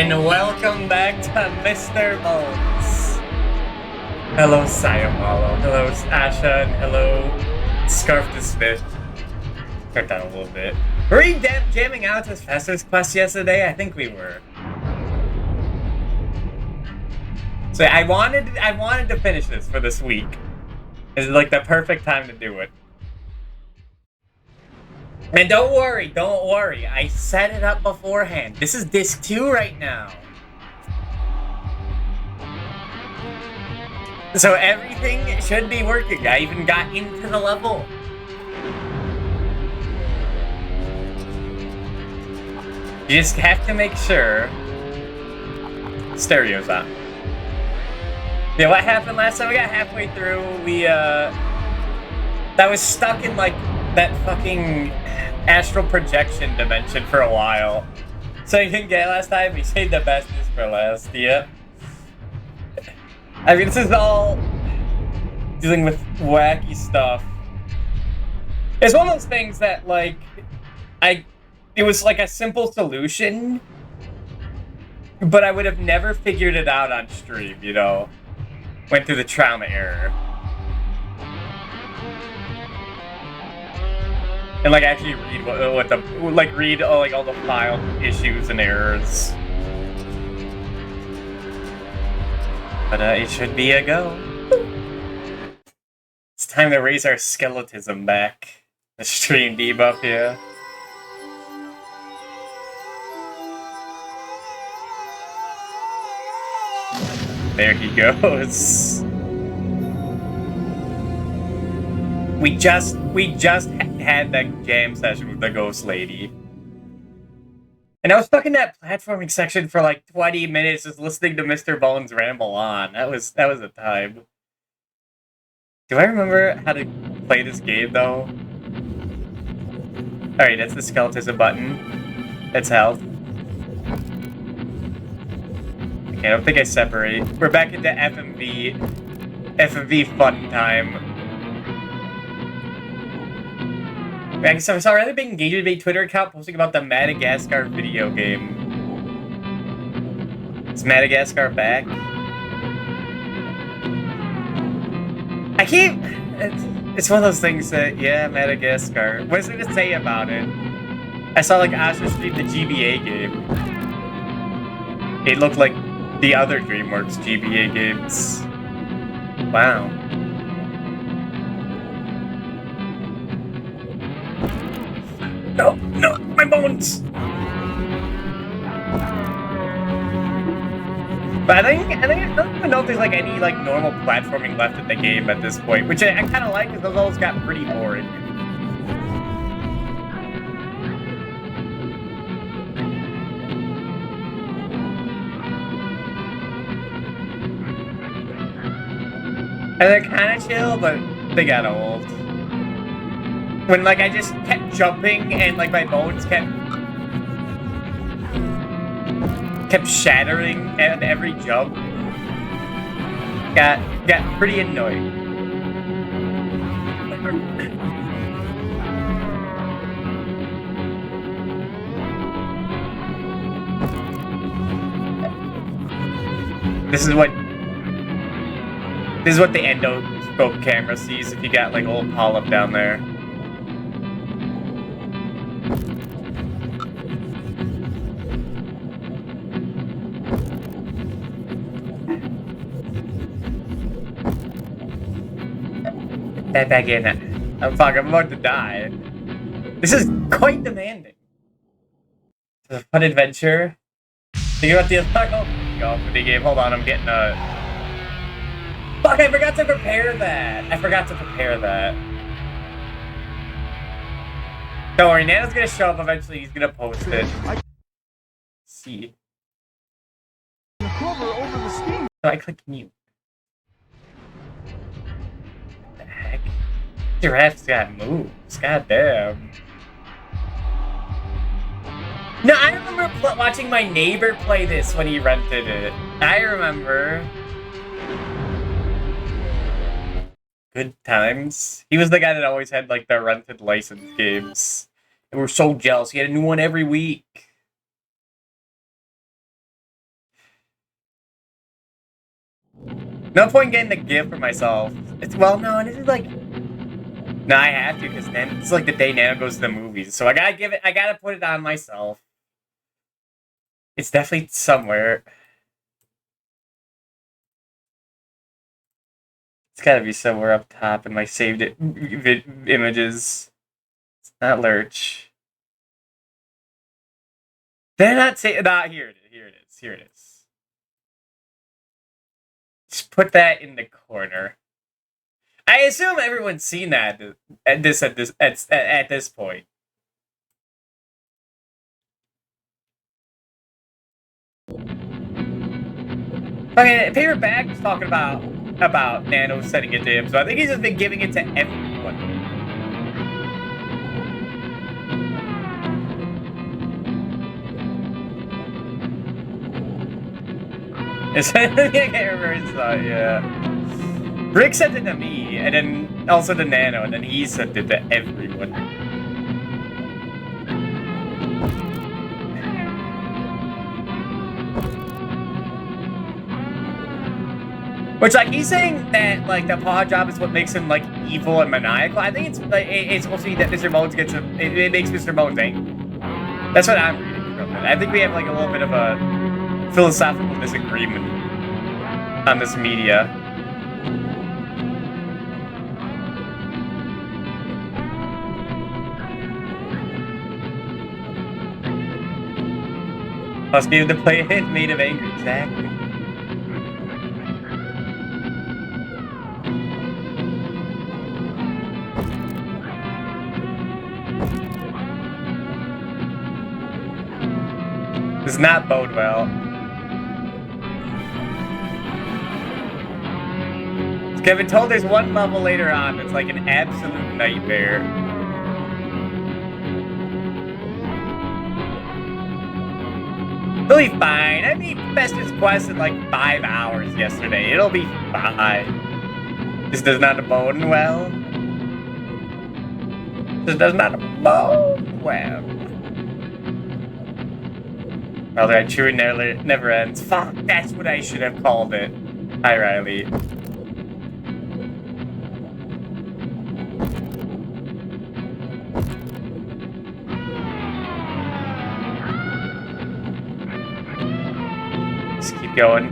and welcome back to Mr. Bones. Hello, Sayamalo. Hello, Asha, and hello, Scarf the Smith. Turn down a little bit. Were we jamming out this Fester's quest yesterday? I think we were. So I wanted to finish this for this week. It's like the perfect time to do it. And don't worry. I set it up beforehand. This is disc 2 right now. So everything should be working. I even got into the level. You just have to make sure stereo's on. Yeah, what happened last time? We got halfway through. That was stuck in like that fucking astral projection dimension for a while. So you didn't get it last time? We saved the bestest for last, yep. I mean, this is all dealing with wacky stuff. It's one of those things that, like, it was like a simple solution, but I would have never figured it out on stream, you know? Went through the trauma error. And like actually read read all the file issues and errors. But it should be a go. It's time to raise our skeletism back. The stream debuff here. There he goes. We just had that jam session with the ghost lady. And I was stuck in that platforming section for like 20 minutes just listening to Mr. Bones ramble on. That was a time. Do I remember how to play this game though? Alright, that's the skeletism button. That's health. Okay, I don't think I separate. We're back into FMV fun time. I saw a rather big engagement with a Twitter account posting about the Madagascar video game. Is Madagascar back? I can't... It's one of those things that, yeah, Madagascar. What is there to say about it? I saw like Asha stream the GBA game. It looked like the other DreamWorks GBA games. Wow. No, my bones! But I don't even know if there's like any like normal platforming left in the game at this point, which I kind of like because those levels got pretty boring. And they're kind of chill, but they got old. When like I just kept jumping and like my bones kept shattering at every jump. Got pretty annoying. This is what the endoscope camera sees if you got like a little polyp down there. That back in. Oh fuck, I'm about to die. This is quite demanding. It's a fun adventure. Think about the video game. Hold on, I'm getting a... Fuck, I forgot to prepare that. Don't worry, Nana's gonna show up eventually. He's gonna post it. See. So I click mute. What the heck? Giraffe's got moves. Goddamn. No, I remember watching my neighbor play this when he rented it. I remember. Good times. He was the guy that always had like the rented license games. And we're so jealous. He had a new one every week. No point getting the gift for myself. It's well, no, this is like. No, I have to because then it's like the day Nano goes to the movies, so I gotta give it. I gotta put it on myself. It's definitely somewhere. It's gotta be somewhere up top in my saved images. It's not Lurch. They're not saying. Not here. Here it is. Here it is. Just put that in the corner. I assume everyone's seen that at this point. Okay, Paper Bag was talking about Nano sending it to him, so I think he's just been giving it to everyone. I can't remember his thought, yeah. Rick sent it to me, and then also to Nano, and then he sent it to everyone. Which, like, he's saying that, like, the paw job is what makes him, like, evil and maniacal. I think it's like, it's supposed to be that Mr. Bones gets it makes Mr. Bones angry. That's what I'm reading from it. I think we have, like, a little bit of a philosophical disagreement on this media. Must be able to play a hit made of anger, exactly. Does not bode well. Kevin told there's one level later on that's like an absolute nightmare. It'll be fine. I beat Festus Quest in like 5 hours yesterday. It'll be fine. This does not bode well. This does not bode well. Well, that chewing never ends. Fuck, that's what I should have called it. Hi, Riley. Just keep going.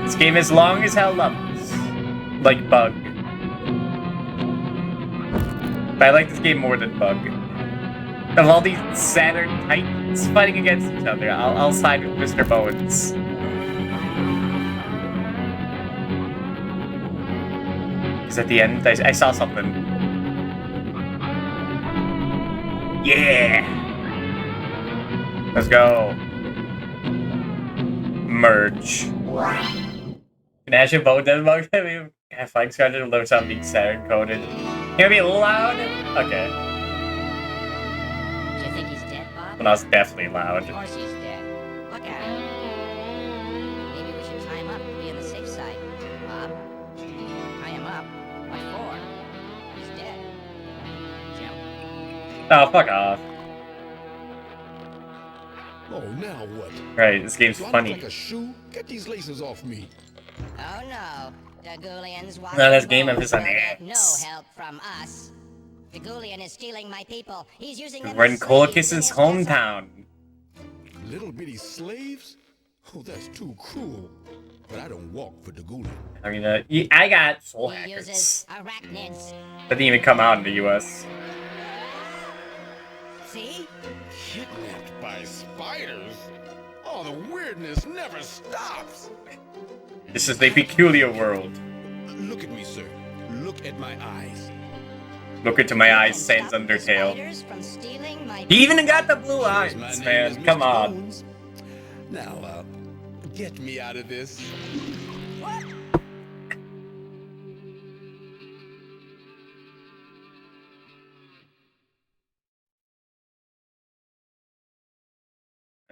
This game is long as hell levels. Like Bug. But I like this game more than Bug. Of all these Saturn Titans fighting against each other, I'll side with Mr. Bones. Because at the end, I saw something. Yeah! Let's go. Merge. Can Ashen Bone does mug? Have Flying Squadron and Lotus on being Saturn coded. Gonna be loud? Okay. Do you think he's dead, Bob? Well, that's definitely loud. Of course he's dead. Look at him. Maybe we should tie him up and be on the safe side. Bob? Tie him up? What for? He's dead. Jim? Oh, fuck off. Oh, now what? Right, this game's Do I look funny. like a shoe? Get these laces off me. Oh no. The Ghoulians want No, that's Game of Bones his own will get no ass. help from us. The Ghoulian is stealing my people. He's using them We're in as slaves in Colchis' his desert. hometown. Little bitty slaves? Oh, that's too cruel. But I don't walk for the Ghoulian. I mean, I got Soul He Hackers. uses arachnids. That didn't even come out in the US. See? Kidnapped by spiders? Oh, the weirdness never stops. This is a peculiar world. Look at me, sir. Look at my eyes. Look into my You eyes, can Sans stop the Undertale. spiders from stealing my He even got the blue Here's my eyes, name man. is Come Mr. on. Bones. Now, get me out of this. What?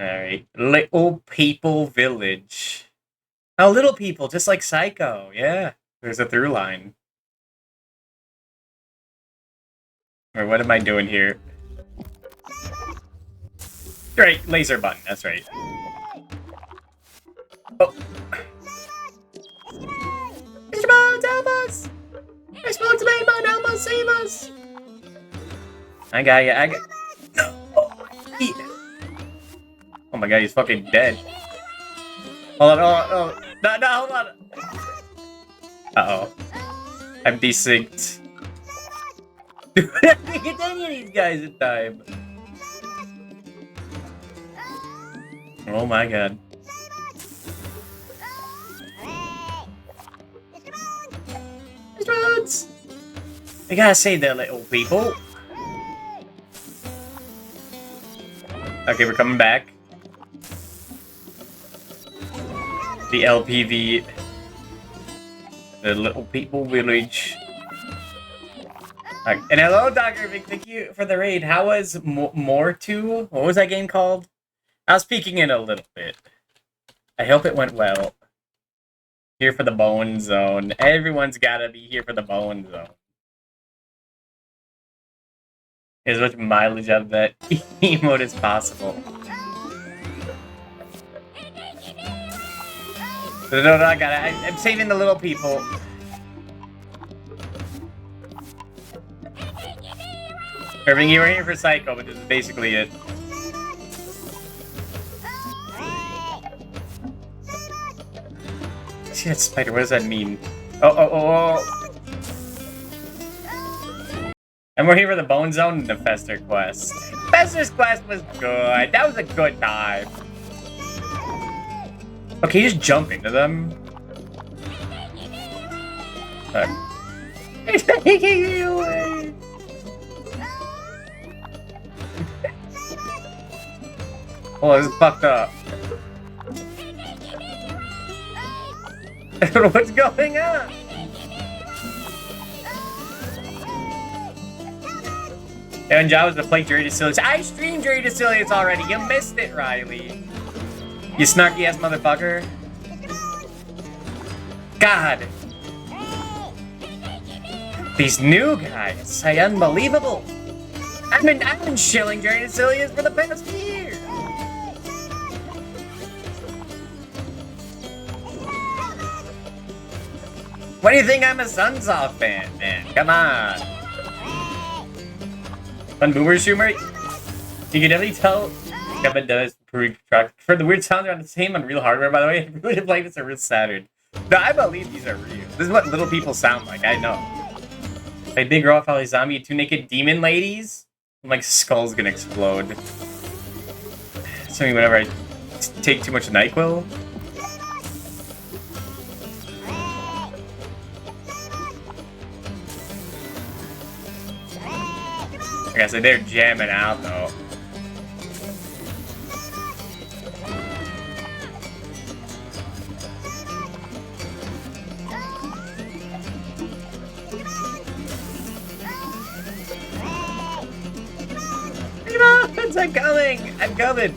Alright. Little People Village. Oh, Little People, just like Psycho. Yeah. There's a through line. Or what am I doing here? Right, laser button. That's right. Oh. I got you. I got. No. Oh my god, he's fucking dead. Hold on, hold on. No, no, hold on. Uh-oh. I'm desynced. Dude, I didn't get any of these guys in time. Oh my god. Mr. Bones! We gotta save the little people. Okay, we're coming back. The LPV. The Little People Village. And hello, Dr. Vic. Thank you for the raid. How was More 2? What was that game called? I'll speaking in a little bit. I hope it went well. Here for the Bone Zone. Everyone's gotta be here for the Bone Zone. As much mileage out of that emote as possible. No, I got it. I'm saving the little people. Irving, you were here for Psycho, but this is basically it. Shit, spider, what does that mean? Oh. And we're here for the Bone Zone and the Fester quest. Fester's quest was good. That was a good time. Okay, just jump into them. It's taking me away. Oh, this is fucked up. What's going on? And job was to play Jury Decilius. I streamed Jury Decilius already. You missed it, Riley. You snarky ass motherfucker. God. These new guys are unbelievable. I've been shilling Jury Decilius for the past year. What do you think I'm a Sunsoft fan, man? Come on. Fun Boomer Schumer. You can definitely tell Kevin does truck for the weird sounds are on the same Unreal hardware, by the way. I really believe it's a real Saturn. No, I believe these are real. This is what little people sound like, I know. Like big girl probably zombie, 2 naked demon ladies. I'm like skull's gonna explode. So whenever I take too much NyQuil. I guess they're jamming out though. I'm coming! I'm coming!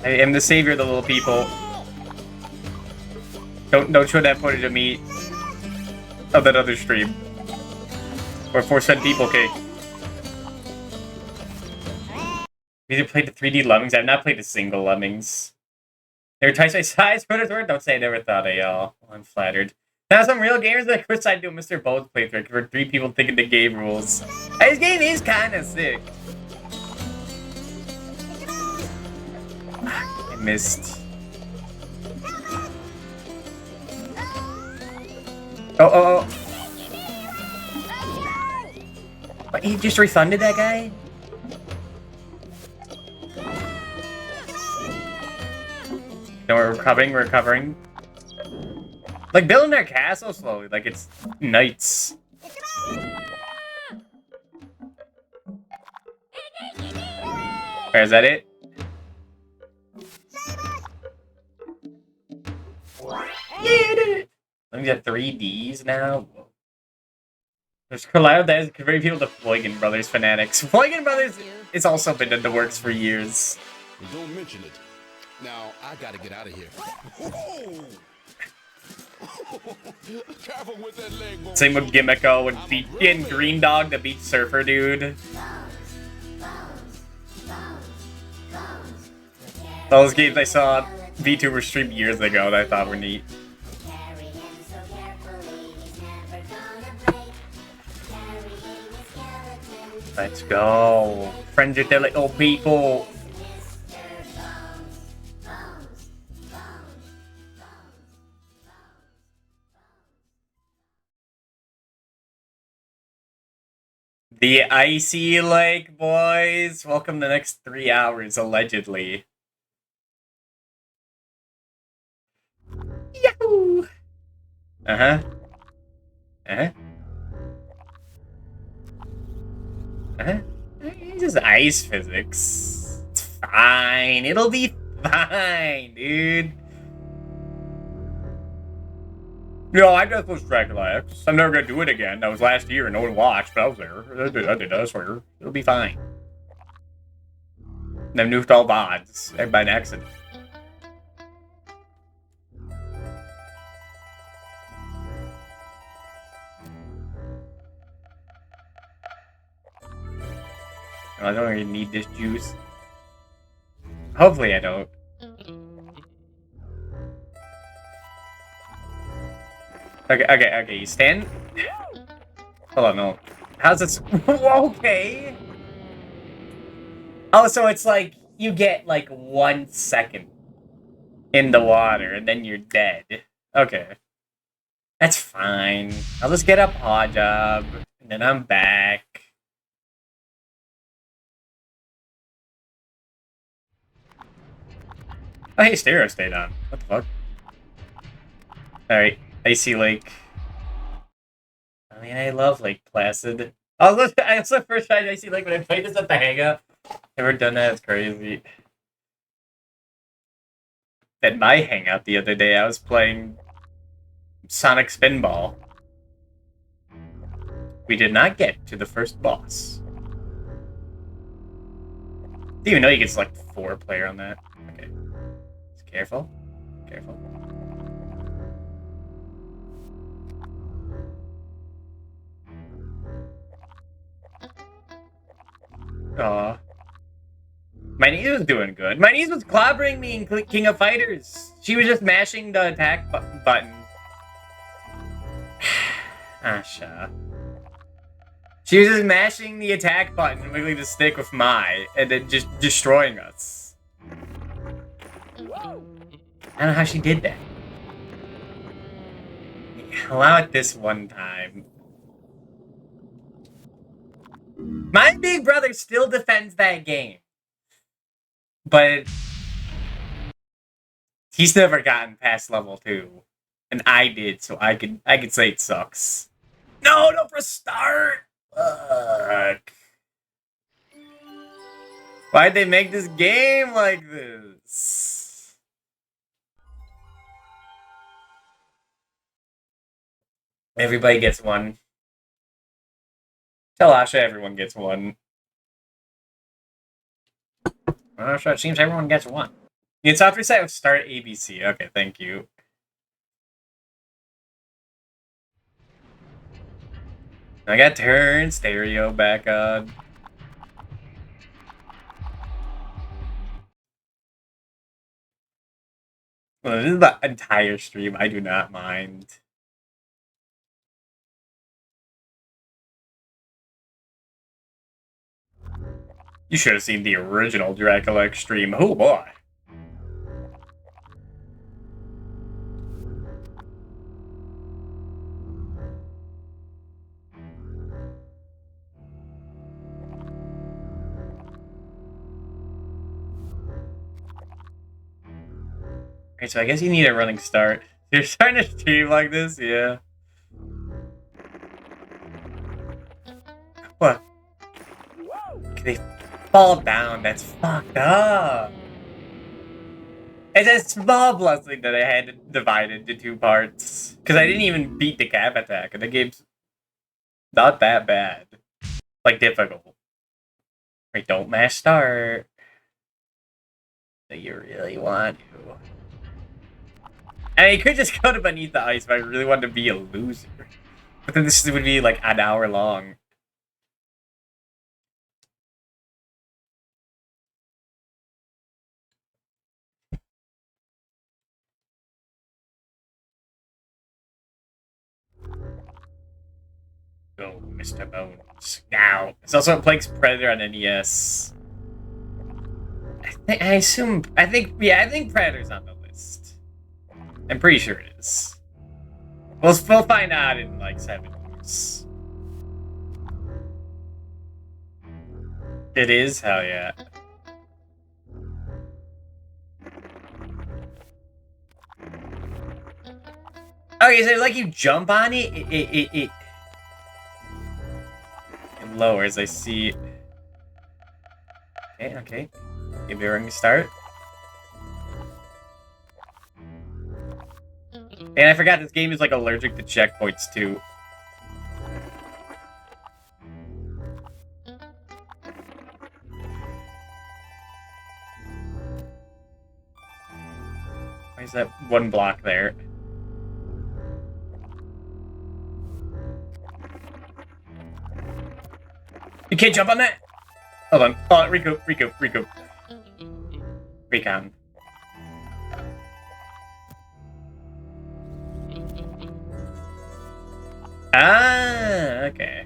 I am the savior of the little people. Don't show that footage of me of that other stream. Or force-fed people cake. Have you played the 3D Lemmings? I've not played a single Lemmings. They were twice my size, what is word? Don't say I never thought of y'all. I'm flattered. Now some real gamers that quit side do Mr. Bones playthrough for 3 people thinking the game rules. This game is kinda sick. I missed. Oh. What, he just refunded that guy? No, we're recovering. Like, building their castle slowly, like it's knights. Where is that it? Yeah, I did it! Let me get 3Ds now. There's Carlisle that has converting people to Floygan Brothers fanatics. Floygan Brothers has also been in the works for years. Don't mention it. Now, I gotta get out of here. Careful with that leg, boy. Same with Gimmico and in Green Dog, the Beach Surfer dude. Those games I saw VTuber stream years ago that I thought were neat. Let's go. Friends with the little people. The icy lake, boys. Welcome to the next 3 hours, allegedly. Yahoo! Uh-huh. Uh-huh. Uh-huh. It's just ice physics. It's fine. It'll be fine, dude. No, I just was Dracula X. I'm never gonna do it again. That was last year and no one watched, but I was there. I did, I swear. It'll be fine. They've nuked all VODs by an accident. I don't really need this juice. Hopefully I don't. Okay, you stand? Hold on, no. How's this? Okay. Oh, so it's like, you get like 1 second in the water, and then you're dead. Okay. That's fine. I'll just get a paw job, and then I'm back. Oh, hey, stereo stayed on. What the fuck? Alright, Icy Lake. I mean, I love Lake Placid. I also first tried Icy Lake when I played this at the hangout. Never done that, it's crazy. At my hangout the other day, I was playing Sonic Spinball. We did not get to the first boss. Didn't even know you could select 4-player on that. Okay. Just careful. Careful. Aw. My niece was doing good. My niece was clobbering me in King of Fighters. She was just mashing the attack button. Asha. She was just mashing the attack button and wiggling the stick with Mai, and then just destroying us. I don't know how she did that. Allow it this one time. My big brother still defends that game. But he's never gotten past level 2. And I did, so I could say it sucks. No, don't press start! Fuck. Why'd they make this game like this? Everybody gets one. Tell Asha everyone gets one. Asha, it seems everyone gets one. It's soft reset with start ABC. Okay, thank you. I got turn stereo back on. Well, this is the entire stream. I do not mind. You should have seen the original Dracula X stream. Oh boy. Okay, so I guess you need a running start. You're starting to stream like this? Yeah. What? Can they fall down? That's fucked up. It's a small blessing that I had to divide into 2 parts. Because I didn't even beat the cap attack, and the game's not that bad. Like, difficult. Wait, don't mash start. Do you really want to? I mean, you could just go to Beneath the Ice if I really wanted to be a loser. But then this would be like an hour long. Go, Mr. Bones. Now. It's also Plague's Predator on NES. I think Predator's on the list. I'm pretty sure it is. We'll find out in like 7 years. It is? Hell yeah. Okay, so like you jump on it, it lowers. I see. Okay. Give me a ring to start. And I forgot this game is like allergic to checkpoints too. Why is that one block there? You can't jump on that? Hold on. Oh, recoup. Recon. Ah, okay.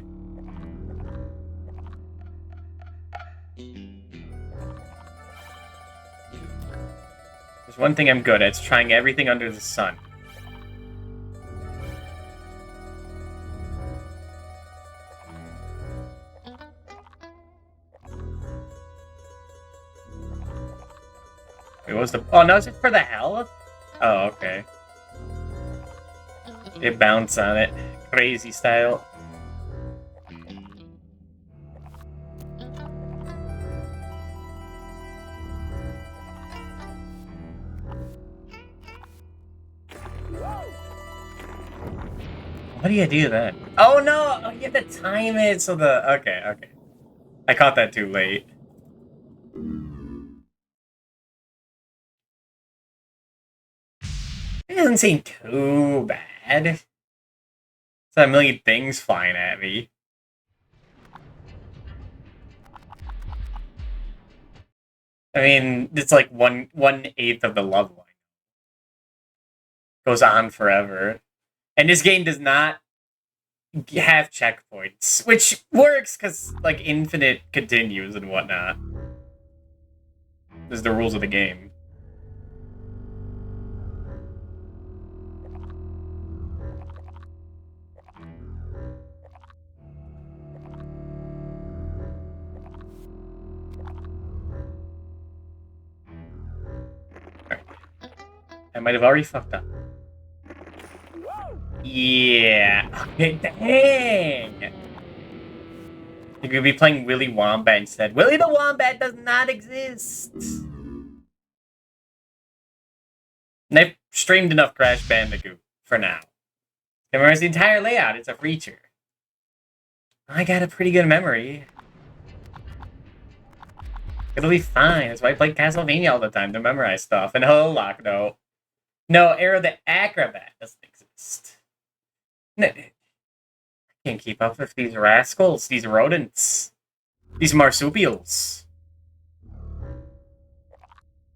There's one thing I'm good at. It's trying everything under the sun. Wait, what was the... Oh, no, is it for the health? Oh, okay. It bounced on it. Crazy style. How do you do that? Oh, no! Oh, you have to time it so the... Okay. I caught that too late. It doesn't seem too bad. It's a million things flying at me. I mean, it's like 1/8 of the level. Goes on forever. And this game does not have checkpoints, which works because, like, infinite continues and whatnot. Those are the rules of the game. I might have already fucked up. Yeah. Okay, dang. You could be playing Willy Wombat instead. Willy the Wombat does not exist. And I've streamed enough Crash Bandicoot for now. I memorize the entire layout. It's a feature. I got a pretty good memory. It'll be fine. That's why I play Castlevania all the time to memorize stuff. And hello, Lockno. No, Arrow the Acrobat doesn't exist. No, I can't keep up with these rascals, these rodents, these marsupials,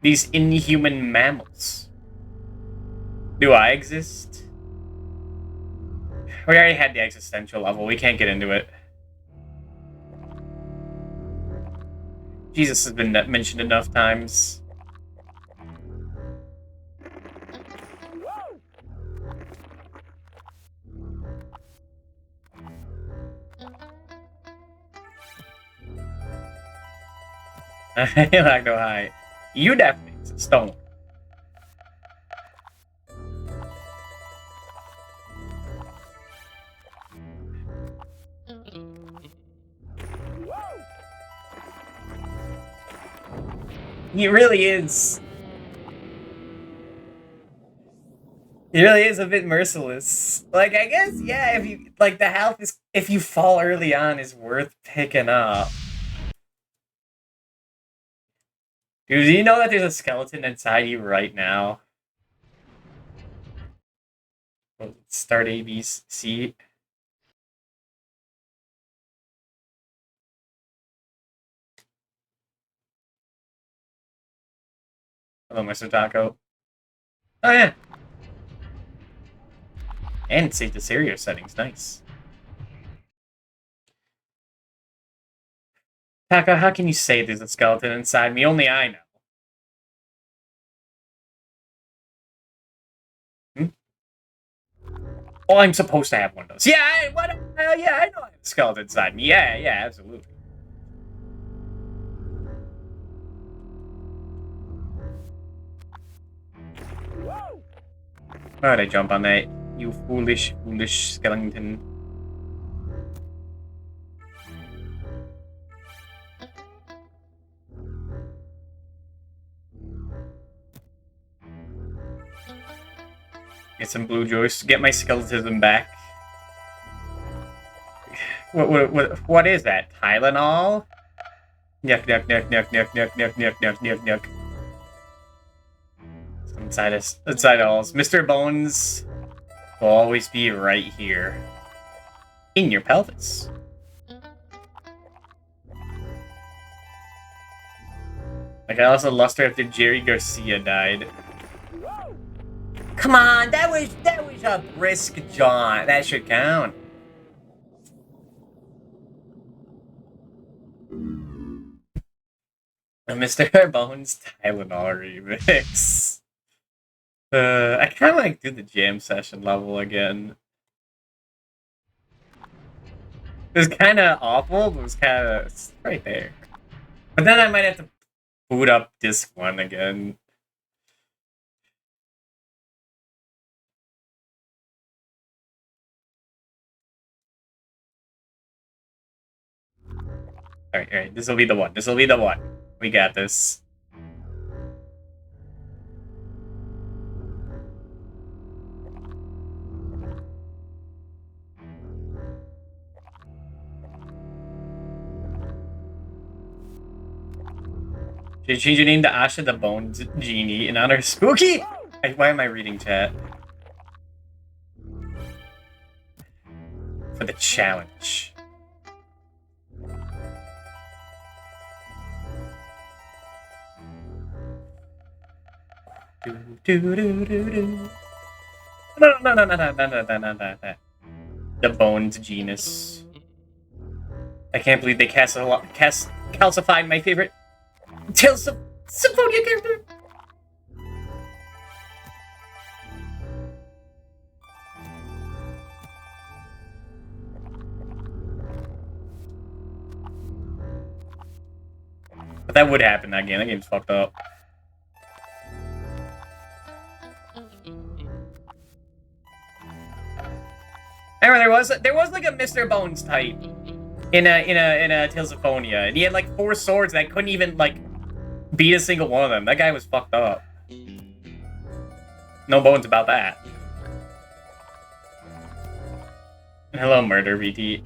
these inhuman mammals. Do I exist? We already had the existential level. We can't get into it. Jesus has been mentioned enough times. I like no high. You definitely exist, don't worry. He really is. He really is a bit merciless. Like, I guess, yeah, if you, like, the health is, if you fall early on, is worth picking up. Dude, do you know that there's a skeleton inside you right now? Start ABC. Hello, Mr. Taco. Oh, yeah. And save the stereo settings. Nice. Taka, how can you say there's a skeleton inside me? Only I know. Oh, I'm supposed to have one of those. Yeah, yeah, I know I have a skeleton inside me. Yeah, absolutely. Why did I jump on that? You foolish skeleton. Get some blue joys. Get my skeletism back. What is that? Tylenol? Nuck. Inside alls. Mr. Bones will always be right here. In your pelvis. Like, I also lost her after Jerry Garcia died. Come on, that was a brisk jaunt. That should count. Mr. Bones Tylenol remix. I kind of like do the jam session level again. It was kind of awful, but it was kind of right there. But then I might have to boot up disc 1 again. Alright, this will be the one. We got this. Should you change your name to Asha the Bones Genie in honor of Spooky? Why am I reading chat? For the challenge. No. The Bones Genus. I can't believe they calcified my favorite Tales of Symphonia character. But that would happen that game. That game's fucked up. I remember there was like a Mr. Bones type in a Tales of Symphonia, and he had like 4 swords that couldn't even like beat a single one of them. That guy was fucked up. No bones about that. Hello, Murder VT.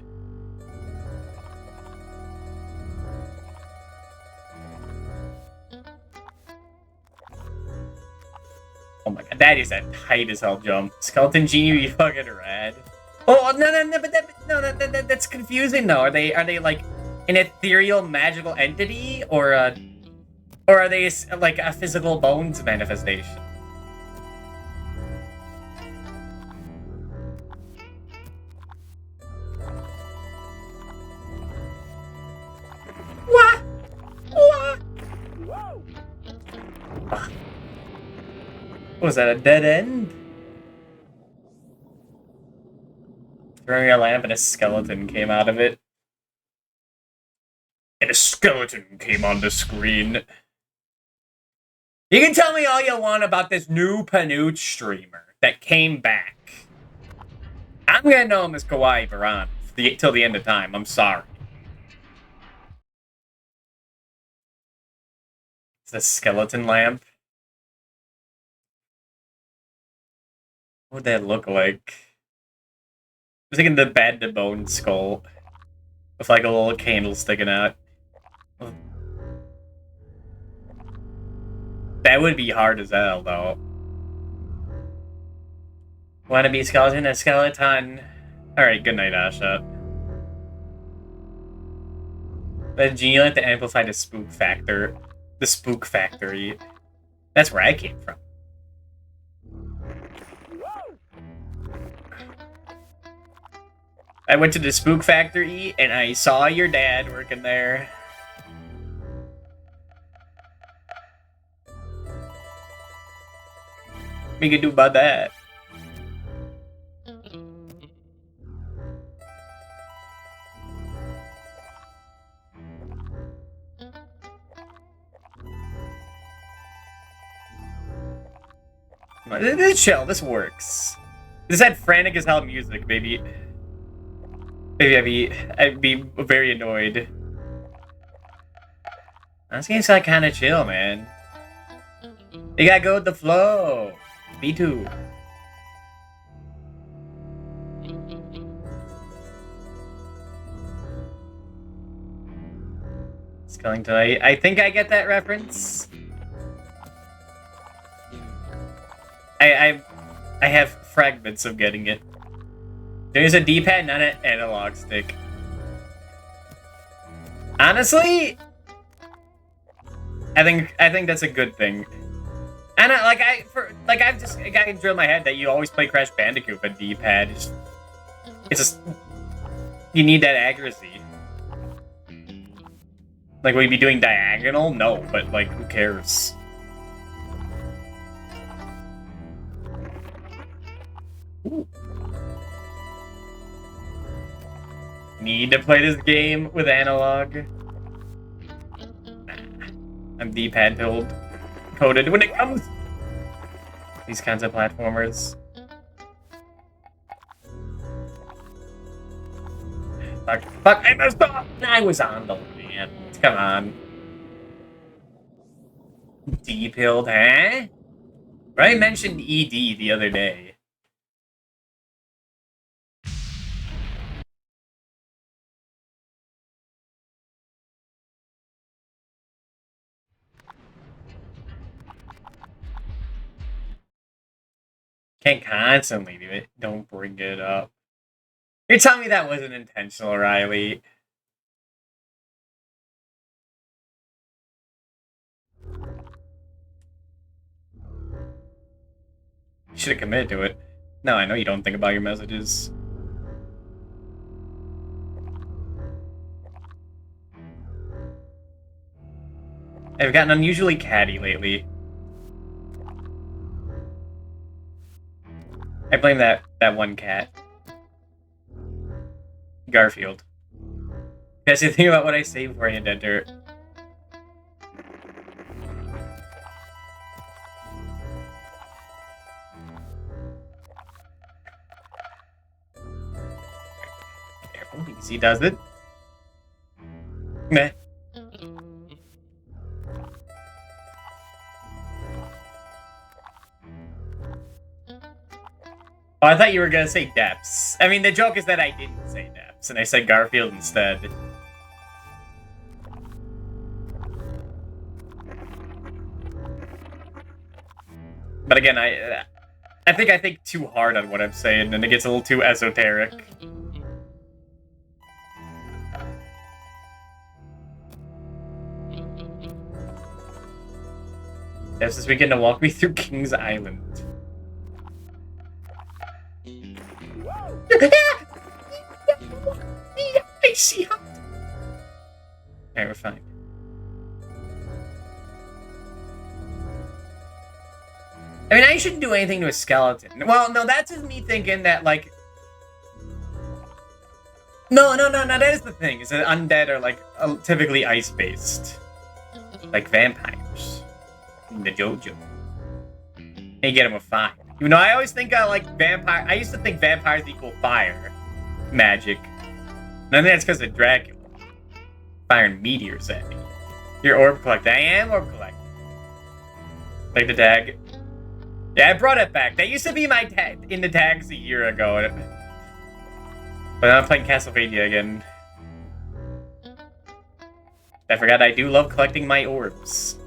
Oh my god, that is a tight as hell jump. Skeleton Genie, you fucking rad. Oh no! But that's confusing though. Are they like an ethereal magical entity, or are they like a physical bones manifestation? What? Was that a dead end? Throwing a lamp and a skeleton came out of it. And a skeleton came on the screen. You can tell me all you want about this new Panooch streamer that came back. I'm gonna know him as Kawaii Baran till the end of time. I'm sorry. It's a skeleton lamp. What would that look like? I was thinking the Bad to Bone skull with like a little candle sticking out. That would be hard as hell, though. Wanna be skeleton? A skeleton. Alright, good night, Asha. The genie like to amplify the spook factor. The spook factory. That's where I came from. I went to the Spook Factory, and I saw your dad working there. we can do about that? This is chill. This works. This had frantic as hell music, maybe. Maybe I'd be very annoyed. This game's like kind of chill, man. You gotta go with the flow. Me too. Skellington, I think I get that reference. I have fragments of getting it. There's a D-pad, not an analog stick. Honestly, I think that's a good thing. And I've just got it drilled in my head that you always play Crash Bandicoot with D-pad. It's just you need that accuracy. Like, will you be doing diagonal? No, but like, who cares? Ooh. Need to play this game with analog. Nah, I'm D-pad coded when it comes these kinds of platformers. Fuck, I messed up! I was on the man. Come on. D-pilled, huh? I mentioned ED the other day. Can't constantly do it. Don't bring it up. You're telling me that wasn't intentional, Riley. You should have committed to it. No, I know you don't think about your messages. I've gotten unusually catty lately. I blame that one cat. Garfield. You guys need to think about what I say before I hit enter. Careful, easy does it. Meh. Oh, I thought you were gonna say depths. I mean, the joke is that I didn't say depths, and I said Garfield instead. But again, I think I think too hard on what I'm saying, and it gets a little too esoteric. Yes, this weekend to walk me through King's Island. I see how. Alright, we're fine. I mean, I shouldn't do anything to a skeleton. Well, no, that's just me thinking that, like... No, that is the thing, is that undead are, like, typically ice-based. Like vampires. In the JoJo. And you get them with fire. You know, I always think I used to think vampires equal fire magic. And I think that's because of Dracula. Firing meteors at me. You're orb collector. I am orb collector. Like the tag. Yeah, I brought it back. That used to be my tag in the tags a year ago. But I'm playing Castlevania again. I forgot I do love collecting my orbs.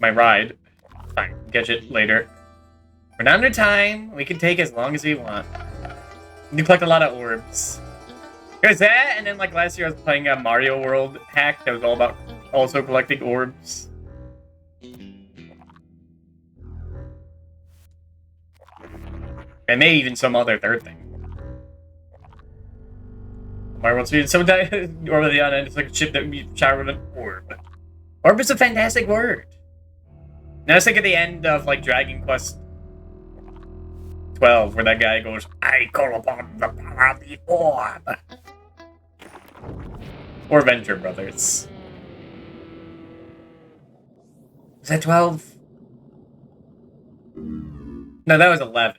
My ride. Fine, get it later. We're not under time. We can take as long as we want. You collect a lot of orbs. There's that, and then like last year I was playing a Mario World hack that was all about also collecting orbs. And maybe even some other third thing. My world speed sometimes Orb of the Unknown is like a ship that we shower with an orb. Orb is a fantastic word. Now let's think at the end of like Dragon Quest 12, where that guy goes, I call upon the power of the orb. Or Venture Brothers. Was that 12? No, that was 11.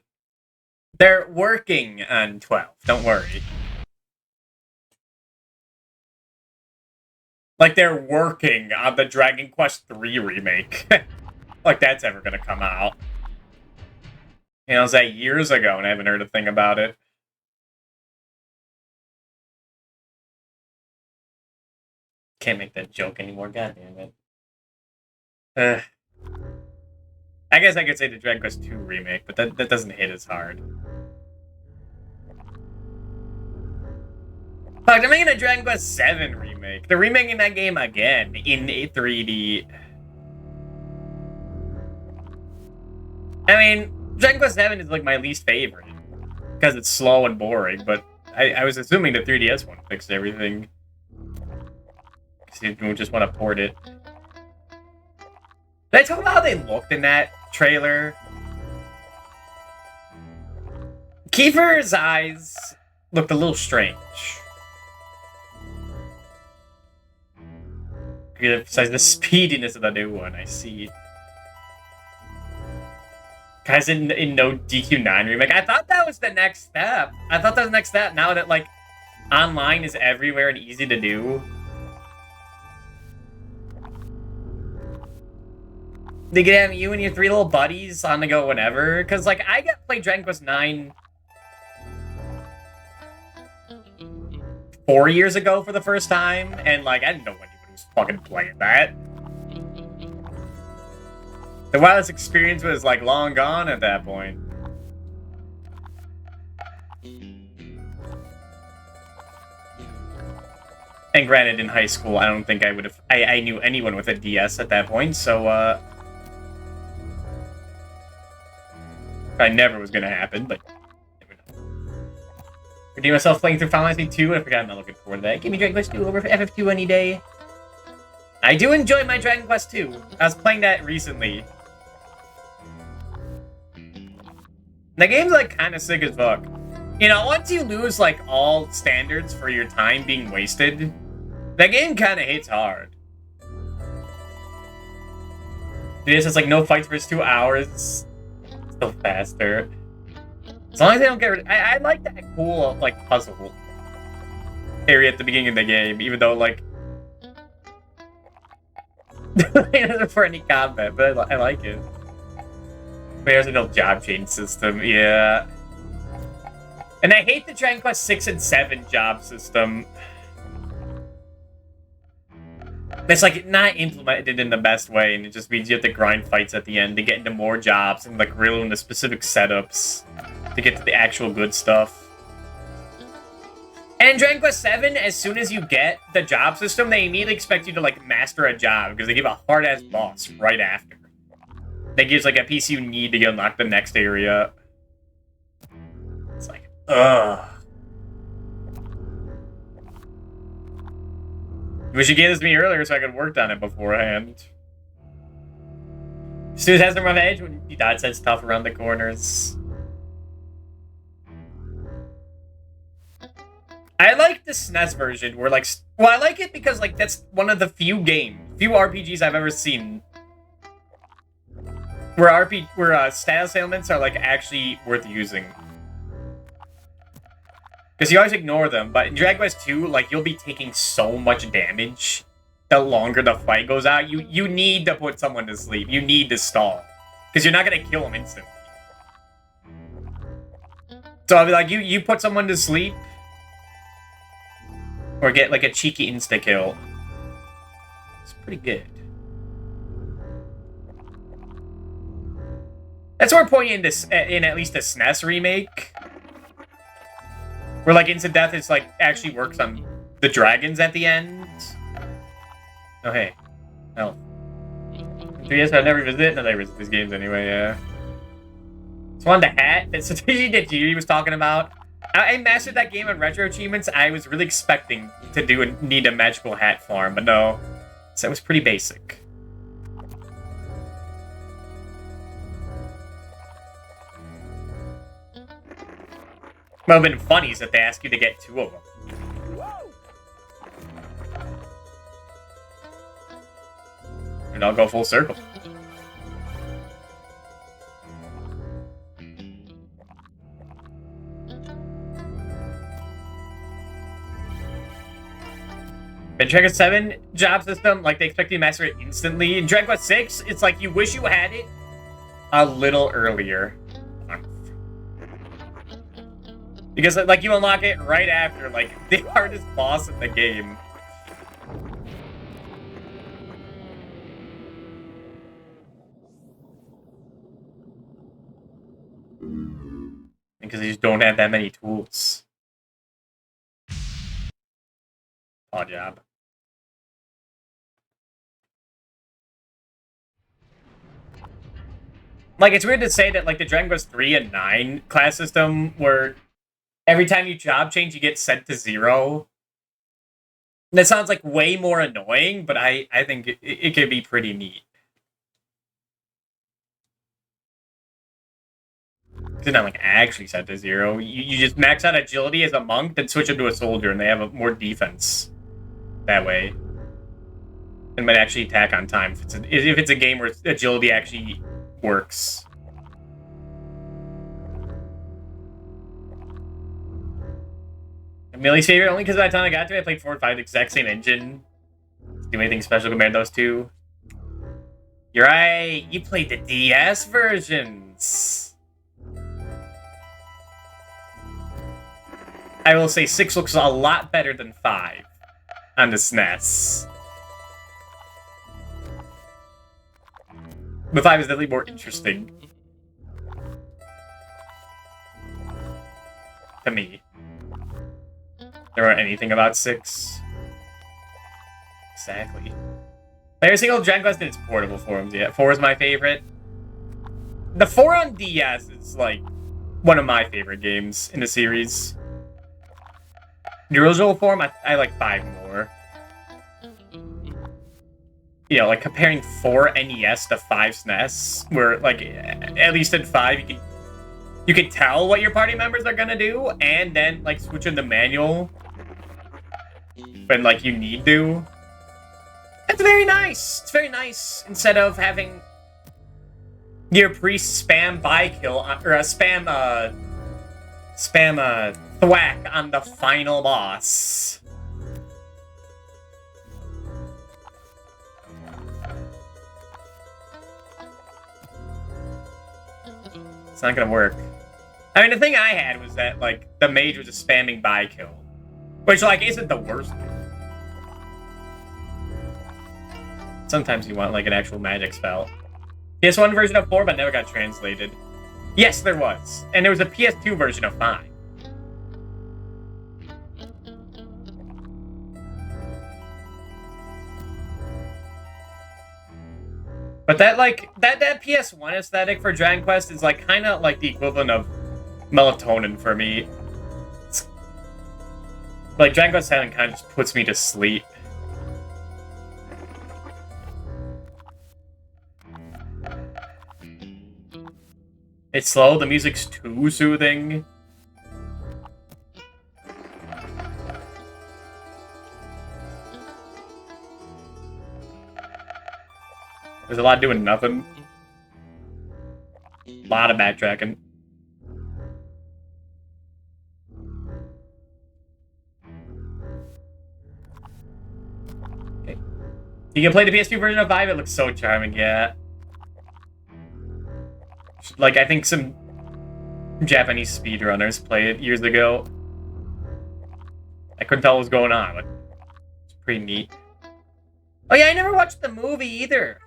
They're working on 12, don't worry. Like, they're working on the Dragon Quest 3 remake. Like, that's ever gonna come out. You know, it was that years ago, and I haven't heard a thing about it. Can't make that joke anymore, goddammit. I guess I could say the Dragon Quest 2 remake, but that doesn't hit as hard. Fuck, they're making a Dragon Quest 7 remake. They're remaking that game again in a 3D. I mean, Dragon Quest 7 is like my least favorite because it's slow and boring, but I was assuming the 3DS one fixed everything. Because you just want to port it. Did I talk about how they looked in that trailer? Kiefer's eyes looked a little strange. Besides the speediness of the new one, I see. Guys, in no DQ9 remake. I thought that was the next step. I thought that was the next step now that, like, online is everywhere and easy to do. They could have you and your 3 little buddies on the go whenever. Because, like, I got to play Dragon Quest 9 4 years ago for the first time. And, like, I didn't know anyone was fucking playing that. The wildest experience was, like, long gone at that point. And granted, in high school, I don't think I would have... I knew anyone with a DS at that point, so, I never was gonna happen, but... never know. Redeem myself playing through Final Fantasy 2, I forgot I'm not looking forward to that. Give me Dragon Quest 2 over FF2 any day. I do enjoy my Dragon Quest 2. I was playing that recently. The game's, like, kind of sick as fuck. You know, once you lose, like, all standards for your time being wasted, that game kind of hits hard. This is, like, no fights for 2 hours. Still faster. As long as they don't get rid... I like that cool, like, puzzle area at the beginning of the game, even though, like... it isn't for any combat, but I like it. There's no job change system, yeah. And I hate the Dragon Quest 6 and 7 job system. It's like not implemented in the best way, and it just means you have to grind fights at the end to get into more jobs and like really into specific setups to get to the actual good stuff. And in Dragon Quest 7, as soon as you get the job system, they immediately expect you to like master a job because they give a hard-ass boss right after. That gives like a piece you need to unlock the next area. It's like, ugh. Wish you gave this to me earlier so I could have worked on it beforehand. Stu has the rough edge when he dodge sets tough around the corners. I like the SNES version where like, well, I like it because like that's one of the few RPGs I've ever seen where status ailments are like actually worth using. Because you always ignore them, but in Dragon Quest 2, like you'll be taking so much damage the longer the fight goes out. You need to put someone to sleep. You need to stall. Because you're not gonna kill them instantly. So I'll be like, you put someone to sleep or get like a cheeky insta-kill. It's pretty good. That's where pointing in at least a SNES remake. Where like instant death is like actually works on the dragons at the end. Oh hey. No. 3DS I've never visited. No, I visit these games anyway, yeah. So on the hat that Satoshi Tajiri was talking about, I mastered that game on Retro Achievements. I was really expecting to need a magical hat farm, but no. So it was pretty basic. What would have been funny is that they ask you to get 2 of them. And I'll go full circle. In Dragon Quest 7 job system, like they expect you to master it instantly. In Dragon Quest 6, it's like you wish you had it a little earlier. Because like you unlock it right after like the hardest boss in the game. Because you just don't have that many tools. Odd job. Like, it's weird to say that, like, the Dragon Quest 3 and 9 class system where every time you job change, you get sent to 0. That sounds, like, way more annoying, but I think it could be pretty neat. It's not, like, actually set to 0. You just max out agility as a monk, then switch into a soldier, and they have more defense that way. And might actually attack on time if it's a game where agility actually works. Millie's favorite only because by the time I got to it, I played 4 and 5, the exact same engine. Do anything special compared to those two? You're right, you played the DS versions. I will say 6 looks a lot better than 5 on the SNES. But 5 is definitely more interesting. To me. There weren't anything about 6. Exactly. Every single Dragon Quest in its portable forms, yeah. 4 is my favorite. The 4 on DS is, like, one of my favorite games in the series. The original form, I like 5 more. You know, like comparing 4 NES to 5 SNES, where like at least in 5 you can tell what your party members are gonna do, and then like switch in the manual when like you need to. That's very nice. It's very nice instead of having your priest spam by-kill or spam thwack on the final boss. It's not gonna work. I mean, the thing I had was that, like, the mage was just spamming by-kill. Which, like, isn't the worst. Sometimes you want, like, an actual magic spell. PS1 version of 4, but never got translated. Yes, there was. And there was a PS2 version of 5. But that, like, that PS1 aesthetic for Dragon Quest is, like, kind of like the equivalent of melatonin for me. It's, like, Dragon Quest 7 kind of just puts me to sleep. It's slow, the music's too soothing. There's a lot doing nothing. A lot of backtracking. Okay. You can play the PS2 version of 5, it looks so charming, yeah. Like, I think some Japanese speedrunners played it years ago. I couldn't tell what was going on, but it's pretty neat. Oh yeah, I never watched the movie either.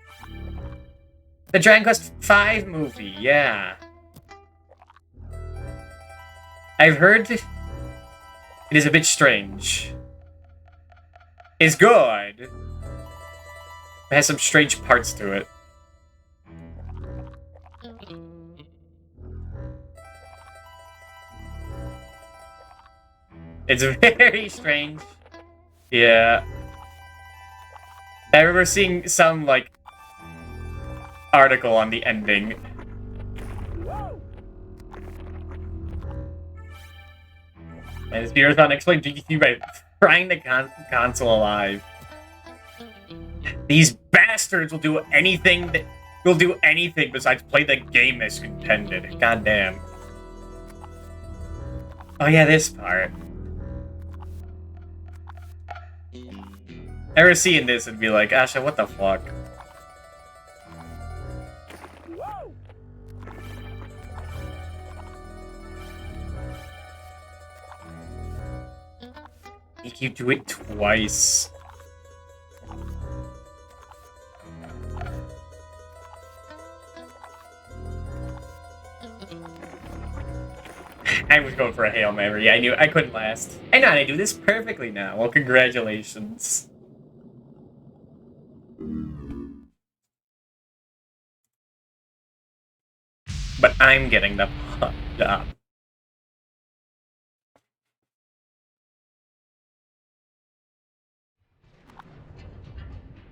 The Dragon Quest V movie, yeah. I've heard it is a bit strange. It's good. It has some strange parts to it. It's very strange. Yeah. I remember seeing some, like, article on the ending. And Spears found explained GQ by frying the console alive. These bastards will do anything besides play the game as intended. Goddamn. Oh yeah, this part. Ever seeing this and be like, Asha, what the fuck? You keep do it twice. I was going for a Hail Mary. I knew I couldn't last. I know how to do this perfectly now. Well, congratulations. But I'm getting the job.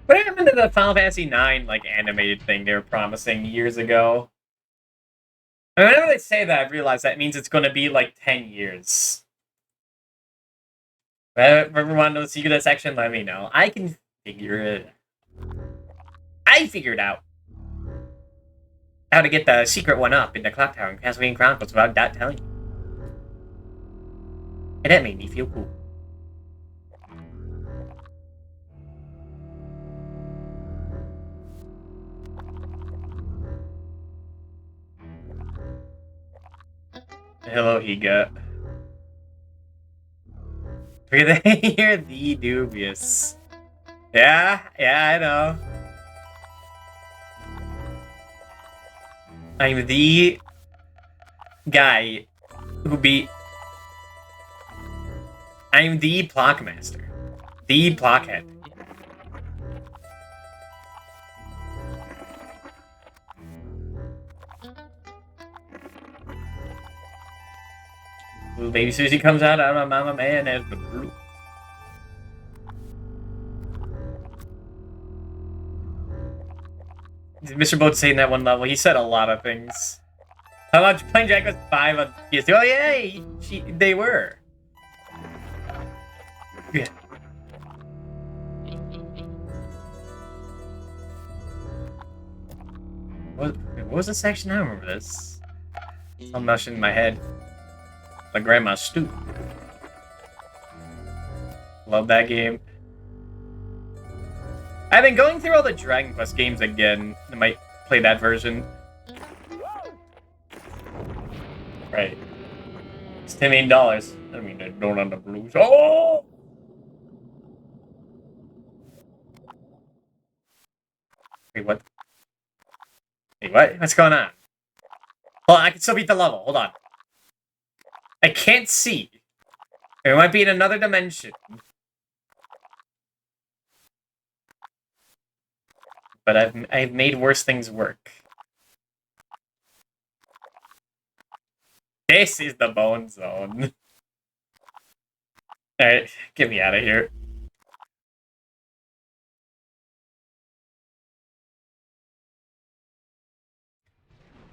What happened to the Final Fantasy IX, like, animated thing they were promising years ago? I mean, whenever they say that, I realize that means it's going to be, like, 10 years. If everyone want to know the secret of that section, let me know. I can figure it out. I figured out how to get the secret one up in the clock tower in Castlevania Chronicles without that telling you. And that made me feel cool. Hello, Higa. You're the dubious. Yeah, I know. I'm the guy who beat... I'm the Plockmaster. The Plockhead. Little baby Susie comes out of my mama man as the blue. Mr. Boat saying that one level, he said a lot of things. How about playing Dragon Quest 5 on PS2? Oh yeah, they were. Yeah. What was the section? I don't remember this. Some notion in my head. Like Grandma's Stew. Love that game. I've been going through all the Dragon Quest games again. I might play that version. Right. It's $10 million. I mean, they don't on the blues. Oh! Wait, what? Wait, what? What's going on? Hold on, I can still beat the level. Hold on. I can't see. It might be in another dimension. But I've made worse things work. This is the bone zone. Alright, get me out of here.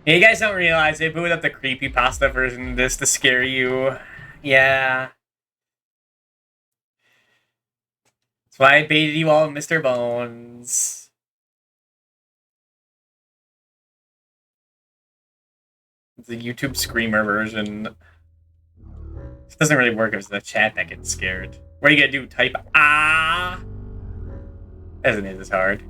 Yeah, you guys don't realize they booted up the creepypasta version of this to scare you. Yeah. That's why I baited you all, Mr. Bones. It's a YouTube Screamer version. This doesn't really work if it's the chat that gets scared. What are you gonna do? Type ah? Isn't it as hard?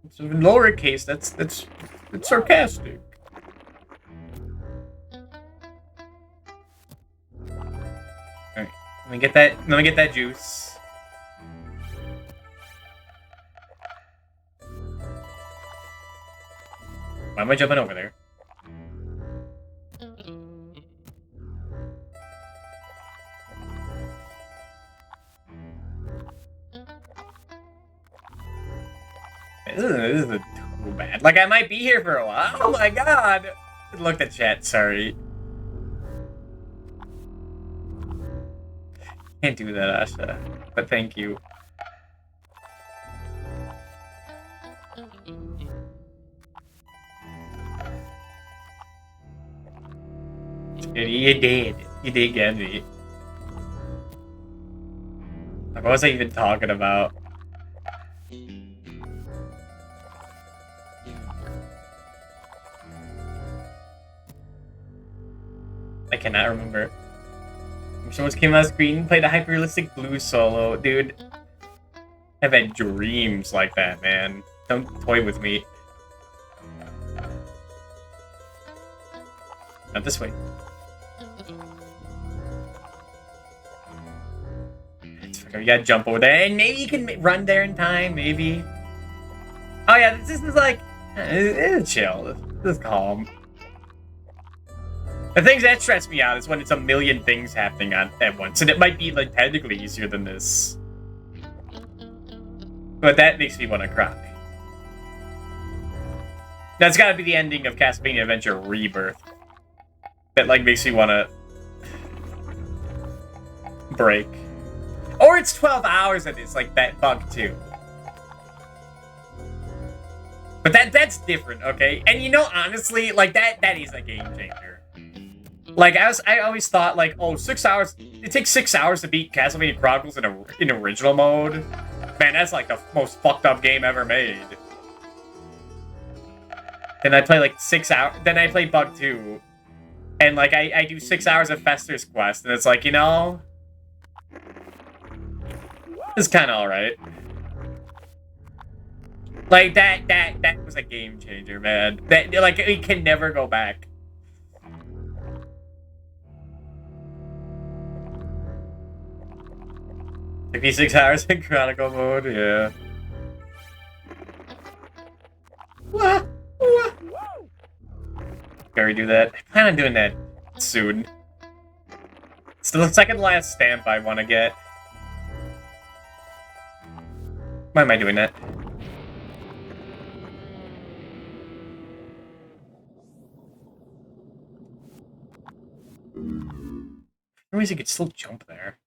It's in lowercase. That's sarcastic. Alright, let me get that juice. Why am I jumping over there? This isn't too bad. Like, I might be here for a while. Oh my god! Look at chat, sorry. Can't do that, Asha. But thank you. You did. You did get me. Like, what was I even talking about? I cannot remember. Someone came on screen and played a hyper-realistic blue solo. Dude, I've had dreams like that, man. Don't toy with me. Not this way. We gotta jump over there, and maybe you can run there in time, maybe. Oh yeah, this is like, it's chill. This is calm. The things that stress me out is when it's a million things happening at once, and it might be like technically easier than this. But that makes me want to cry. That's gotta be the ending of Castlevania Adventure Rebirth. That like makes me want to break. Or it's 12 hours of this, like that bug too. But that's different, okay? And you know, honestly, like that is a game changer. Like I always thought, like, oh, 6 hours. It takes 6 hours to beat Castlevania Chronicles in original mode. Man, that's like the most fucked up game ever made. Then I play like 6 hours. Then I play Bug 2, and like I do 6 hours of Fester's Quest, and it's like, you know, it's kind of all right. Like that was a game changer, man. That like it can never go back. Took me 6 hours in Chronicle mode, yeah. What? Gotta redo that. I plan on doing that soon. It's the second last stamp I want to get. Why am I doing that? For reason you could still jump there.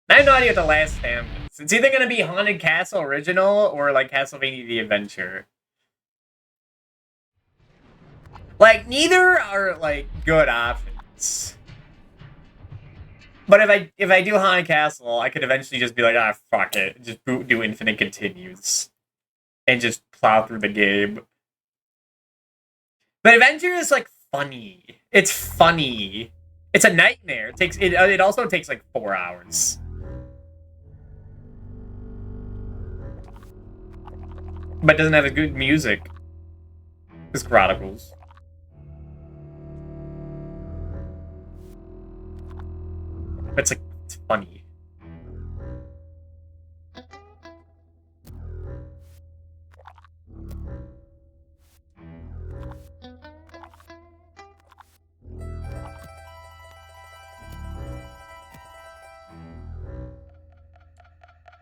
I have no idea what the last stamp is. It's either gonna be Haunted Castle Original or like Castlevania The Adventure. Like, neither are like good options. But if I do Haunted Castle, I could eventually just be like, ah, fuck it. Just do Infinite Continues. And just plow through the game. But Adventure is like funny. It's funny. It's a nightmare. It also takes like 4 hours. But it doesn't have a good music. It's Chronicles. But it's like, it's funny.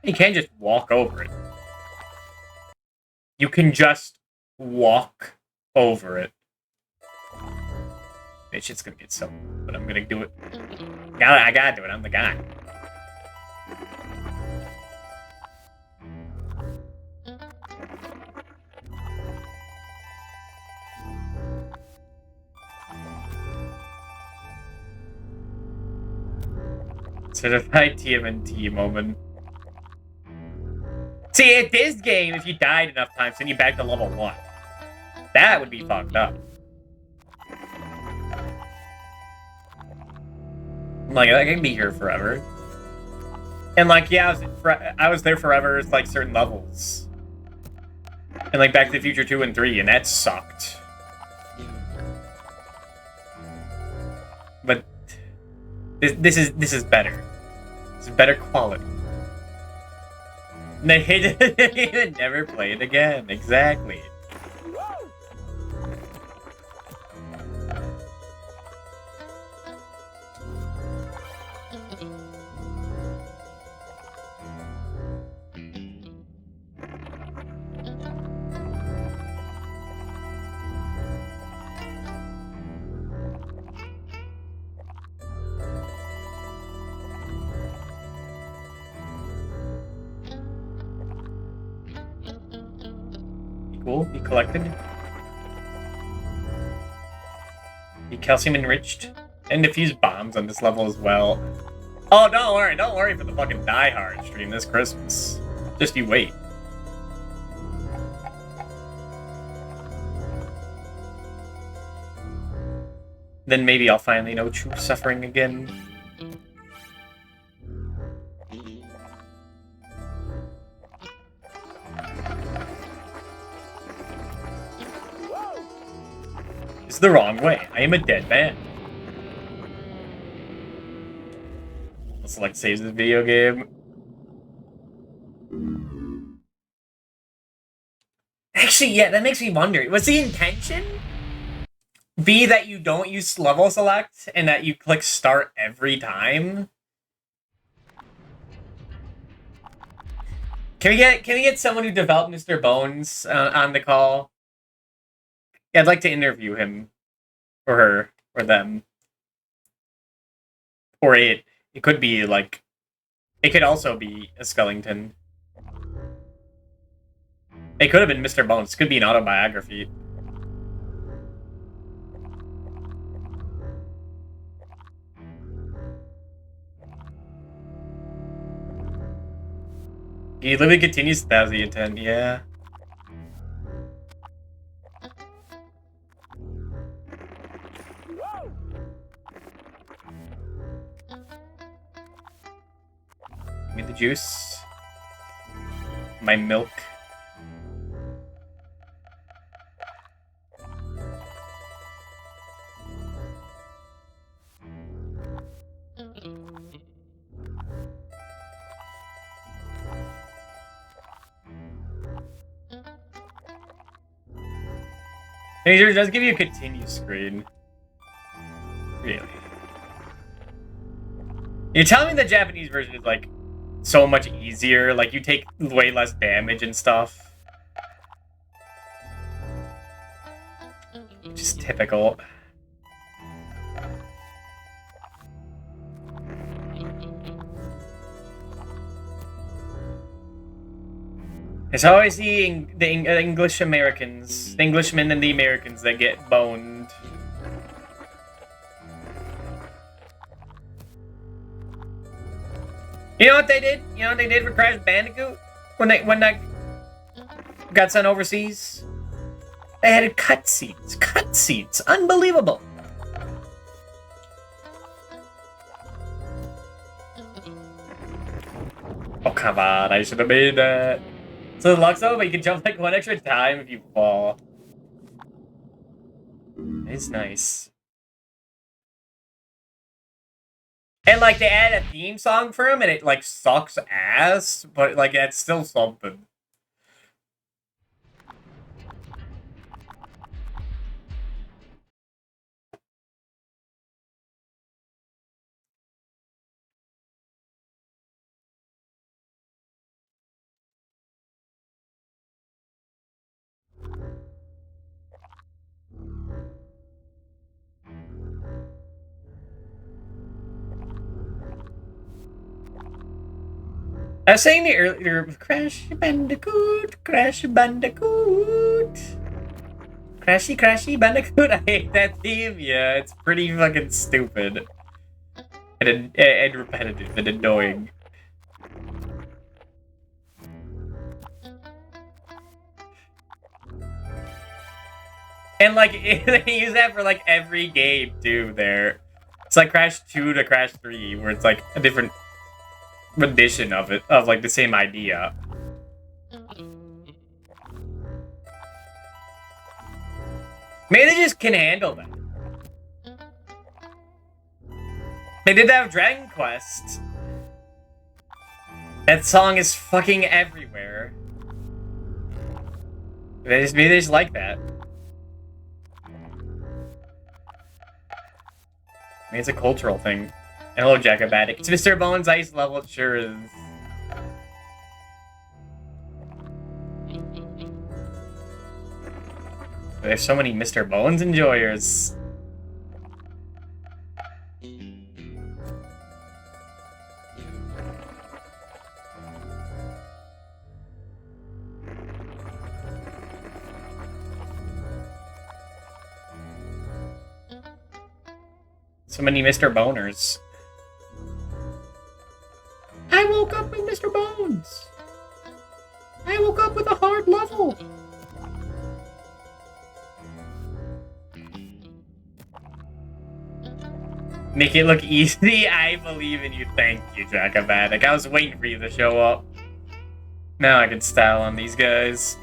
You can't just walk over it. You can just walk over it. This shit's gonna get so, but I'm gonna do it. I gotta do it. I'm the guy. Certified TMNT moment. See, at this game, if you died enough times, then you back to level 1. That would be fucked up. Like, I can be here forever. And like, yeah, I was there forever. It's like certain levels. And like Back to the Future 2 and 3, and that sucked. But this is better. It's better quality. They never play it again. Exactly. Cool. Be collected. Be calcium enriched. And defuse bombs on this level as well. Oh, don't worry for the fucking Die Hard stream this Christmas. Just you wait. Then maybe I'll finally know true suffering again. It's the wrong way. I am a dead man. I'll select saves this video game. Actually, yeah, that makes me wonder. Was the intention be that you don't use level select and that you click start every time? Can we get someone who developed Mr. Bones on the call? Yeah, I'd like to interview him, or her, or them, or it. It could be like, it could also be a Skellington. It could have been Mr. Bones. It could be an autobiography. He literally continues 2010, yeah. Give me the juice. My milk. It does give you a continue screen. Really? You're telling me the Japanese version is like so much easier, like you take way less damage and stuff. Just typical. It's always the English Americans, the Englishmen and the Americans that get boned. You know what they did? You know what they did for Crash Bandicoot when that got sent overseas? They had cutscenes. Cutscenes. Unbelievable. Oh, come on. I should have made that. So the luck's over, but you can jump like one extra time if you fall. It's nice. And like they add a theme song for him and it like sucks ass, but like it's still something. I was saying the earlier, Crash Bandicoot, Crash Bandicoot. Crashy Bandicoot, I hate that theme, yeah, it's pretty fucking stupid. And repetitive and annoying. And like, they use that for like every game too there. It's like Crash 2 to Crash 3, where it's like a different rendition of it, of like the same idea. Maybe they just can handle that. They did that with Dragon Quest. That song is fucking everywhere. Maybe they just like that. Maybe it's a cultural thing. Hello, Jacobatic. It's Mr. Bones' ice level, it sure is. There's so many Mr. Bones enjoyers. So many Mr. Boners. I woke up with Mr. Bones. I woke up with a hard level. Make it look easy. I believe in you. Thank you, Dracomatic. I was waiting for you to show up. Now I can style on these guys.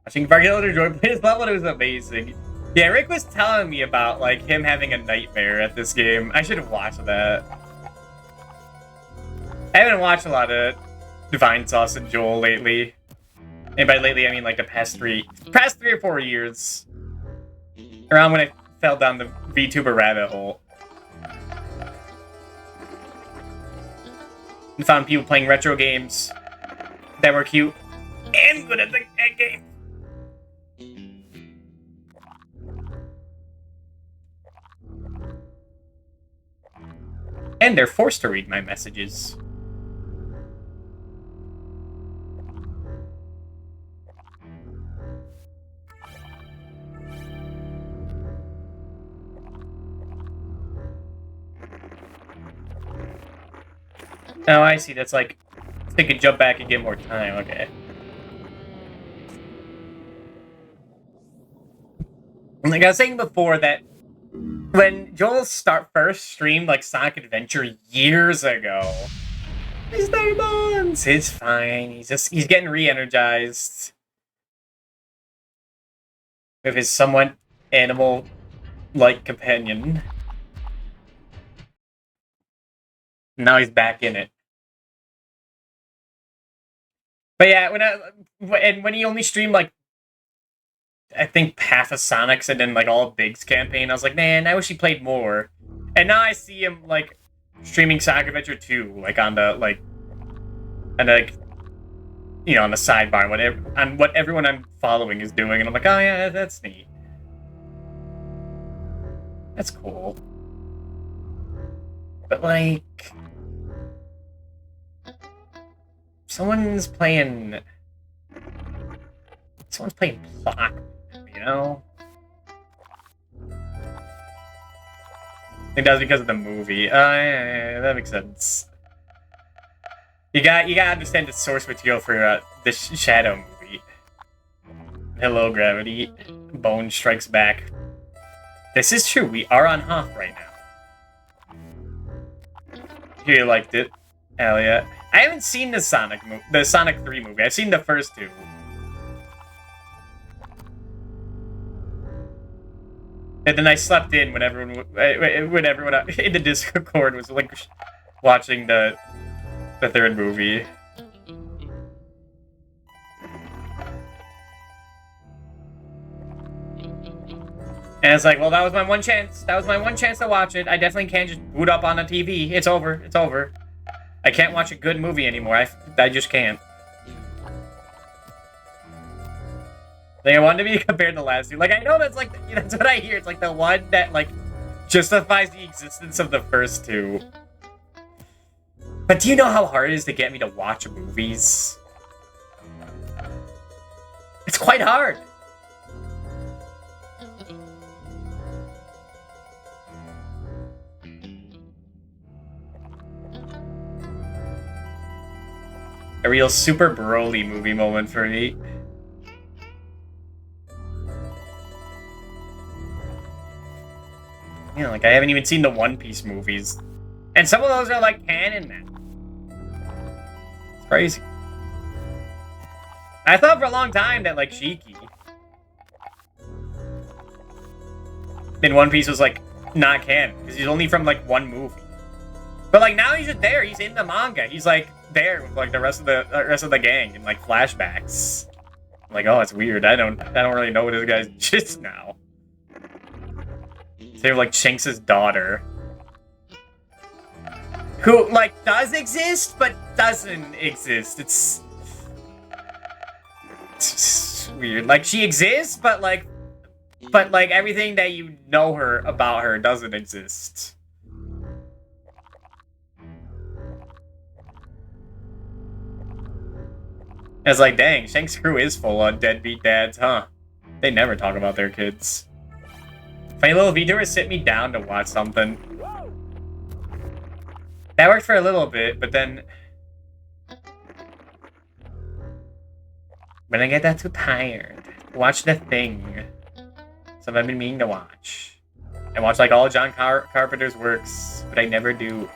Watching Regular Joy play this level, it was amazing. Yeah, Rick was telling me about like him having a nightmare at this game. I should have watched that. I haven't watched a lot of Divine Sauce and Joel lately. And by lately, I mean like the past 3 or 4 years. Around when I fell down the VTuber rabbit hole. And found people playing retro games that were cute and good at the game. And they're forced to read my messages. Oh, I see. That's like, they could jump back and get more time. Okay. Like I was saying before, that when Joel first streamed like Sonic Adventure years ago, Mr. Bones, it's fine. He's getting re-energized with his somewhat animal-like companion. Now he's back in it. But yeah, when he only streamed like I think half of Sonic's and then like all of Big's campaign, I was like, man, I wish he played more. And now I see him like streaming Sonic Adventure 2, like on the like, and like, you know, on the sidebar, on what everyone I'm following is doing, and I'm like, oh yeah, that's neat. That's cool. But like, someone's playing Plot, you know? I think that was because of the movie. Yeah, that makes sense. You gotta understand the source material for this Shadow movie. Hello, Gravity. Bone Strikes Back. This is true. We are on Hoth right now. You liked it, Elliot. I haven't seen the Sonic 3 movie. I've seen the first 2. And then I slept in when everyone in the Discord was like watching the 3rd movie. And it's like, well, that was my one chance. That was my one chance to watch it. I definitely can't just boot up on the TV. It's over. It's over. I can't watch a good movie anymore. I just can't. Like, I wanted to be compared to the last 2. Like, I know that's like, that's what I hear. It's like the one that, like, justifies the existence of the first 2. But do you know how hard it is to get me to watch movies? It's quite hard. A real Super Broly movie moment for me. Yeah, like I haven't even seen the One Piece movies. And some of those are like canon now. It's crazy. I thought for a long time that like Shiki in One Piece was like not canon, because he's only from like one movie. But like now he's just there, he's in the manga. He's like there with like the rest of the gang in like flashbacks. I'm like, oh, it's weird. I don't really know what this guy's just now. They're like Shanks' daughter, who like does exist but doesn't exist. It's weird. Like she exists, but like everything that you know about her doesn't exist. It's like, dang, Shanks' crew is full of deadbeat dads, huh? They never talk about their kids. Funny little VTuber sit me down to watch something. That worked for a little bit, but then... When I get that too tired, watch The Thing. So I've been meaning to watch. I watch like all John Carpenter's works, but I never do.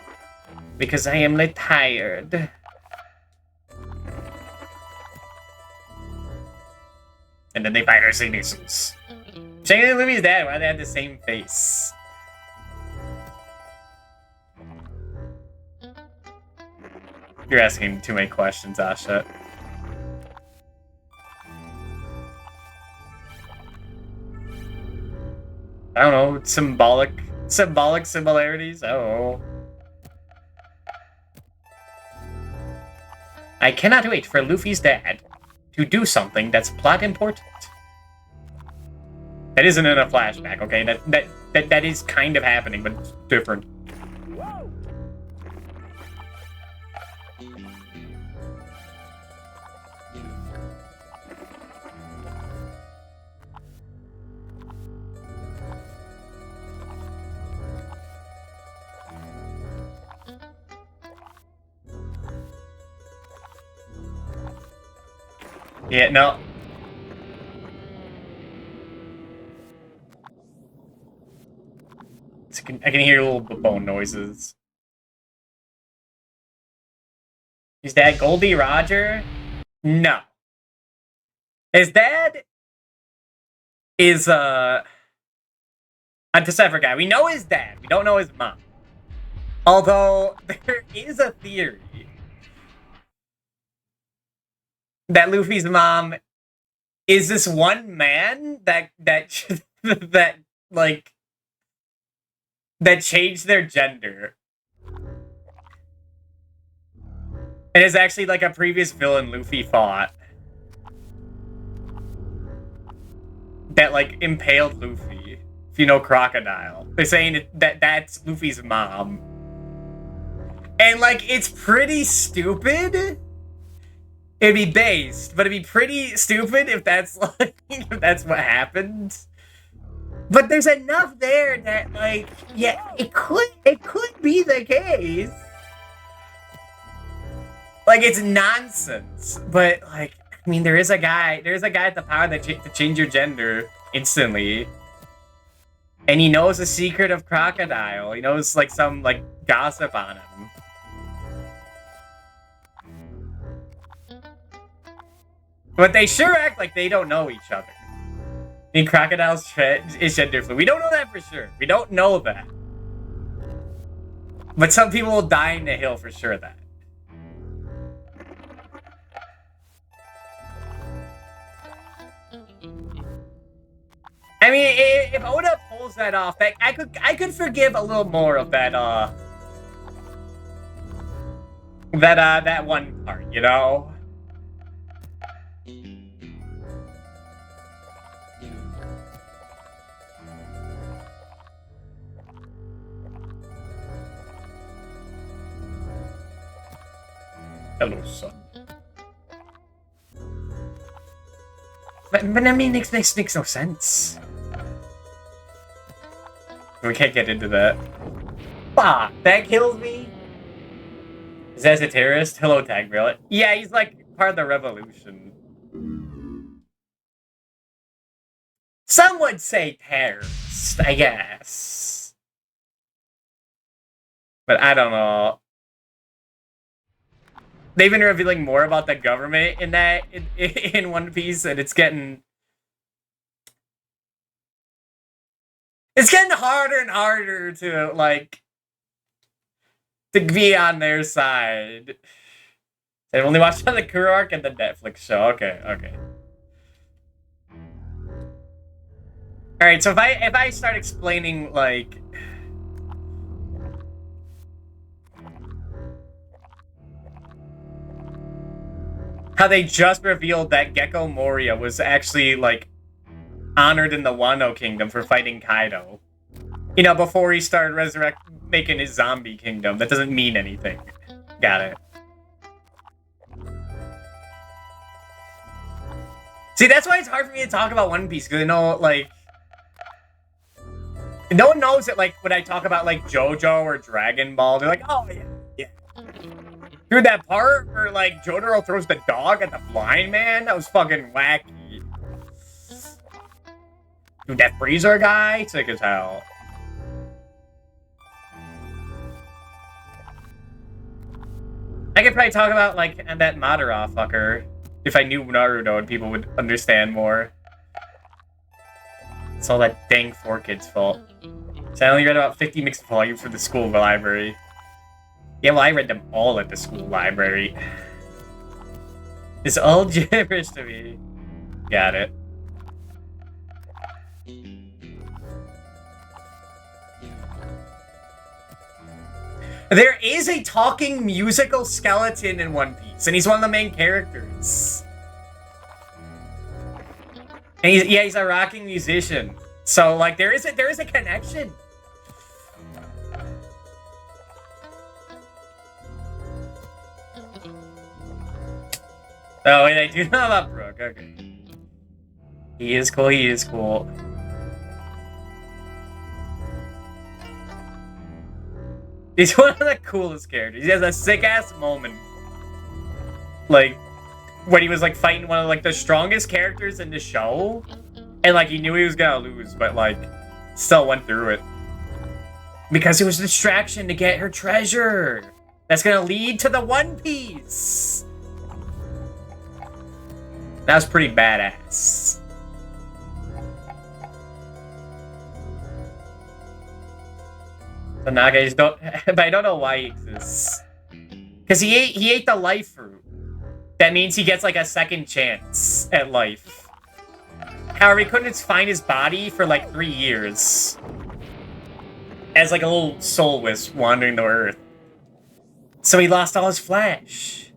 Because I am like tired. And then they find our signatures. Shanks and Luffy's dad, why do they have the same face? You're asking too many questions, Asha. I don't know, symbolic similarities? I don't know. I cannot wait for Luffy's dad to do something that's plot important. That isn't in a flashback, okay? That is kind of happening, but it's different. Yeah, no. I can hear little bone noises. Is that Goldie Roger? No. His dad is a separate guy. We know his dad. We don't know his mom. Although there is a theory that Luffy's mom is this one man that changed their gender. And is actually like a previous villain Luffy fought. That like impaled Luffy. If you know Crocodile. They're saying that's Luffy's mom. And like it's pretty stupid. It'd be based, but it'd be pretty stupid if that's like if that's what happened. But there's enough there that like yeah, it could be the case. Like it's nonsense, but like I mean there's a guy at the power that to change your gender instantly. And he knows the secret of Crocodile. He knows like some like gossip on him. But they sure act like they don't know each other. I mean, Crocodile's is gender fluid. We don't know that for sure. We don't know that. But some people will die in the hill for sure that. I mean, if Oda pulls that off, I could forgive a little more of that that one part, you know? Hello, son. But I mean, it makes no sense. We can't get into that. Fuck, that kills me. Is that a terrorist? Hello, Tagbill. Yeah, he's like part of the revolution. Some would say terrorist, I guess. But I don't know. They've been revealing more about the government in One Piece, and it's getting harder and harder to like to be on their side. I've only watched on the Kuro arc and the Netflix show. Okay. All right, so if I start explaining like. How they just revealed that Gecko Moria was actually, like, honored in the Wano Kingdom for fighting Kaido. You know, before he started making his zombie kingdom. That doesn't mean anything. Got it. See, that's why it's hard for me to talk about One Piece, because I know, like, no one knows that, like, when I talk about, like, JoJo or Dragon Ball, they're like, oh, yeah. Dude, that part where, like, Jotaro throws the dog at the blind man, that was fucking wacky. Dude, that Freezer guy, sick as hell. I could probably talk about, like, that Madara fucker. If I knew Naruto and people would understand more. It's all that dang 4Kids fault. So I only read about 50 mixed volumes for the school library. Yeah, well, I read them all at the school library. It's all gibberish to me. Got it. There is a talking musical skeleton in One Piece, and he's one of the main characters. And he's a rocking musician. So, like, there is a connection. Oh, wait, I do know about Brook. Okay. He is cool, he is cool. He's one of the coolest characters. He has a sick-ass moment. Like, when he was, like, fighting one of, like, the strongest characters in the show. And, like, he knew he was gonna lose, but, like, still went through it. Because it was a distraction to get her treasure. That's gonna lead to the One Piece. That was pretty badass. The Nagas don't, but I don't know why he exists. Because he ate the life fruit. That means he gets like a second chance at life. However, he couldn't find his body for like 3 years. As like a little soul wisp wandering the earth. So he lost all his flesh.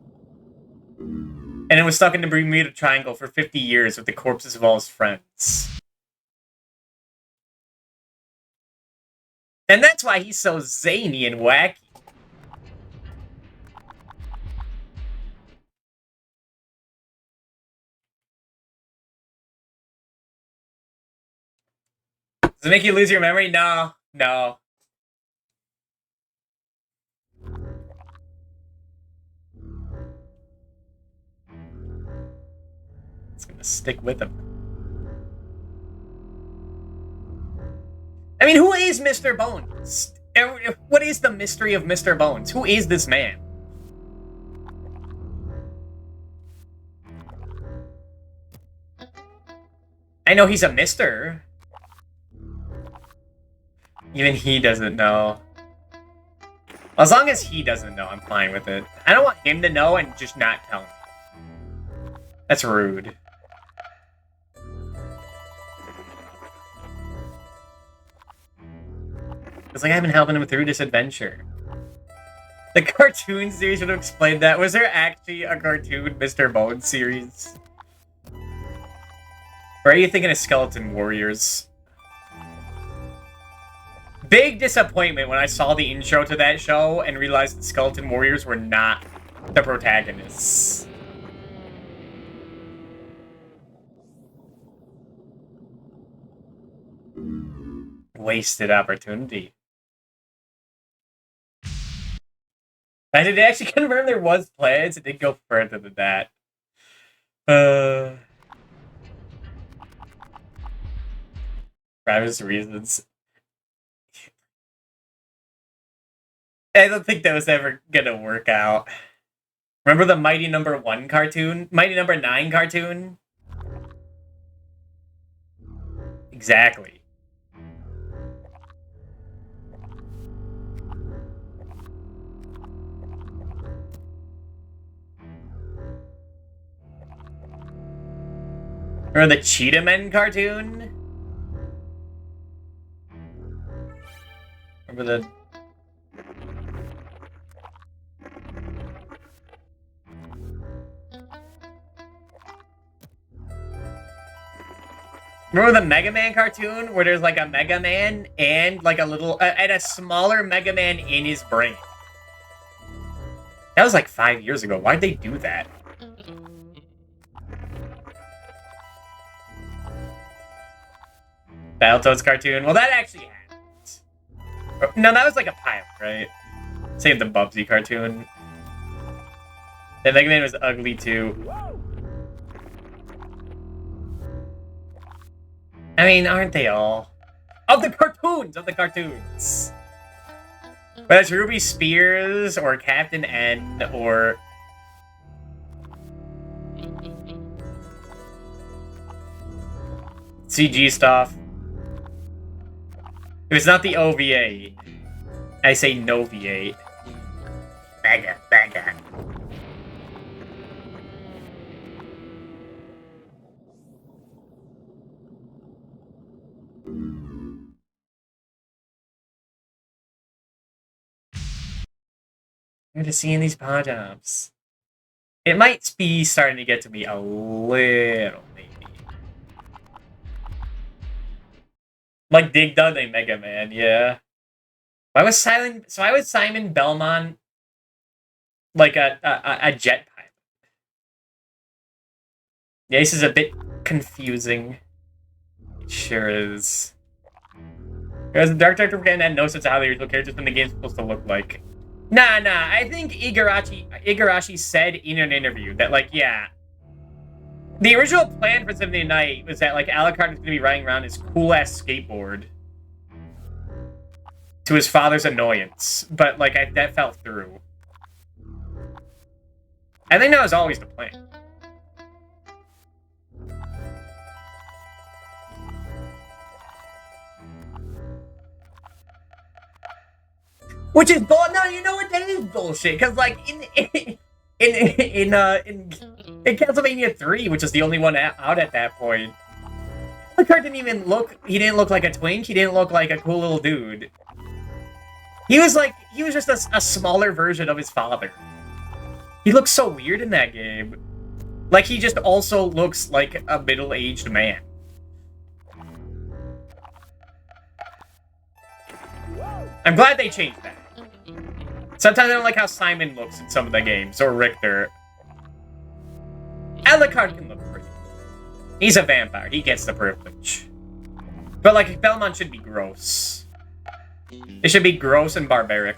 And it was stuck in the Bermuda Triangle for 50 years with the corpses of all his friends. And that's why he's so zany and wacky. Does it make you lose your memory? No. No. It's gonna stick with him. I mean, who is Mr. Bones? What is the mystery of Mr. Bones? Who is this man? I know he's a mister. Even he doesn't know. As long as he doesn't know, I'm fine with it. I don't want him to know and just not tell me. That's rude. It's like I've been helping him through this adventure. The cartoon series would have explained that. Was there actually a cartoon Mr. Bones series? Or are you thinking of Skeleton Warriors? Big disappointment when I saw the intro to that show and realized the Skeleton Warriors were not the protagonists. Wasted opportunity. I did actually confirm there was plans. It didn't go further than that. Travis reasons. I don't think that was ever gonna work out. Remember the Mighty Number 1 cartoon? Mighty Number 9 cartoon? Exactly. Remember the Cheetah Men cartoon? Remember the... Remember the Mega Man cartoon where there's like a Mega Man and like a little... and a smaller Mega Man in his brain? That was like 5 years ago. Why'd they do that? Battletoads cartoon. Well, that actually happened. No, that was like a pilot, right? Same with the Bubsy cartoon. And Mega Man was ugly too. I mean, aren't they all? Of the cartoons! Of the cartoons! Whether it's Ruby Spears, or Captain N, or... CG stuff. If it's not the OVA, I say no V8. Mega, mega. I'm just seeing these pawn jobs. It might be starting to get to me a little, maybe. Like Dig Dug a Mega Man, yeah. Why was Simon Belmont like a jet pilot? Yeah, this is a bit confusing. It sure is. Because the Dark Director had no sense of how the original characters in the game's supposed to look like. Nah. I think Igarashi said in an interview that, like, yeah, the original plan for Symphony of the Night was that, like, Alucard was going to be riding around his cool-ass skateboard to his father's annoyance, but, like, that fell through. I think that was always the plan. Which is bull. No, you know what? That is bullshit. Because, like, in Castlevania 3, which is the only one out at that point, Alucard didn't even look. He didn't look like a twink. He didn't look like a cool little dude. He was just a smaller version of his father. He looks so weird in that game. Like, he just also looks like a middle-aged man. I'm glad they changed that. Sometimes I don't like how Simon looks in some of the games, or Richter. Alucard can look pretty. He's a vampire. He gets the privilege. But, like, Belmont should be gross. It should be gross and barbaric.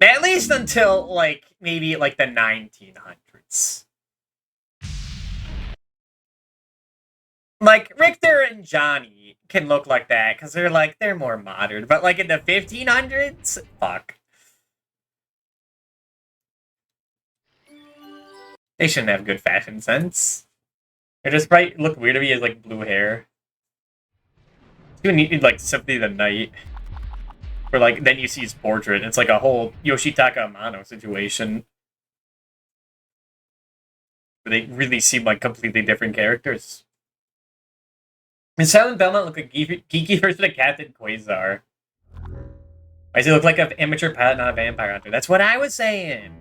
At least until, like, maybe, like, the 1900s. Like, Richter and Johnny can look like that, because they're more modern. But, like, in the 1500s? Fuck. They shouldn't have good fashion sense. They just might look weird if he has, like, blue hair. You need, like, Symphony of the Night. Where, like, then you see his portrait, and it's like a whole Yoshitaka Amano situation. Where they really seem like completely different characters. And Silent Belmont look like geeky version of Captain Quasar. Why does he look like an amateur pilot, not a vampire hunter? That's what I was saying.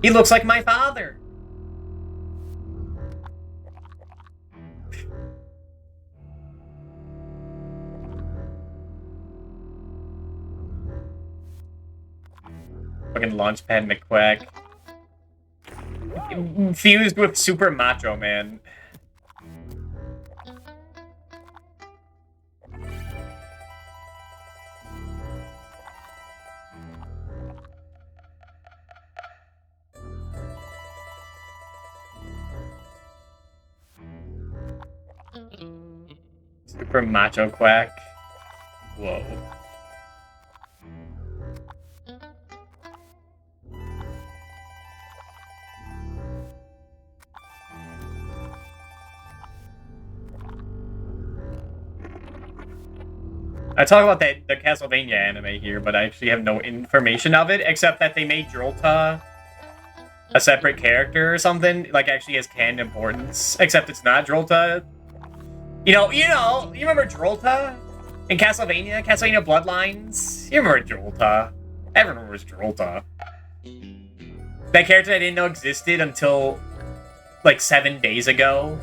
He looks like my father. Fucking Launchpad McQuack. Fused with Super Macho Man. Super Macho Quack. Whoa. I talk about the Castlevania anime here, but I actually have no information of it, except that they made Drolta a separate character or something, like actually has canon importance, except it's not Drolta. You remember Drolta in Castlevania Bloodlines? You remember Drolta. Everyone remembers Drolta. That character I didn't know existed until, like, 7 days ago.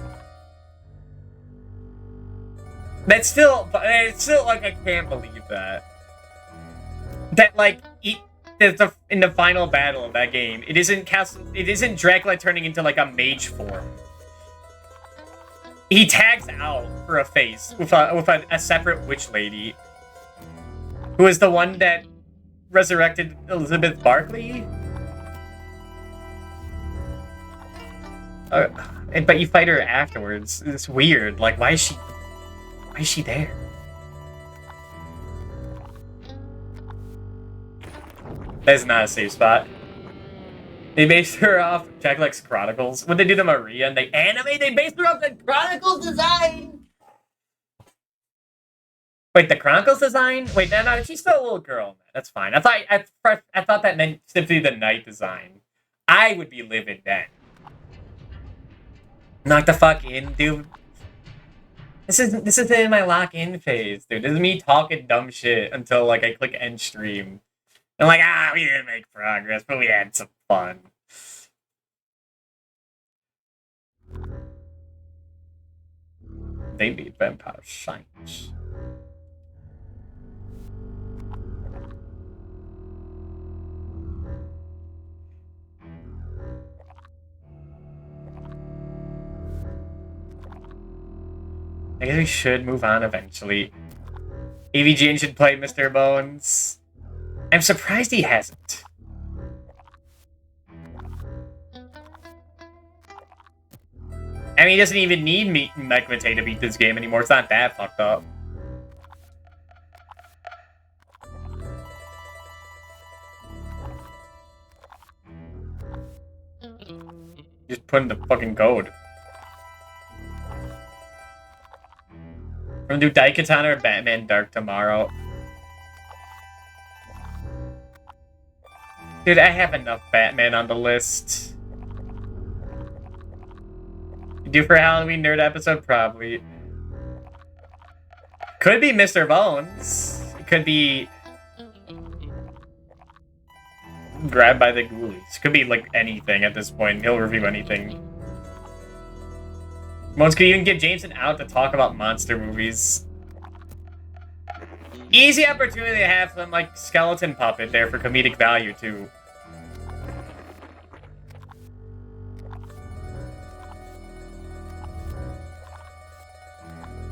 It's still, like, I can't believe that. That, like, in the final battle of that game. It isn't Dracula turning into like a mage form. He tags out for a face with a separate witch lady, who is the one that resurrected Elizabeth Barkley. But you fight her afterwards. It's weird. Like, why is she there? That's not a safe spot. They based her off Jack-Lex Chronicles. When they do the Maria and they based her off the Chronicles design! Wait, the Chronicles design? Wait, no, she's still a little girl. That's fine. I thought that meant simply the Knight design. I would be livid then. Knock the fuck in, dude. This is in my lock-in phase, dude. This is me talking dumb shit until like I click end stream. I'm like, we didn't make progress, but we had some fun. They made Vampire Science. I guess we should move on eventually. AVGN should play Mr. Bones. I'm surprised he hasn't. I mean, he doesn't even need Mechmate to beat this game anymore. It's not that fucked up. Just put in the fucking code. We're gonna do Daikatana or Batman Dark tomorrow. Dude, I have enough Batman on the list. You do for a Halloween nerd episode? Probably. Could be Mr. Bones. It could be Grabbed by the Ghoulies. Could be like anything at this point. He'll review anything. Bones could even get Jameson out to talk about monster movies. Easy opportunity to have some like skeleton puppet there for comedic value too.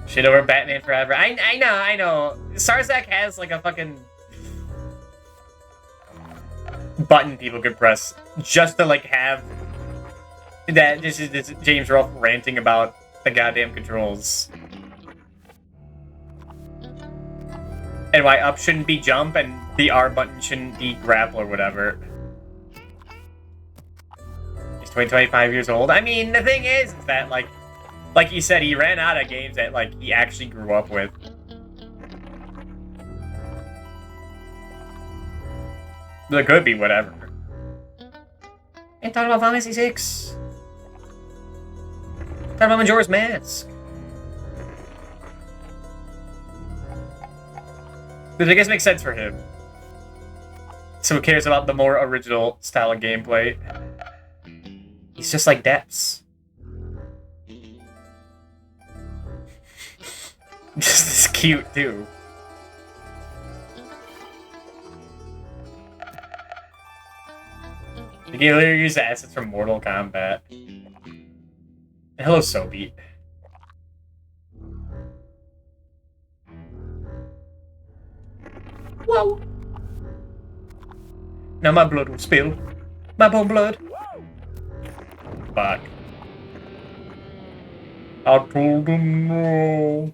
Shit over Batman Forever. I know. Sarzak has like a fucking button people could press just to like have that. This is James Rolfe ranting about the goddamn controls. And why up shouldn't be jump and the R button shouldn't be grapple or whatever. He's 25 years old. I mean, the thing is that like you said, he ran out of games that like he actually grew up with. There could be whatever. And talking about Final Fantasy 6. Talking about Majora's Mask. Which I guess makes sense for him. So who cares about the more original style of gameplay? He's just like Depps. Just as cute, too. You can literally use the assets from Mortal Kombat. Hello, Sobeat. Whoa! Now my blood will spill. My bone blood. Fuck. I told him no.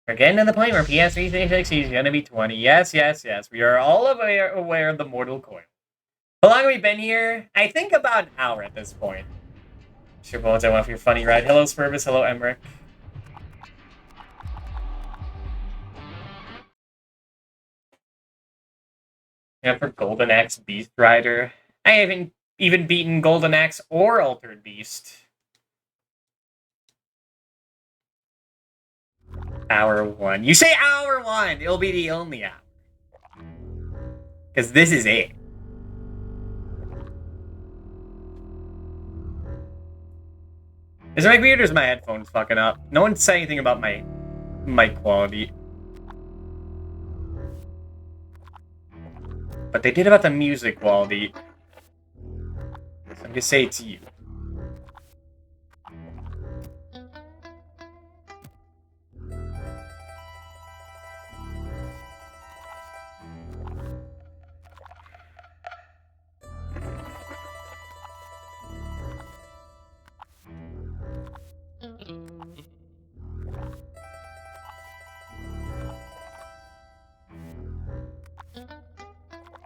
We're getting to the point where PS3 is gonna be 20. Yes. We are all aware of the mortal coil. How long have we been here? I think about an hour at this point. Sure, Bones, I want for your funny ride. Hello, Spurvis. Hello, Emmerich. Yeah, for Golden Axe Beast Rider. I haven't even beaten Golden Axe or Altered Beast. Hour 1. You say hour 1! It'll be the only hour. Because this is it. Is it my weird or is my headphones fucking up? No one said anything about my mic quality. But they did about the music quality. So I'm gonna say it's you.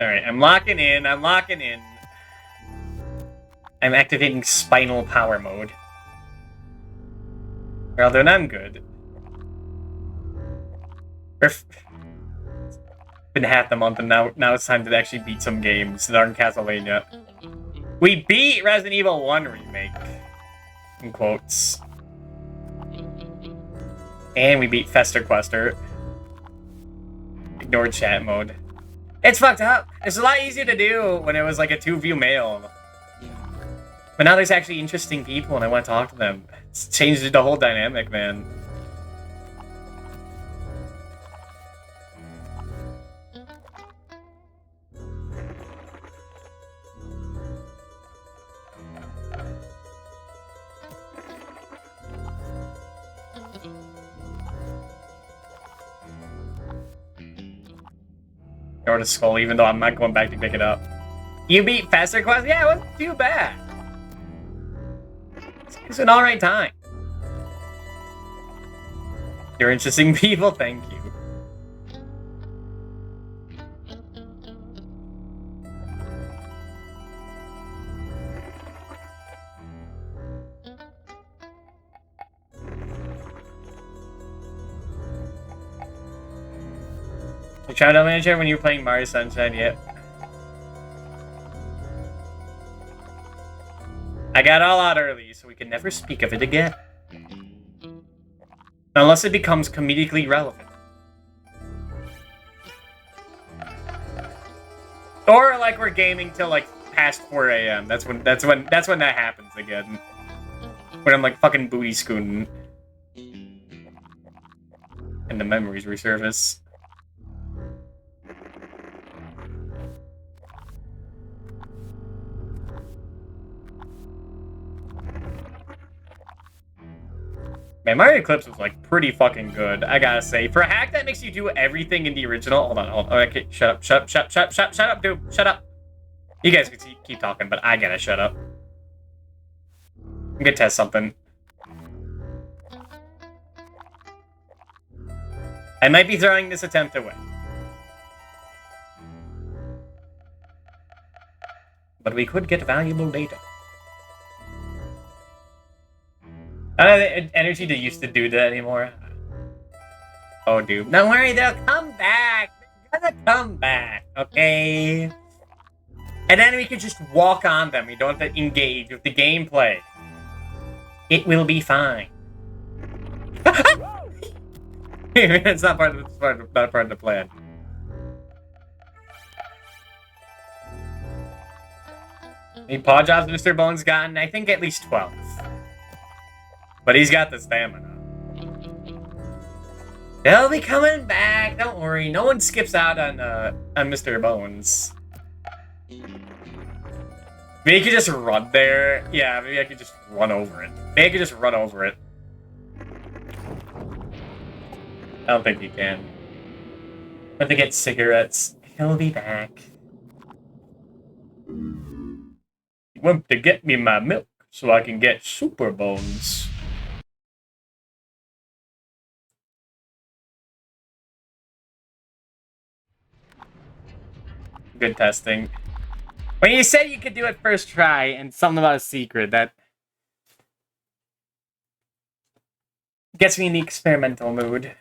Alright, I'm locking in. I'm activating spinal power mode. Well, then I'm good. It's been half the month, and now it's time to actually beat some games that aren't Castlevania. We beat Resident Evil 1 Remake. In quotes. And we beat Fester Quester. Ignore chat mode. It's fucked up. It's a lot easier to do when it was like a 2-view mail. But now there's actually interesting people and I want to talk to them. It's changed the whole dynamic, man. Or the skull, even though I'm not going back to pick it up. You beat Faster Quest? Yeah, it wasn't too bad. It's an alright time. You're interesting people, thank you. You tried out manager when you were playing Mario Sunshine yet? I got all out early, so we can never speak of it again. Unless it becomes comedically relevant. Or like we're gaming till like past 4 AM. That's when that happens again. When I'm like fucking booty scooting. And the memories resurface. Man, Mario Eclipse was like pretty fucking good, I gotta say. For a hack that makes you do everything in the original. Hold on. Okay, shut up, dude. Shut up. You guys can keep talking, but I gotta shut up. I'm gonna test something. I might be throwing this attempt away. But we could get valuable data. I don't have the energy to used to do that anymore. Oh, dude. Don't worry, they'll come back. They're gonna come back, okay? And then we can just walk on them. We don't have to engage with the gameplay. It will be fine. It's not part of the plan. How many paw jobs Mr. Bones gotten? I think at least 12. But he's got the stamina. They'll be coming back. Don't worry. No one skips out on Mr. Bones. Maybe you could just run there. Yeah, maybe I could just run over it. Maybe I could just run over it. I don't think you can. But to get cigarettes, he'll be back. He went to get me my milk so I can get Super Bones. Good testing. When you said you could do it first try and something about a secret, that gets me in the experimental mood.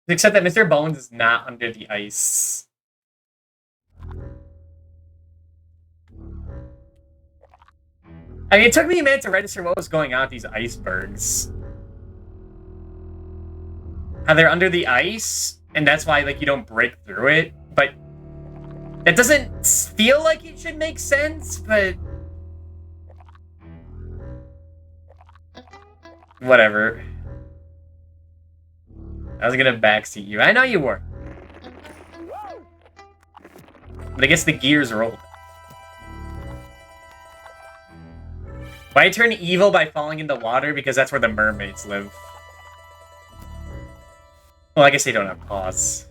Except that Mr. Bones is not under the ice. I mean, it took me a minute to register what was going on with these icebergs. How they're under the ice, and that's why like you don't break through it, but it doesn't feel like it should make sense, but whatever. I was gonna backseat you. I know you were. But I guess the gears rolled. Why I turn evil by falling into water? Because that's where the mermaids live. Well, I guess they don't have paws.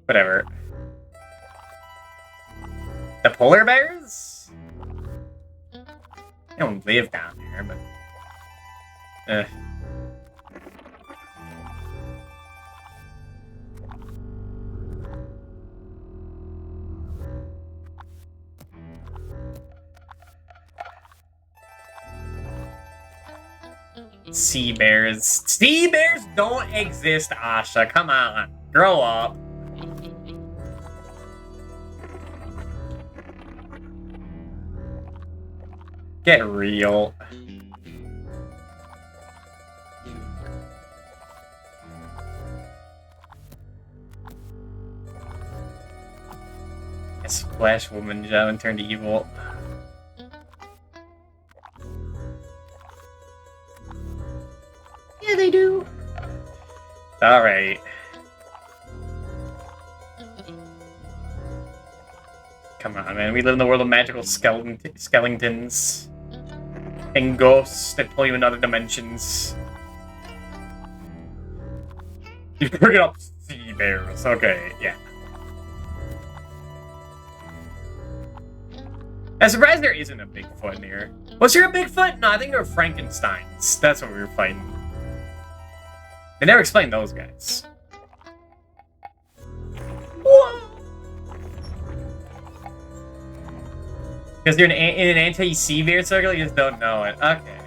Whatever. The polar bears? They don't live down there, but... Sea bears. Sea bears don't exist, Asha. Come on. Grow up. Get real. A Splash Woman and turned evil. Yeah, they do. Alright. Come on, man. We live in the world of magical skeletons. And ghosts that pull you in other dimensions. You bring it up sea bears. Okay, yeah. I'm surprised there isn't a Bigfoot here. Was there a Bigfoot? No, I think they were Frankensteins. That's what we were fighting. They never explained those guys. Whoa! Because you're in an anti-sea bear circle, you just don't know it. Okay.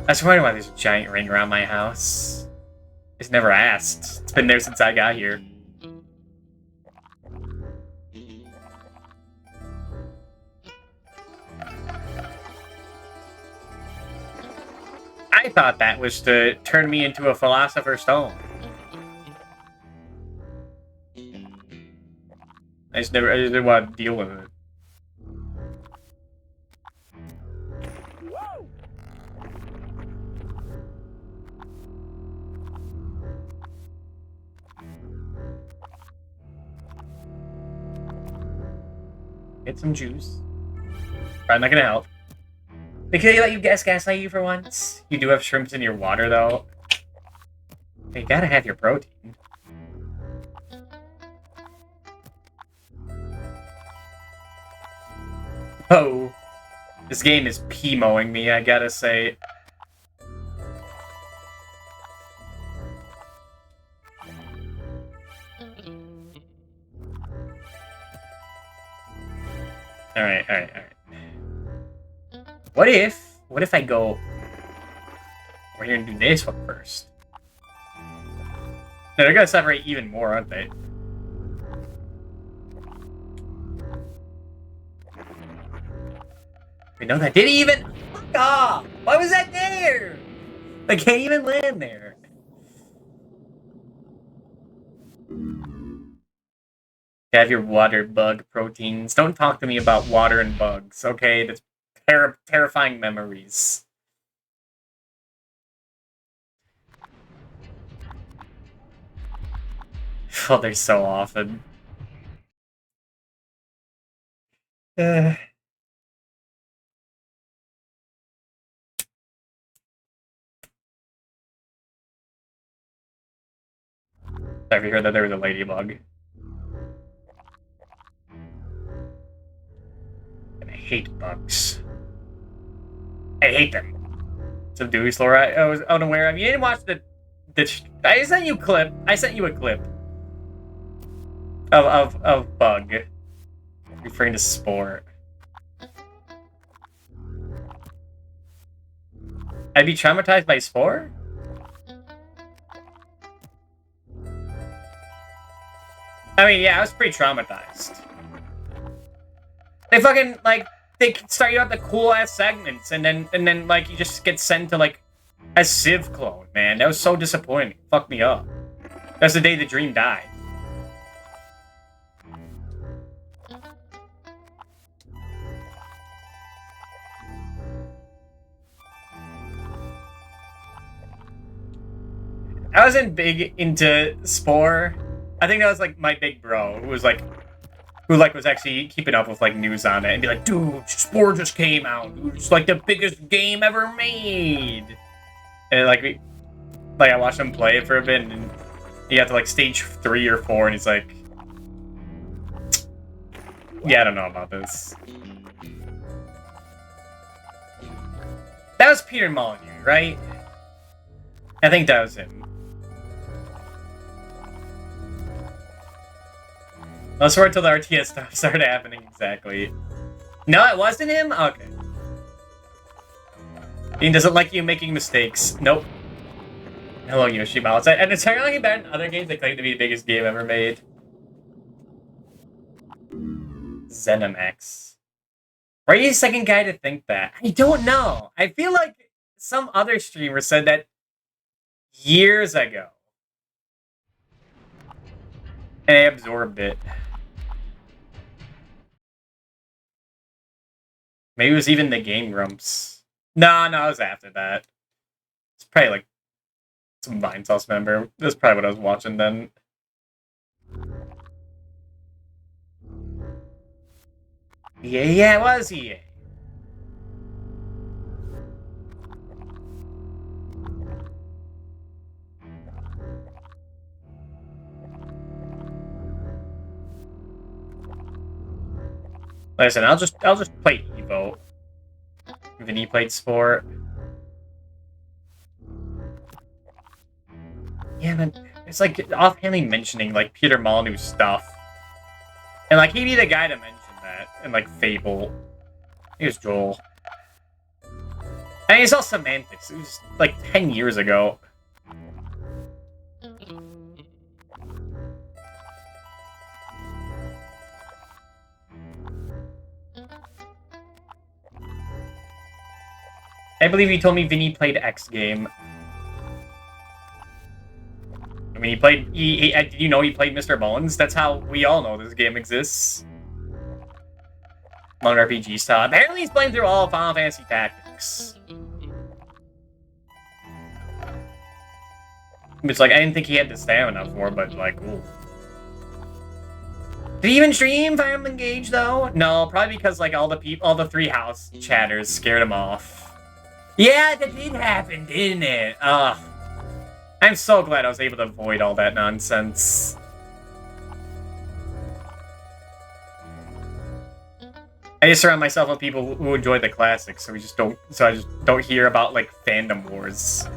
That's wondering why there's a giant ring around my house. It's never asked. It's been there since I got here. I thought that was to turn me into a Philosopher's Stone. I just didn't want to deal with it. Get some juice. Probably not gonna help. They could let you gaslight you for once. You do have shrimps in your water, though. You gotta have your protein. Oh. This game is P-moing me, I gotta say. Alright. What if I go over here and do this one first? No, they're gonna separate even more, aren't they? Wait, no, that didn't even... Fuck off! Why was that there? I can't even land there. Have your water bug proteins. Don't talk to me about water and bugs, okay? That's terrifying memories. Oh, they're so often. Have you heard that there was a ladybug? And I hate bugs. I hate them. So Dewey Slore, I was unaware of. You didn't watch the I sent you a clip. I sent you a clip of bug referring to spore. I'd be traumatized by spore? I mean, yeah, I was pretty traumatized. They fucking, like, they start you out the cool-ass segments, and then, like, you just get sent to, like, a Civ clone, man. That was so disappointing. Fucked me up. That's the day the dream died. I wasn't big into Spore. I think that was like my big bro who was was actually keeping up with like news on it and be like, dude, Spore just came out. It's like the biggest game ever made. And like I watched him play it for a bit, and he got to like stage 3 or 4, and he's like, yeah, I don't know about this. That was Peter Molyneux, right? I think that was him. Let's wait until the RTS stuff started happening, exactly. No, it wasn't him? Okay. He doesn't like you making mistakes. Nope. Hello, Yoshi Mouse. And it's apparently better than other games that claim to be the biggest game ever made. ZeniMax. Why are you the second guy to think that? I don't know. I feel like some other streamer said that years ago. And I absorbed it. Maybe it was even the Game Grumps. No, it was after that. It's probably like some Vinesauce member. That's probably what I was watching then. Yeah, it was EA. Listen, I'll just play Evo. Vinny played Sport. Yeah, man, it's like offhandedly mentioning like Peter Molyneux stuff, and like he'd be the guy to mention that, and like Fable. Here's Joel. And it's all semantics. It was like 10 years ago. I believe he told me Vinny played X game. I mean, he played. Did you know he played Mr. Bones? That's how we all know this game exists. Long RPG style. Apparently, he's playing through all of Final Fantasy Tactics. It's like I didn't think he had the stamina for, but like, ooh. Did he even stream Fire Emblem Engage though? No, probably because like all the three house chatters scared him off. Yeah, that did happen, didn't it? Ugh. I'm so glad I was able to avoid all that nonsense. I just surround myself with people who enjoy the classics, so I just don't hear about like fandom wars.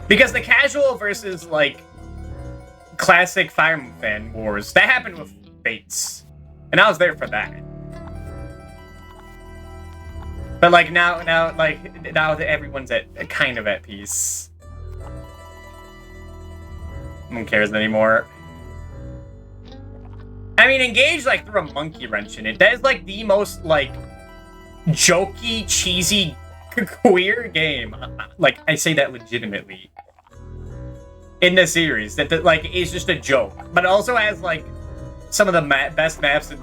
Because the casual versus like classic Fire Emblem fan wars, that happened with Fates. And I was there for that. But like now that everyone's kind of at peace. No one cares anymore. I mean, Engage like threw a monkey wrench in it. That is like the most like jokey, cheesy, queer game. Like I say that legitimately. In the series, that like is just a joke, but it also has like some of the best maps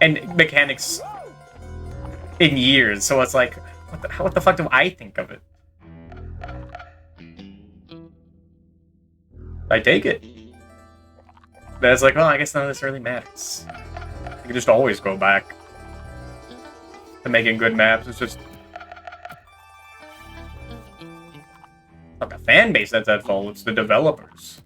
and mechanics in years. So it's like, what the fuck do I think of it? I take it. But it's like, well, I guess none of this really matters. You can just always go back to making good maps. It's just not the fan base that's at fault, it's the developers.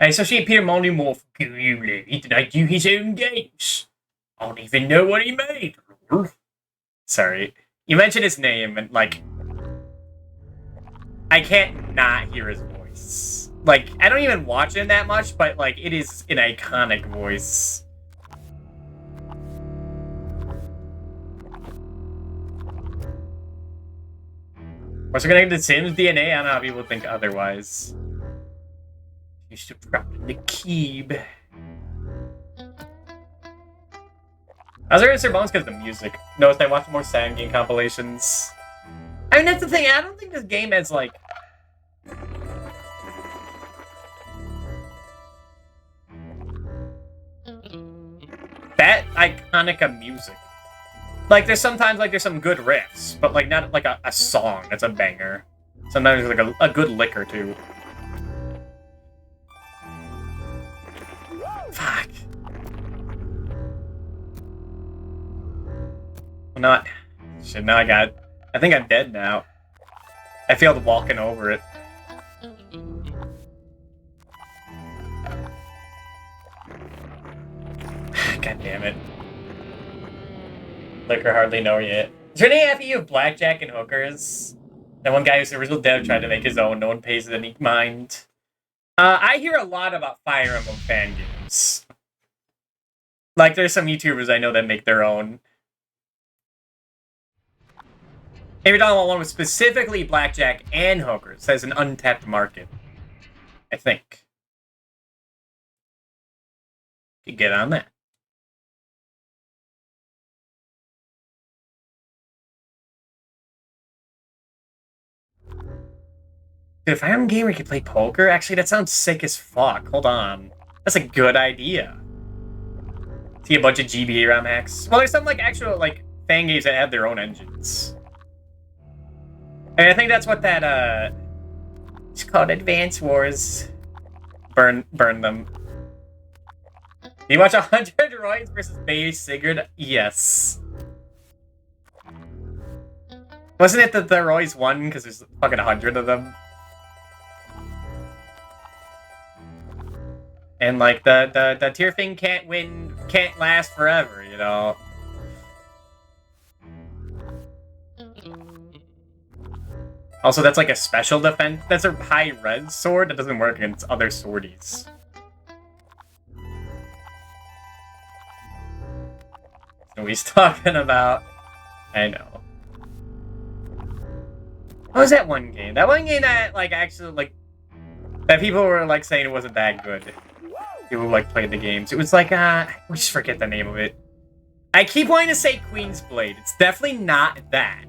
I associate Peter Molyneux more for Guru. He did not do his own games. I don't even know what he made. Sorry. You mentioned his name, and, like, I can't not hear his voice. Like, I don't even watch him that much, but, like, it is an iconic voice. What's connected to Sims DNA? I don't know how people think otherwise. Used to drop the Keeb. I was ready to Mr. Bones because of the music. Notice I watch more Sam game compilations. I mean, that's the thing. I don't think this game has, like... that iconic of music. Like, there's sometimes, like, there's some good riffs, but, like, not, like, a song that's a banger. Sometimes there's, like, a good lick or two. Fuck. Not... Shit, now I think I'm dead now. I failed walking over it. God damn it. Liquor hardly know yet. Is there any after of blackjack and hookers? That one guy who's the original dev tried to make his own. No one pays it any mind. I hear a lot about Fire Emblem fan games. Like, there's some YouTubers I know that make their own. If you're talking about one with specifically blackjack and hookers, that's an untapped market. I think. You get on that. Dude, if I'm a gamer, you could play poker? Actually, that sounds sick as fuck. Hold on. That's a good idea. See a bunch of GBA RAM hacks. Well, there's some, like, actual, like, fan games that have their own engines. And I think that's what that, it's called Advance Wars. Burn them. Do you watch 100 Roy's versus Baby Sigurd? Yes. Wasn't it that the Roy's won because there's fucking 100 of them? And, like, the tier thing can't last forever, you know? Also, that's like a special defense. That's a high res sword that doesn't work against other swordies. What he's talking about. I know. What was that one game? That one game that, like, actually, like, that people were, like, saying it wasn't that good. People, like, played the games. It was like, I just forget the name of it. I keep wanting to say Queen's Blade. It's definitely not that.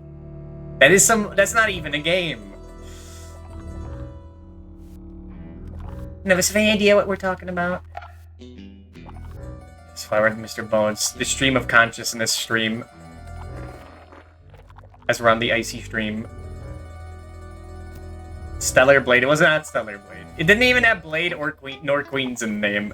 That's not even a game. No, have any idea what we're talking about? It's Flower with Mr. Bones. The stream of consciousness stream. As we're on the icy stream. Stellar Blade. It was not Stellar Blade. It didn't even have Blade or Queen nor Queens in the name.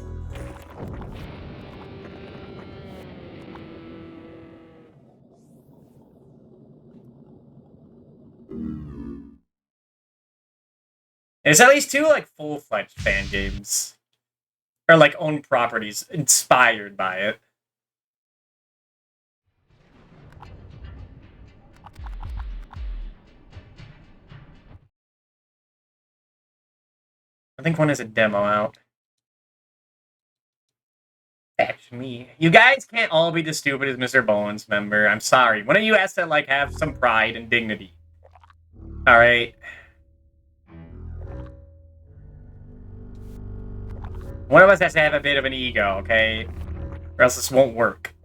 There's at least two, like, full-fledged fan games. Or, like, own properties inspired by it. I think one has a demo out. That's me. You guys can't all be as stupid as Mr. Bones, member. I'm sorry. One of you has to, like, have some pride and dignity. Alright. One of us has to have a bit of an ego, okay? Or else this won't work.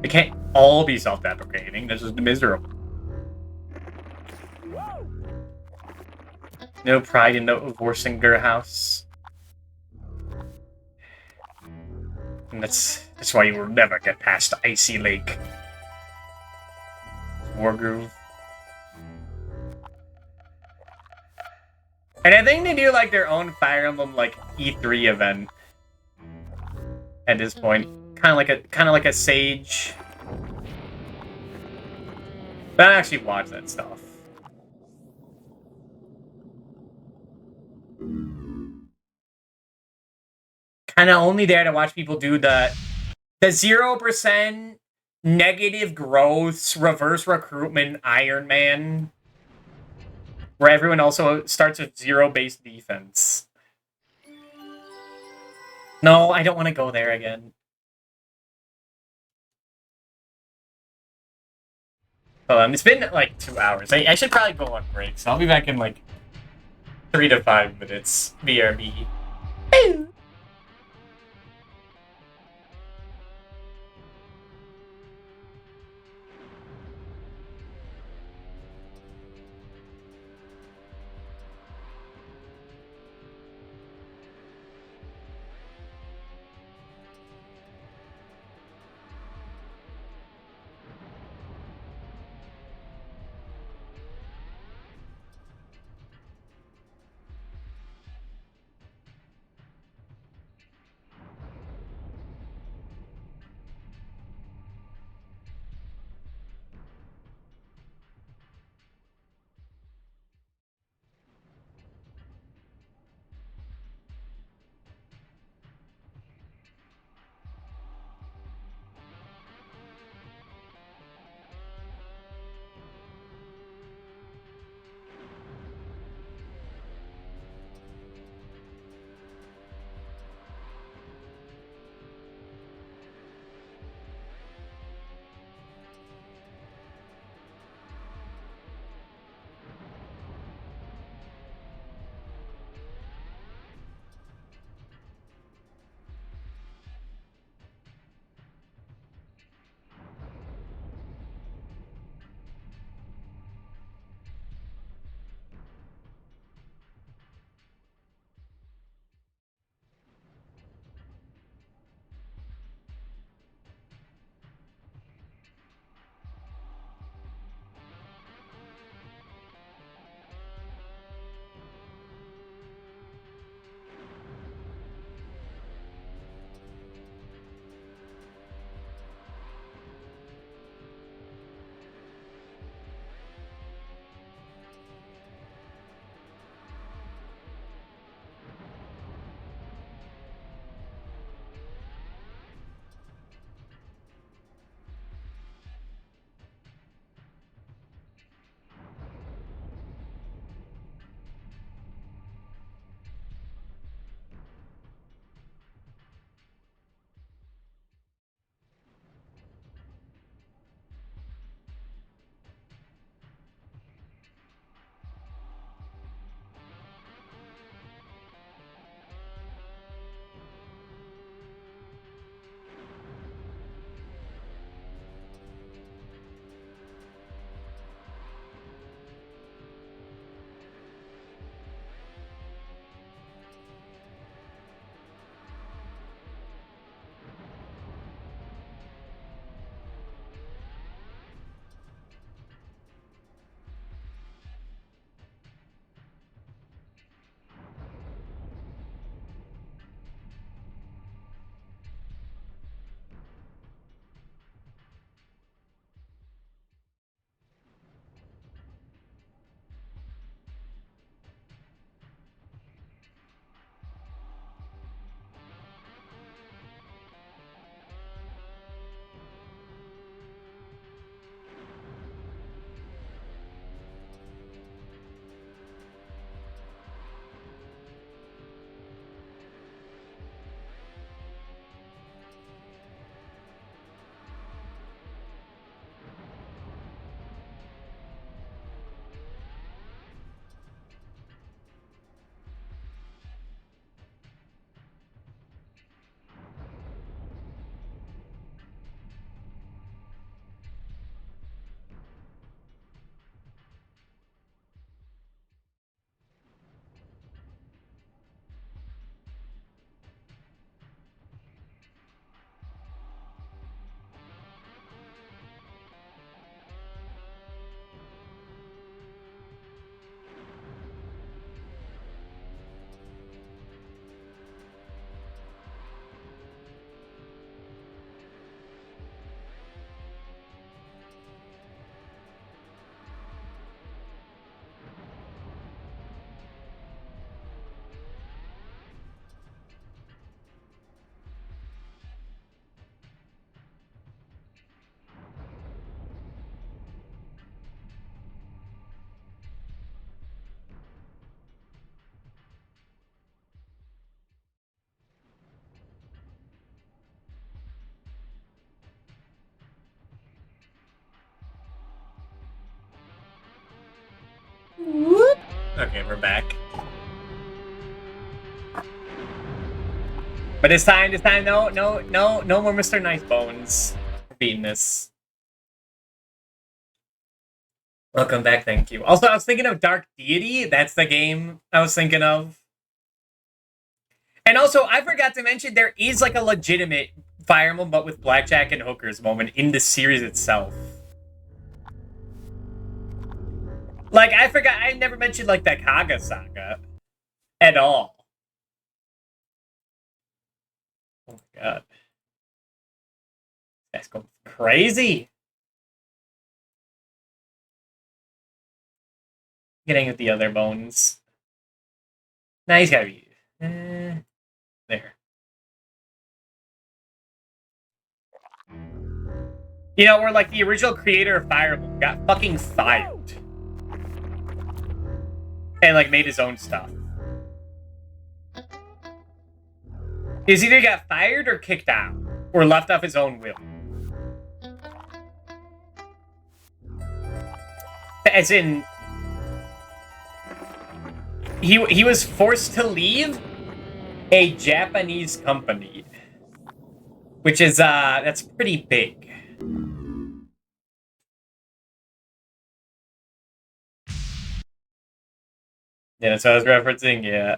We can't all be self-deprecating. This is miserable. No pride in the Vorsinger house. And that's why you will never get past Icy Lake. Wargroove. And I think they do, like, their own Fire Emblem, like, E3 event. At this point. Kinda like a Sage. But I don't actually watch that stuff. Kinda only there to watch people do the 0% negative growths, reverse recruitment Iron Man. Where everyone also starts with 0-based defense. No, I don't want to go there again. It's been like 2 hours. I should probably go on break, so I'll be back in like 3 to 5 minutes. BRB. Okay, we're back. But it's time, no more Mr. Nice Bones. We're beating this. Welcome back, thank you. Also, I was thinking of Dark Deity. That's the game I was thinking of. And also, I forgot to mention, there is like a legitimate Fire Emblem, but with blackjack and hookers moment in the series itself. Like, I forgot, I never mentioned like the Kaga Saga at all. Oh my god. That's going crazy. Getting with the other bones. Nah, he's gotta be. There. You know, where like the original creator of Fire Emblem got fucking fired. And like made his own stuff. He's either got fired or kicked out. Or left off his own will. As in, he was forced to leave a Japanese company, which is that's pretty big. Yeah, that's what I was referencing. Yeah.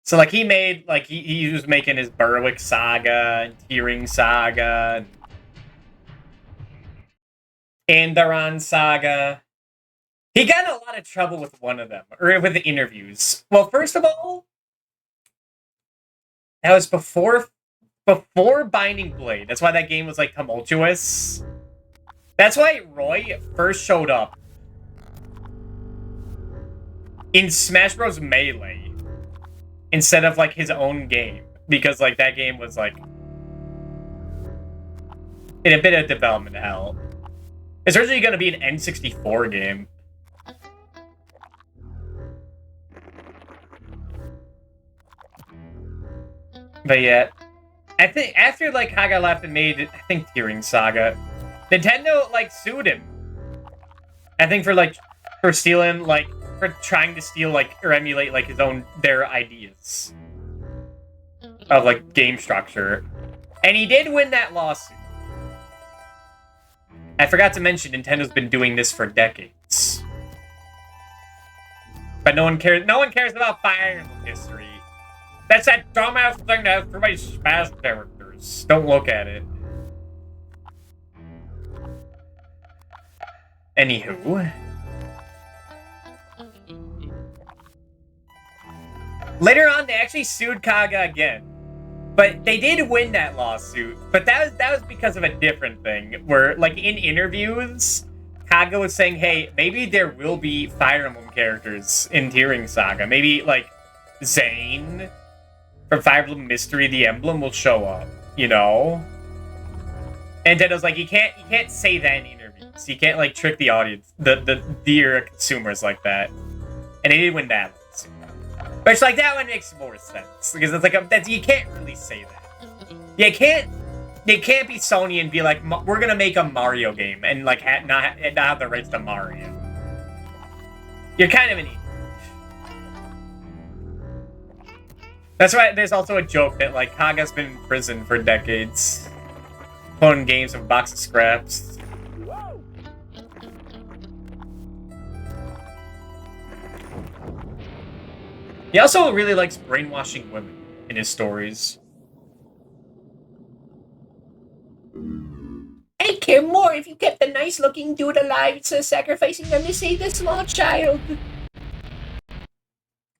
So like he made like he was making his Berwick Saga and Tearing Saga and Andaran Saga. He got in a lot of trouble with one of them, or with the interviews. Well, first of all, that was before Binding Blade. That's why that game was like tumultuous. That's why Roy first showed up in Smash Bros. Melee instead of like his own game, because like that game was like in a bit of development hell. It's originally going to be an N64 game. But yeah, I think after like Haga left and made, I think Tearing Saga, Nintendo like sued him. I think for stealing like for trying to steal like or emulate like their ideas of like game structure, and he did win that lawsuit. I forgot to mention Nintendo's been doing this for decades, but no one cares. No one cares about Fire Emblem history. That's that dumbass thing that everybody smash characters. Don't look at it. Anywho. Later on, they actually sued Kaga again. But they did win that lawsuit. But that was because of a different thing. Where, like, in interviews, Kaga was saying, hey, maybe there will be Fire Emblem characters in Tearing Saga. Maybe, like, Zane from Fire Emblem Mystery the Emblem will show up, you know? And Nintendo's like, you can't say that in interviews. You can't like trick the audience, the dear consumers like that. And they did win that lawsuit. But it's like that one makes more sense because it's like you can't really say that. You can't be Sony and be like, we're gonna make a Mario game and like not have the rights to Mario. You're kind of an idiot. That's why there's also a joke that, like, Kaga's been in prison for decades. Pulling games from a box of scraps. He also really likes brainwashing women in his stories. I'd care more if you kept the nice-looking dude alive instead of sacrificing them to save the small child.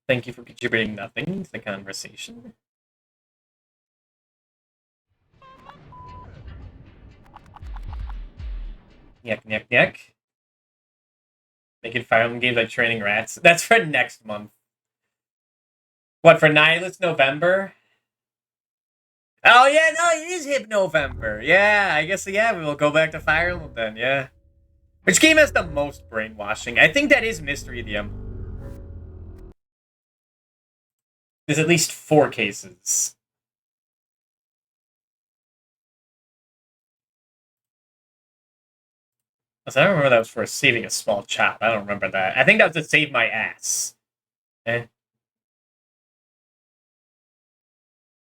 Thank you for contributing nothing to the conversation. Yuck. Making Fire Emblem games like training rats. That's for next month. What, for Nihilist November? Oh, yeah, no, it is Hip November. Yeah, I guess, yeah, we will go back to Fire Emblem then, yeah. Which game has the most brainwashing? I think that is Mystery of the Emblem. There's at least 4 cases. I don't remember that was for saving a small chop. I don't remember that. I think that was to save my ass. Eh.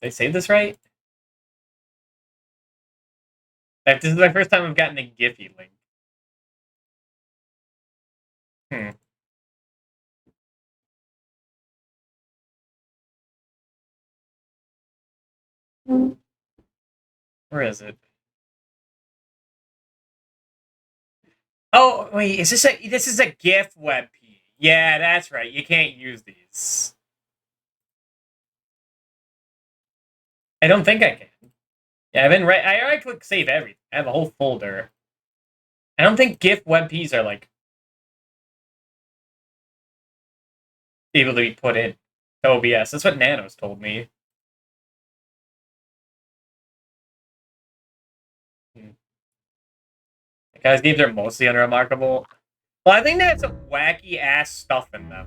They saved this right? This is my first time I've gotten a Giphy link. Where is it? Oh, wait, is this a GIF WebP? Yeah, that's right. You can't use these. I don't think I can. Yeah, I right click save everything. I have a whole folder. I don't think GIF WebPs are like able to be put in to OBS. That's what Nanos told me. Guys, games are mostly unremarkable. Well, I think they have some wacky ass stuff in them.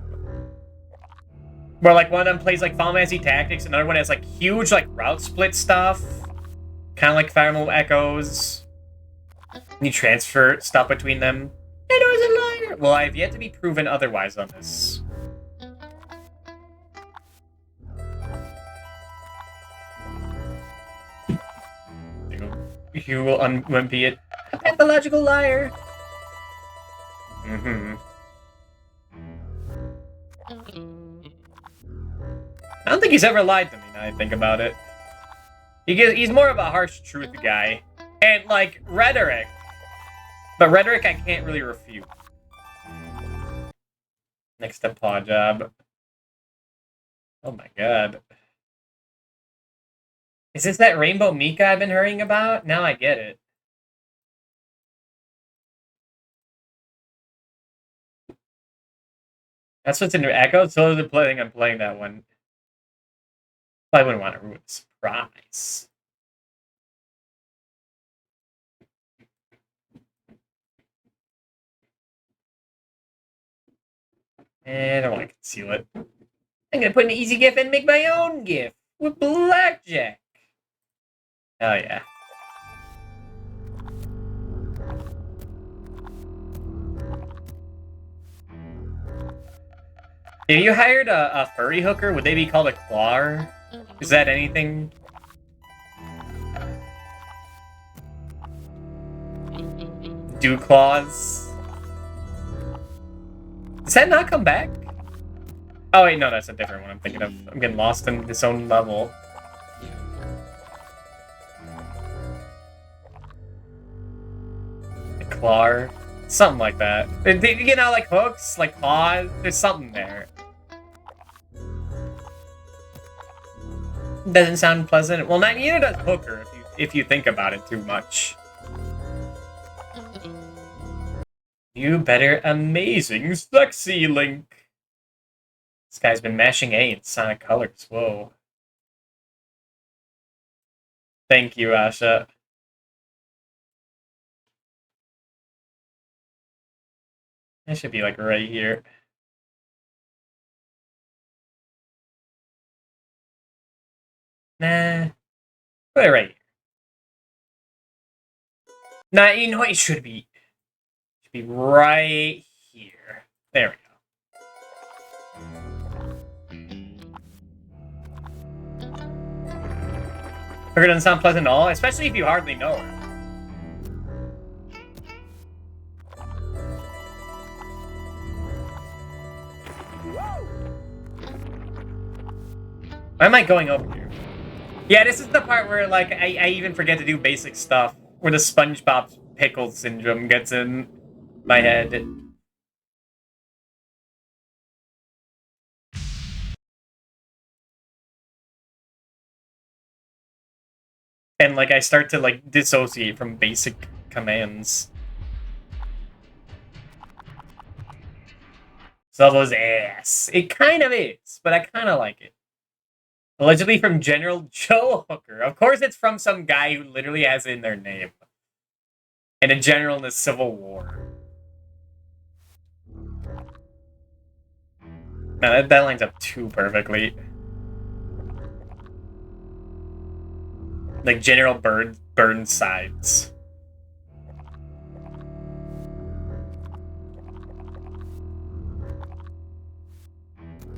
Where like one of them plays like Final Fantasy Tactics, another one has like huge like route split stuff. Kind of like Fire Emblem Echoes. You transfer stuff between them. And I was a liar! Well, I have yet to be proven otherwise on this. You will unwimpy it. A pathological liar! I don't think he's ever lied to me, now I think about it. He's more of a harsh truth guy. And, like, rhetoric. But rhetoric I can't really refute. Next to Paw Job. Oh my god. Is this that Rainbow Mika I've been hearing about? Now I get it. That's what's in Echo? So I'm playing that one. I wouldn't want to ruin the surprise. And I don't want to conceal it. I'm going to put an easy GIF and make my own GIF with Blackjack. Oh, yeah. If you hired a furry hooker, would they be called a claw? Is that anything? Do claws? Does that not come back? Oh wait, no, that's a different one I'm thinking of. I'm getting lost in this own level. A claw? Something like that. You know, like hooks, like claws, there's something there. Doesn't sound pleasant. Well, neither does hooker if you think about it too much. You better amazing sexy Link. This guy's been mashing A in Sonic Colors. Whoa. Thank you, Asha. It should be like right here. Nah. Put it right here. Nah, you know what? It should be right here. There we go. Her doesn't sound pleasant at all, especially if you hardly know her. Why am I going over here? Yeah, this is the part where like I even forget to do basic stuff. Where the SpongeBob pickle syndrome gets in my head. And like I start to like dissociate from basic commands. Zelda's ass. It kind of is, but I kind of like it. Allegedly from General Joe Hooker. Of course it's from some guy who literally has it in their name. And a general in the Civil War. No, that lines up too perfectly. Like General Burnsides.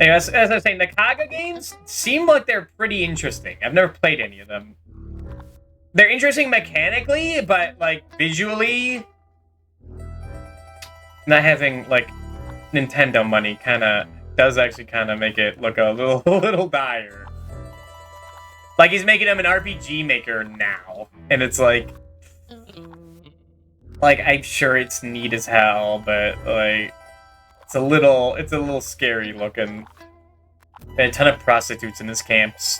Anyway, as I was saying, the Kaga games seem like they're pretty interesting. I've never played any of them. They're interesting mechanically, but like visually, not having like Nintendo money kind of does actually kind of make it look a little dire. Like he's making him an RPG maker now, and it's like I'm sure it's neat as hell, but like it's a little scary looking. And a ton of prostitutes in his camps.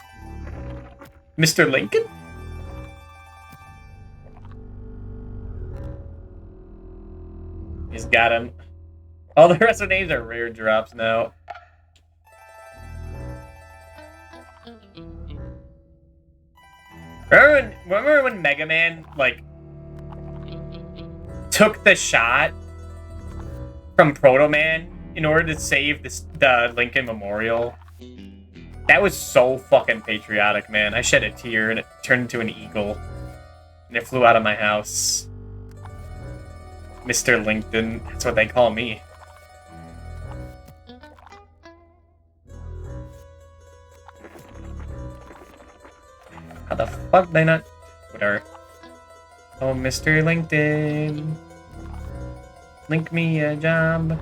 Mr. Lincoln? He's got him. All the rest of the names are rare drops now. Remember when Mega Man, like, took the shot from Proto Man in order to save the Lincoln Memorial? That was so fucking patriotic, man. I shed a tear and it turned into an eagle. And it flew out of my house. Mr. Lincoln, that's what they call me. How the fuck did they not... Whatever. Oh, Mr. LinkedIn. Link me a job.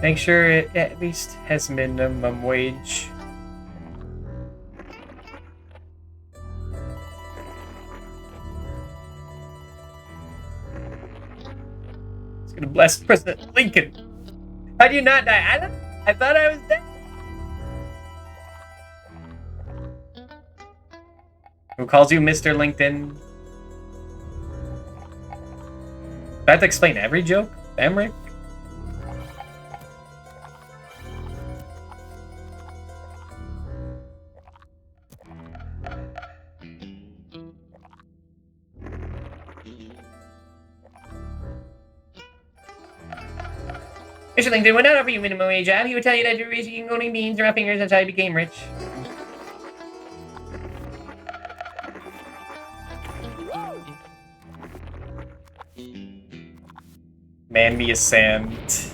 Make sure it at least has minimum wage. It's gonna bless President Lincoln. How do you not die? I thought I was dead. Who calls you Mr. LinkedIn? Do I have to explain every joke, Emmerich? Mr. LinkedIn would not offer you minimum wage job. He would tell you that you're raising only beans or fingers until you became rich. Man me a sand.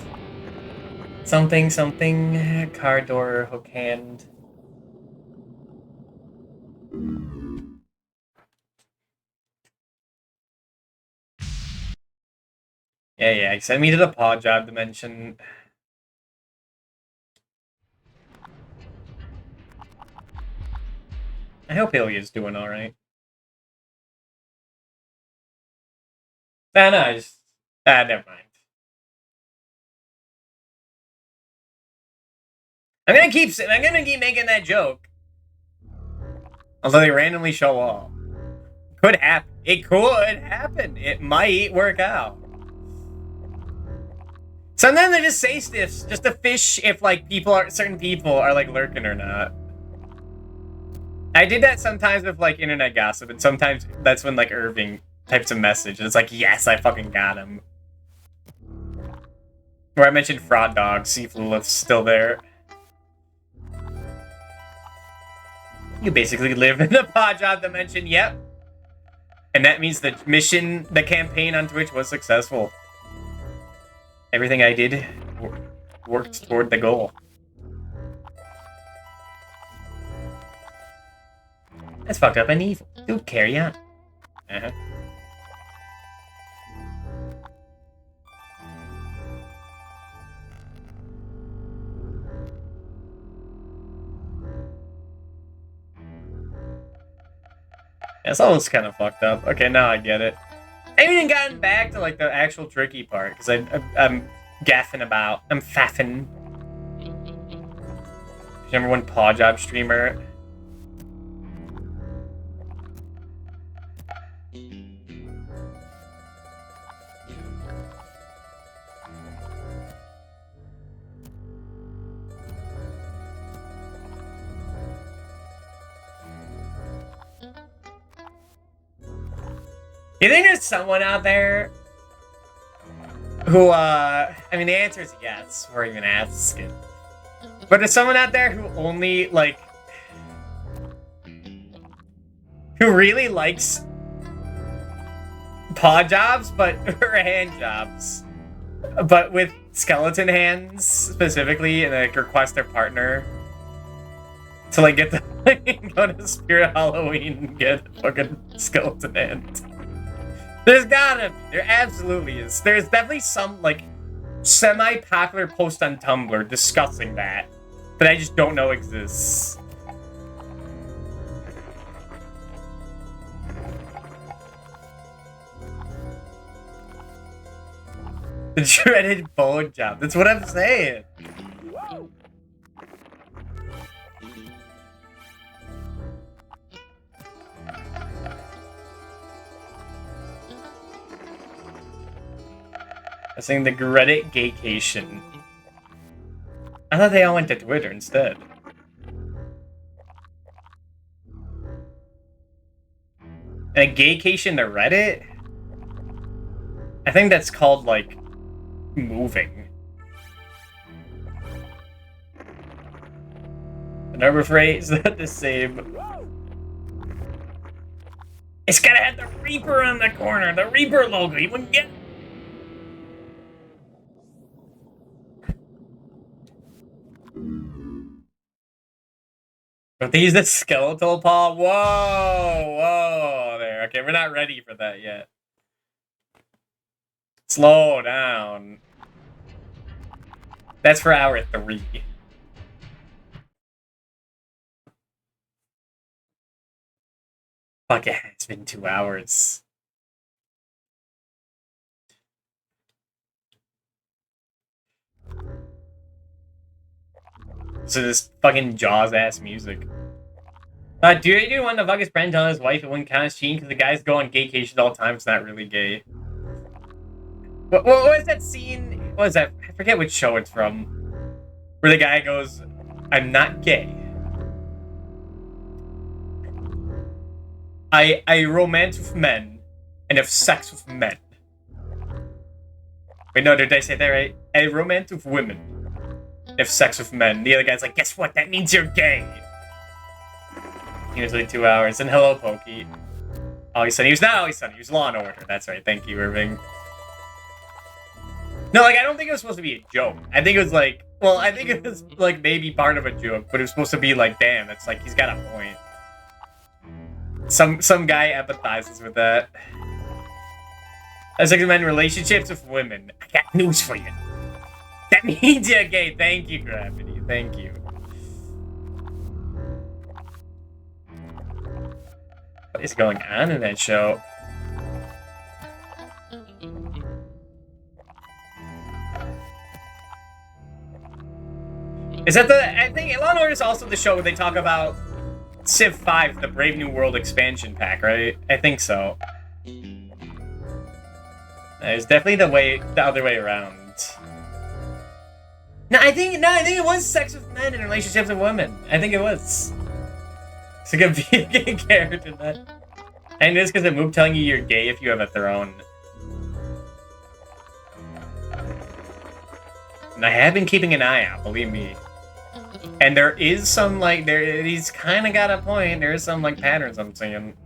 Something, car door, hook hand. Yeah, he sent me to the paw job dimension. I hope Ilya's doing alright. No, never mind. I'm gonna keep making that joke. Although they randomly show up. Could happen. It could happen. It might work out. Sometimes I just say stuff just to fish if like certain people are like lurking or not. I did that sometimes with like internet gossip, and sometimes that's when like Irving types a message and it's like, yes, I fucking got him. Where I mentioned Fraud Dog, see if Lilith's still there. You basically live in the pod job dimension, yep. And that means the campaign on Twitch was successful. Everything I did worked toward the goal. That's fucked up and evil. Dude, carry on. Uh-huh. That's almost kind of fucked up. Okay, now I get it. I haven't even gotten back to like the actual tricky part because I'm gaffing about. I'm faffing. Number one paw job streamer. You think there's someone out there who, I mean, the answer is yes, we're even asking. But there's someone out there who only, like, who really likes paw jobs, or hand jobs, but with skeleton hands specifically and like request their partner to like get the go to Spirit Halloween and get a fucking skeleton hand. There's gotta be. There absolutely is. There's definitely some like semi-popular post on Tumblr discussing that I just don't know exists. The dreaded bone job. That's what I'm saying. I'm saying the Reddit gaycation. I thought they all went to Twitter instead. And a gaycation to Reddit? I think that's called, like, moving. The number phrase, the same. It's gotta have the Reaper on the corner, the Reaper logo. You wouldn't get. But they use the skeletal paw. Whoa, whoa, there. Okay, we're not ready for that yet. Slow down. That's for hour 3. Fuck yeah, it's been 2 hours. So this fucking Jaws ass music. Do you want to fuck his friend telling his wife it wouldn't count as cheating because the guys go on gaycations all the time? It's not really gay. What was that scene? What was that? I forget which show it's from. Where the guy goes, "I'm not gay. I romance with men and have sex with men." Wait, no, did I say that right? I romance with women and have sex with men. The other guy's like, guess what? That means you're gay. Usually 2 hours. And hello, Pokey. Always Sunny. He was not Always Sunny. He was Law and Order. That's right. Thank you, Irving. No, like, I don't think it was supposed to be a joke. I think it was like, well, I think it was like maybe part of a joke, but it was supposed to be like, damn, it's like he's got a point. Some guy empathizes with that. I recommend relationships with women. I got news for you. That means you're gay. Thank you, Gravity. Thank you. What is going on in that show? Is that I think Law & Order is also the show where they talk about Civ 5, the Brave New World expansion pack, right? I think so. It's definitely the other way around. No, I think it was sex with men and relationships with women. I think it was. It's like a gay character that. And it's because the move telling you you're gay if you have a throne. And I have been keeping an eye out, believe me. And there is some, like, he's kind of got a point. There is some, like, patterns I'm seeing.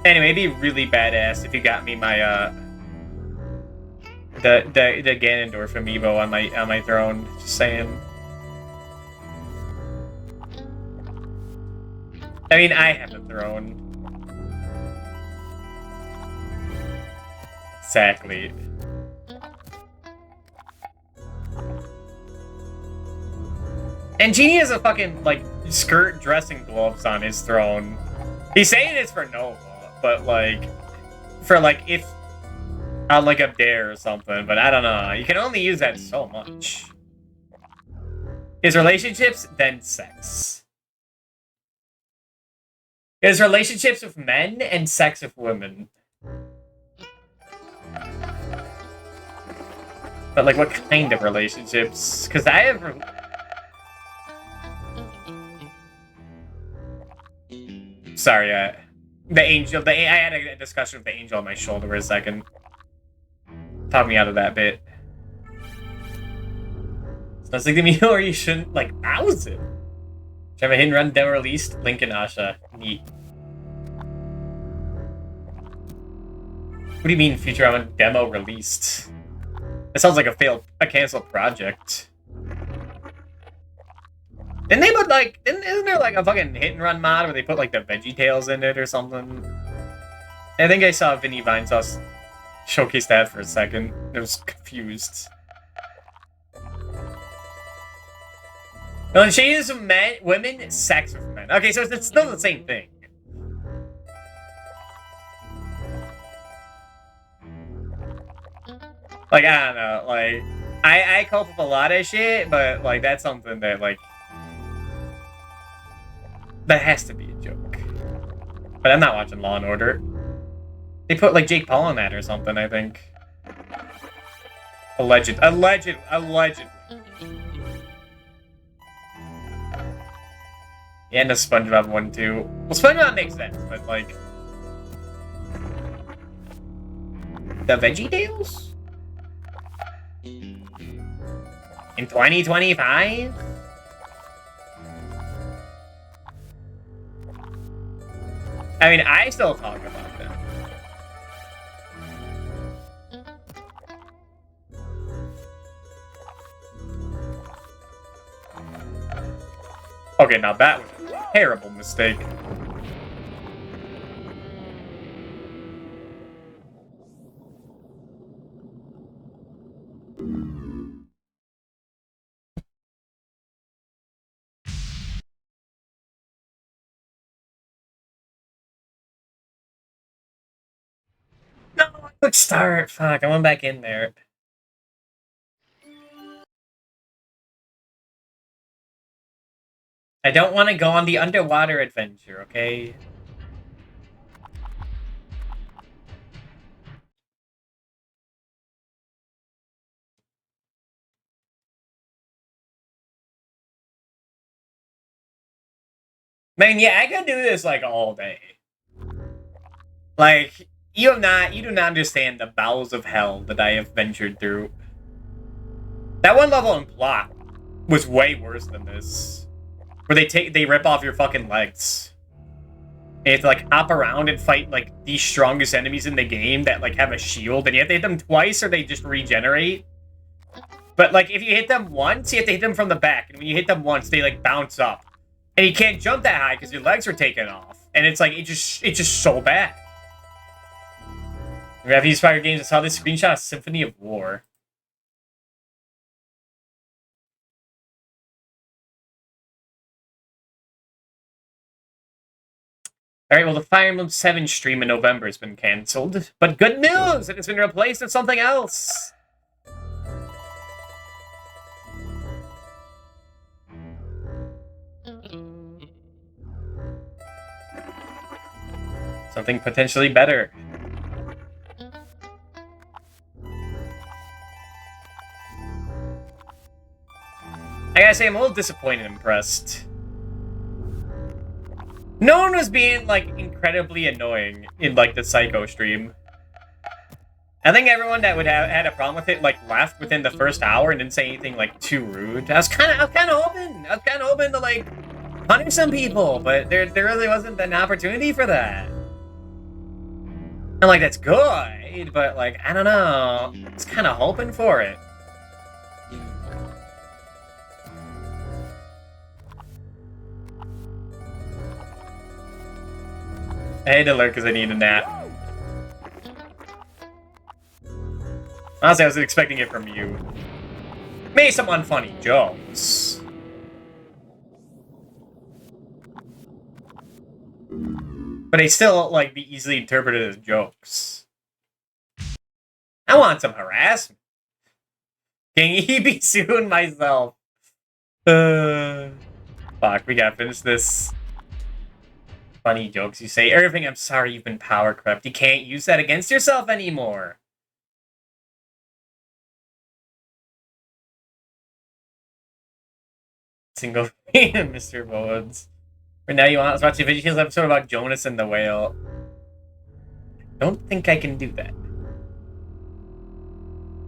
Anyway, it'd be really badass if you got me my, the Ganondorf amiibo on my throne. Just saying. I mean, I have a throne. Exactly. And Genie has a fucking, like, skirt, dress, and gloves on his throne. He's saying it's for Nova, but, like, for, like, if on, like, a dare or something, but I don't know. You can only use that so much. His relationships, then sex. His relationships with men and sex with women. But, like, what kind of relationships? Because I have... Sorry, the angel. I had a discussion with the angel on my shoulder for a second. Talk me out of that bit. Sounds like the meal where you shouldn't, like, browse it. Should have a hidden run demo released. Link and Asha. Neat. do you mean Futurama demo released? It sounds like a canceled project. Didn't they put like, isn't there like a fucking hit and run mod where they put like the VeggieTales in it or something? I think I saw Vinny Vinesauce showcase that for a second. I was confused. No, she is men, women, sex with men. Okay, so it's still the same thing. Like, I don't know, like, I cope with a lot of shit, but, like, that's something that, like, that has to be a joke. But I'm not watching Law & Order. They put, like, Jake Paul in that or something, I think. Allegedly. Yeah, and the SpongeBob one, too. Well, SpongeBob makes sense, but, like... The VeggieTales? In 2025? I mean, I still talk about them. Okay, now that was a terrible mistake. No, quick start. Fuck, I went back in there. I don't want to go on the underwater adventure, okay? Man, yeah, I could do this, like, all day. Like, you do not understand the bowels of hell that I have ventured through. That one level in Plot was way worse than this. Where they rip off your fucking legs. And you have to, like, hop around and fight, like, the strongest enemies in the game that, like, have a shield. And you have to hit them twice or they just regenerate. But, like, if you hit them once, you have to hit them from the back. And when you hit them once, they, like, bounce up. And you can't jump that high because your legs are taken off. And it's, like, it's just so bad. Gravity Inspired Games, I saw this screenshot of Symphony of War. Alright, well, the Fire Emblem 7 stream in November has been cancelled. But good news! It has been replaced with something else! Something potentially better. I gotta say, I'm a little disappointed and impressed. No one was being, like, incredibly annoying in, like, the Psycho stream. I think everyone that would have had a problem with it, like, left within the first hour and didn't say anything, like, too rude. I was kind of hoping to, like, punish some people, but there really wasn't an opportunity for that. And, like, that's good, but, like, I don't know. I was kind of hoping for it. I had to alert because I need a nap. Honestly, I was expecting it from you. Maybe some unfunny jokes. But they still, like, be easily interpreted as jokes. I want some harassment. Can he be suing myself? Fuck, we gotta finish this. Funny jokes you say. Irving, I'm sorry you've been power crept. You can't use that against yourself anymore. Single Mr. Bones. For now you want to watch a VeggieTales episode about Jonas and the whale. Don't think I can do that.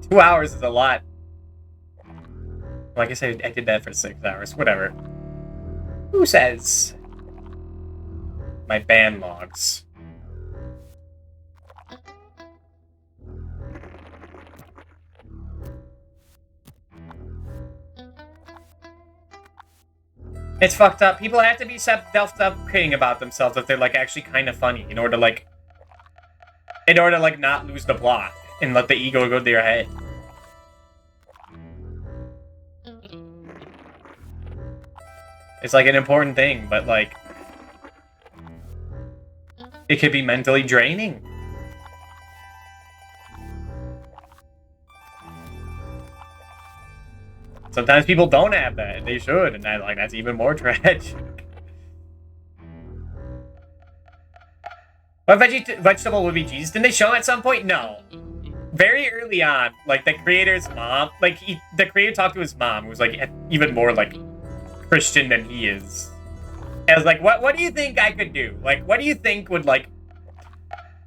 2 hours is a lot. Well, I guess I did that for 6 hours. Whatever. Who says? My ban logs. It's fucked up. People have to be self-deprecating about themselves if they're like actually kind of funny in order to like not lose the plot and let the ego go to their head. It's like an important thing, but like it could be mentally draining. Sometimes people don't have that, and they should, and that's even more tragic. What vegetable would be Jesus? Didn't they show him at some point? No. Very early on, like the creator's mom, like the creator talked to his mom, who was like even more like Christian than he is. I was like, what do you think I could do? Like, what do you think would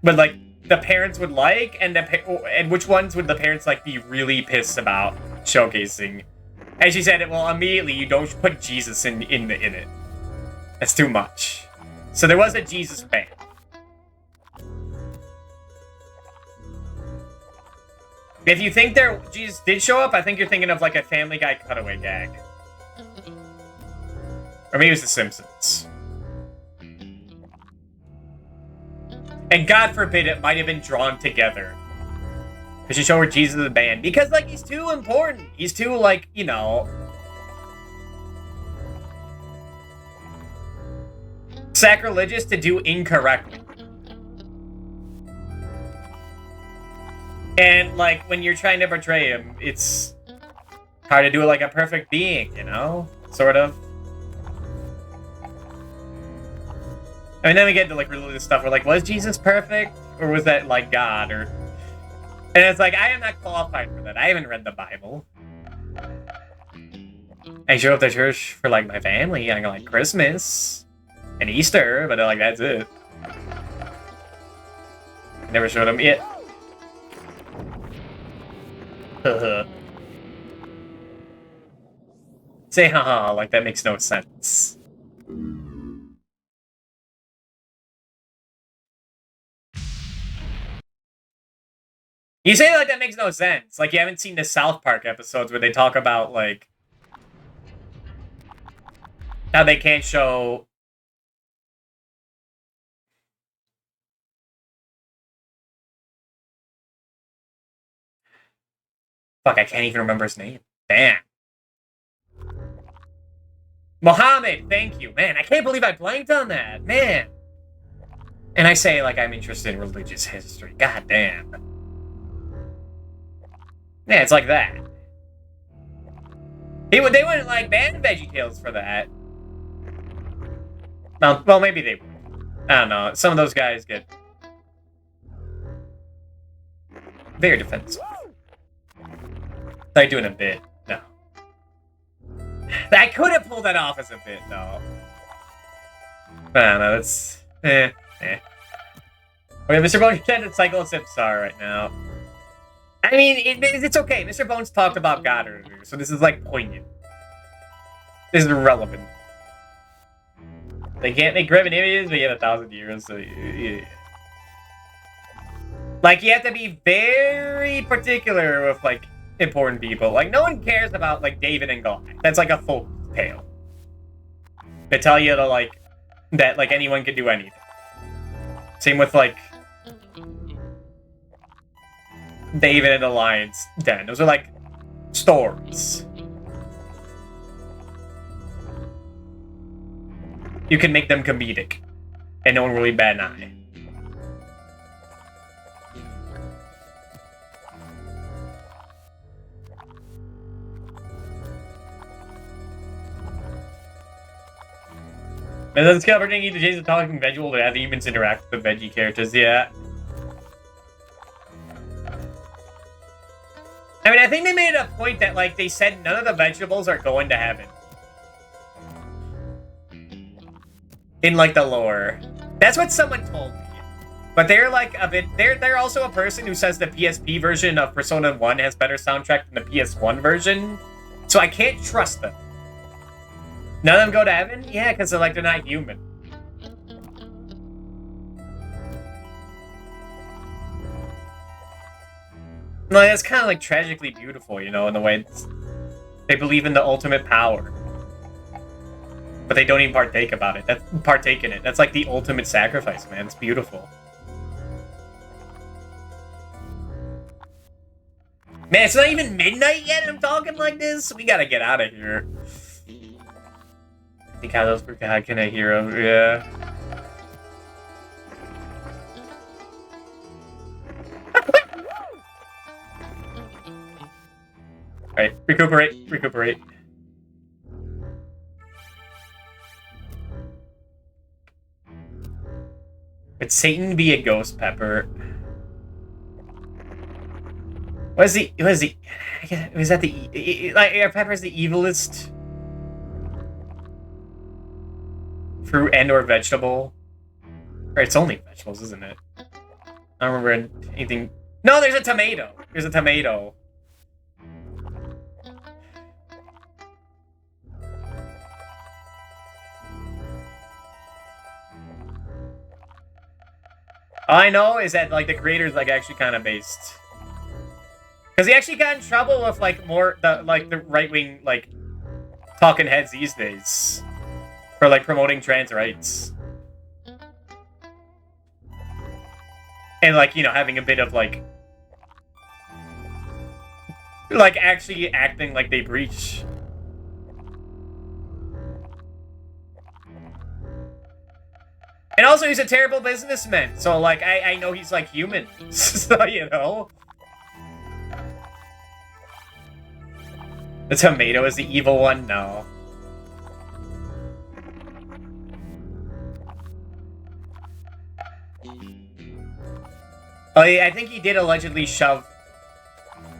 the parents would like, and which ones would the parents like be really pissed about showcasing? And she said, well, immediately you don't put Jesus in it. That's too much. So there was a Jesus band. If you think Jesus did show up, I think you're thinking of like a Family Guy cutaway gag. Or maybe it was The Simpsons. And God forbid it might have been drawn together. Because you show where Jesus is banned. Because, like, he's too important. He's too, like, you know... sacrilegious to do incorrectly. And, like, when you're trying to portray him, it's hard to do it like a perfect being, you know? Sort of. I mean, then we get to, like, religious stuff where, like, was Jesus perfect? Or was that, like, God? Or... And it's like, I am not qualified for that. I haven't read the Bible. I show up to church for, like, my family on, like, Christmas and Easter, but, like, that's it. I never showed them yet. Say haha, like that makes no sense. You say like that makes no sense. Like you haven't seen the South Park episodes where they talk about like how they can't show fuck, I can't even remember his name. Damn. Mohammed, thank you. Man, I can't believe I blanked on that. Man. And I say like I'm interested in religious history. God damn. Yeah, it's like that. They wouldn't like ban VeggieTales for that. Well, maybe they would. I don't know. Some of those guys get very defensive. They're doing a bit. No. I could have pulled that off as a bit, though. I don't know. It's Okay, Mr. Bones trying to cycle a Sipsar right now. I mean, it's okay. Mr. Bones talked about God earlier, so this is, like, poignant. This is relevant. They can't make graven images, but you have 1,000 years, so... Yeah. Like, you have to be very particular with, like, important people. Like, no one cares about, like, David and Goliath. That's, like, a folk tale. They tell you to, like, that, like, anyone can do anything. Same with, like... David and the Lion's Den. Those are like stories. You can make them comedic, and no one really bat an eye. And then discovering either Jason talking vegetable to have humans interact with the veggie characters, yeah. I mean, I think they made a point that, like, they said none of the vegetables are going to heaven. In, like, the lore. That's what someone told me. But they're, like, a bit... They're also a person who says the PSP version of Persona 1 has better soundtrack than the PS1 version. So I can't trust them. None of them go to heaven? Yeah, because they're, like, they're not human. No, that's kind of like tragically beautiful, you know, in the way they believe in the ultimate power. But they don't even partake in it. That's like the ultimate sacrifice, man. It's beautiful. Man, it's not even midnight yet and I'm talking like this? We gotta get out of here. I think how those for God can I hero? Yeah. Alright, recuperate. Would Satan be a ghost pepper? Was that like pepper's the evilest fruit and or vegetable? Or it's only vegetables, isn't it? I don't remember anything. No, there's a tomato. There's a tomato. All I know is that like the creator's like actually kind of based. Because he actually got in trouble with like the right-wing like talking heads these days for like promoting trans rights. And like, you know, having a bit of like actually acting like they breach. And also he's a terrible businessman. So like I know he's like human. So you know. The tomato is the evil one? No. Oh, yeah, I think he did allegedly shove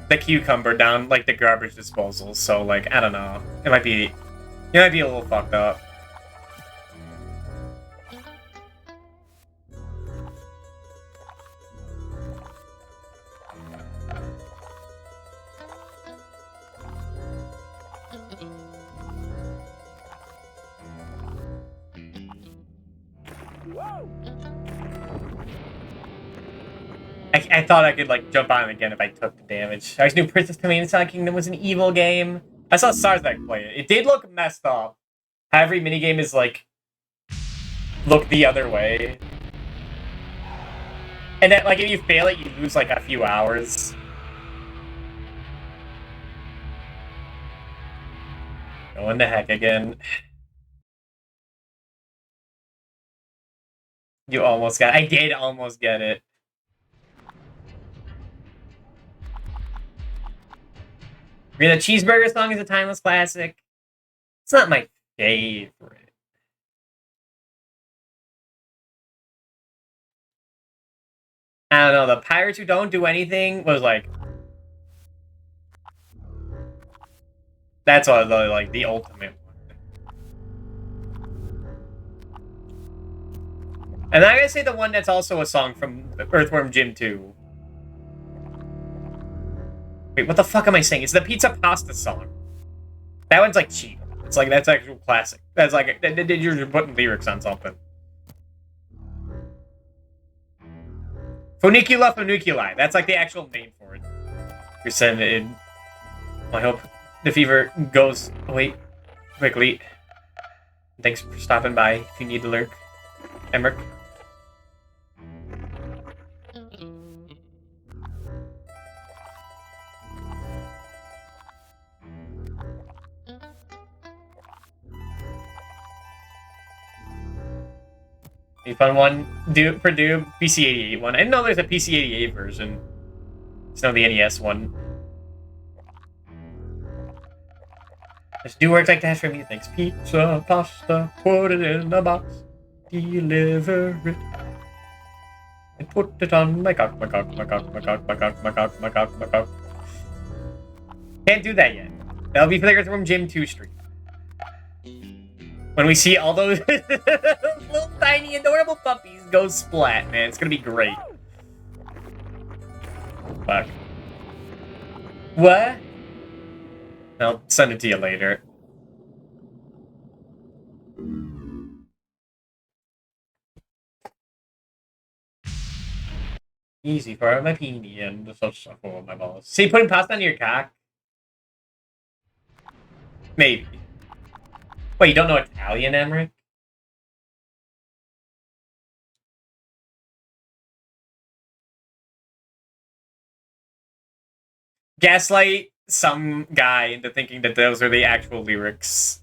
the cucumber down, like, the garbage disposal, so, like, I don't know. It might be a little fucked up. I thought I could, like, jump on him again if I took the damage. I just knew Princess Tomato Kingdom was an evil game. I saw Sarzak play it. It did look messed up. How every minigame is, like, look the other way. And that, like, if you fail it, you lose, like, a few hours. Going the heck again. You almost got it. I did almost get it. I mean, the Cheeseburger song is a timeless classic. It's not my favorite. I don't know, the Pirates Who Don't Do Anything was like... That's what like the ultimate one. And I'm gonna say the one that's also a song from Earthworm Jim 2. Wait, what the fuck am I saying? It's the Pizza Pasta song. That one's like cheap. It's like, that's actual classic. That's like, you're putting lyrics on something. Funicula Funiculi. That's like the actual name for it. You're sending it in. I hope the fever goes away quickly. Thanks for stopping by if you need to lurk. Emmerich. A fun one for Doom, PC-88 one. I didn't know there's a PC-88 version. Just know the NES one. Just do work like that for me. Thanks. Pizza, pasta, put it in a box, deliver it, and put it on my cock, my cock, my cock, my cock, my cock, my cock, my cock, my cock. Can't do that yet. That'll be for the Earthworm Jim 2 stream. When we see all those little tiny adorable puppies go splat, man. It's gonna be great. Fuck. What? I'll send it to you later. Easy for my peenie and the such stuff for my balls. See, putting pasta on your cock? Maybe. Wait, you don't know Italian, Emmerich? Gaslight some guy into thinking that those are the actual lyrics.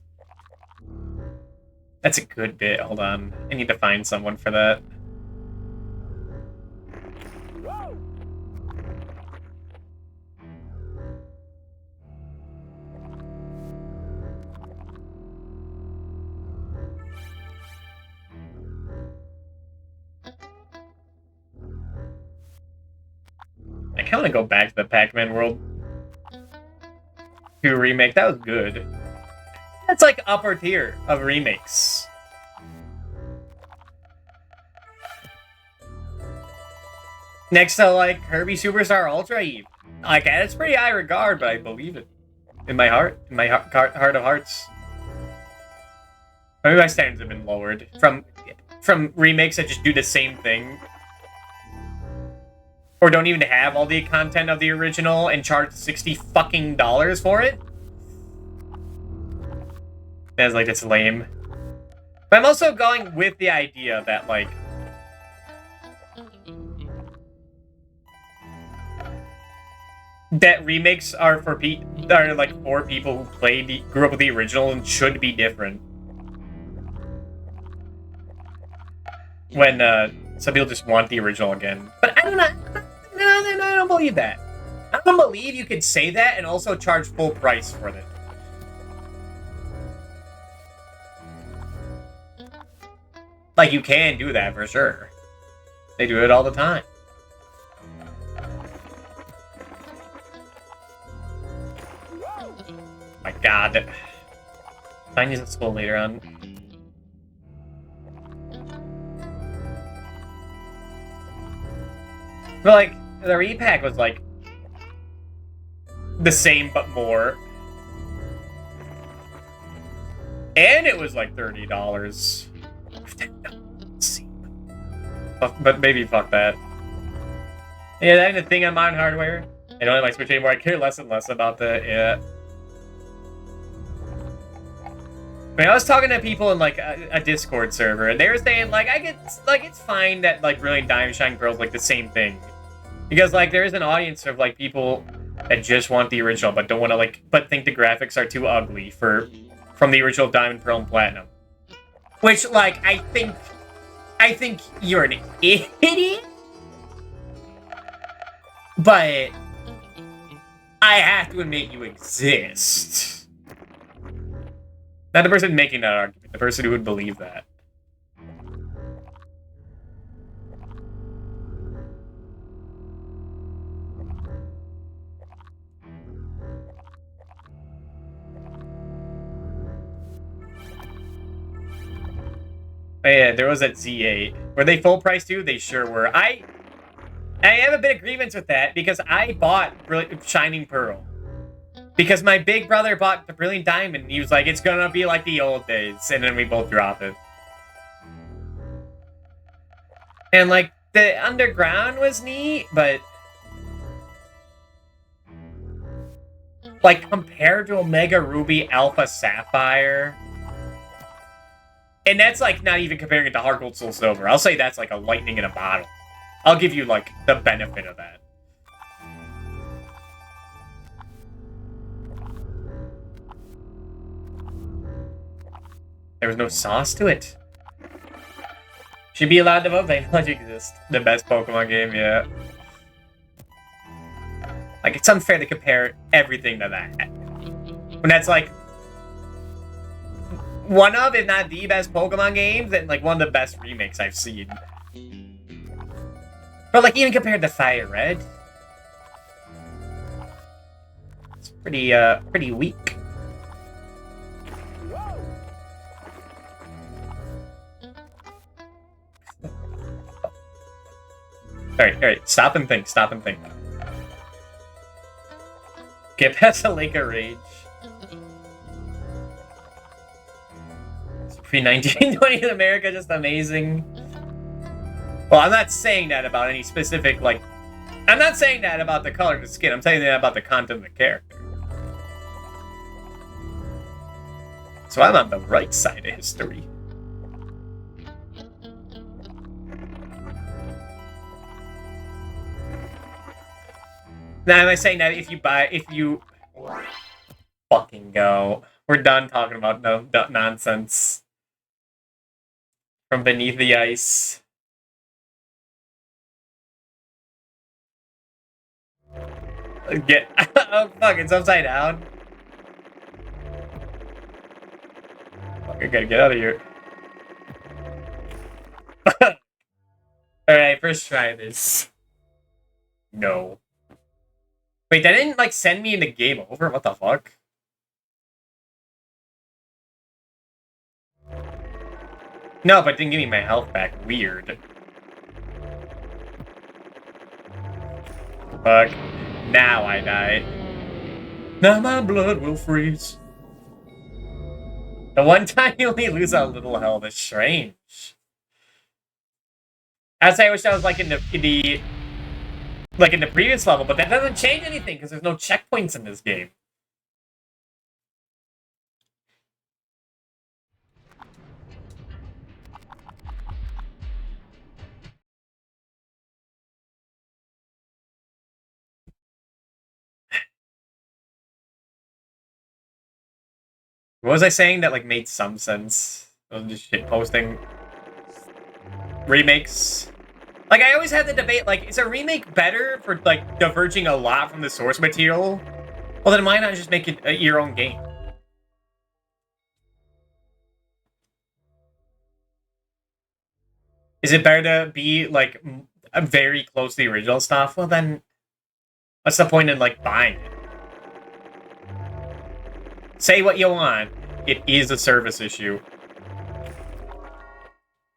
That's a good bit. Hold on. I need to find someone for that. I kind of want to go back to the Pac-Man World 2 remake. That was good. That's like upper tier of remakes. Next to like Kirby Superstar Ultra Eve. Like it's pretty high regard, but I believe it in my heart, heart of hearts. Maybe my standards have been lowered from remakes that just do the same thing, or don't even have all the content of the original and charge $60 fucking for it. That's like, it's lame. But I'm also going with the idea that like that remakes are for for people who grew up with the original and should be different. When some people just want the original again, but I don't believe that. I don't believe you could say that and also charge full price for it. Like, you can do that for sure. They do it all the time. My god. Tiny's at school later on. But, like, the repack was, like, the same but more. And it was, like, $30. But maybe fuck that. Yeah, that ain't a thing on modern hardware. I don't like Switch anymore. I care less and less about that. Yeah. I mean, I was talking to people in like a Discord server, and they were saying like it's fine that like Brilliant Diamond Shining Pearl's like the same thing, because like there is an audience of like people that just want the original but don't want to but think the graphics are too ugly from the original Diamond, Pearl, and Platinum. Which like I think you're an idiot, but I have to admit you exist. Not the person making that argument, the person who would believe that. Oh, yeah, there was that Z8. Were they full price too? They sure were. I have a bit of grievance with that because I bought Shining Pearl. Because my big brother bought the Brilliant Diamond, and he was like, it's gonna be like the old days, and then we both dropped it. And, like, the Underground was neat, but... like, compared to Omega Ruby Alpha Sapphire... and that's, like, not even comparing it to Heart Gold Soul Silver. I'll say that's, like, a lightning in a bottle. I'll give you, like, the benefit of that. There was no sauce to it. Should be allowed to vote. They don't exist. The best Pokemon game, yeah. Like, it's unfair to compare everything to that. When that's, like, one of, if not the best Pokemon games, and, like, one of the best remakes I've seen. But, like, even compared to Fire Red, it's pretty weak. Alright, stop and think. Get past the Lake of Rage. Pre-1920 in America, just amazing. Well, I'm not saying that about any specific, like... I'm not saying that about the color of the skin, I'm saying that about the content of the character. So I'm on the right side of history. Now, am I saying that if you fucking go, we're done talking about no nonsense from beneath the ice. Get oh fuck! It's upside down. Fuck, I gotta get out of here. Alright, first try this. No. Wait, that didn't, like, send me in the game over? What the fuck? No, but it didn't give me my health back. Weird. Fuck. Now I die. Now my blood will freeze. The one time you only lose a little health is strange. I'd say I wish I was like in the previous level, but that doesn't change anything because there's no checkpoints in this game. What was I saying that like made some sense? I was just shit posting remakes. Like, I always had the debate, like, is a remake better for, like, diverging a lot from the source material? Well, then why not just make it your own game? Is it better to be, like, very close to the original stuff? Well, then, what's the point in, like, buying it? Say what you want. It is a service issue.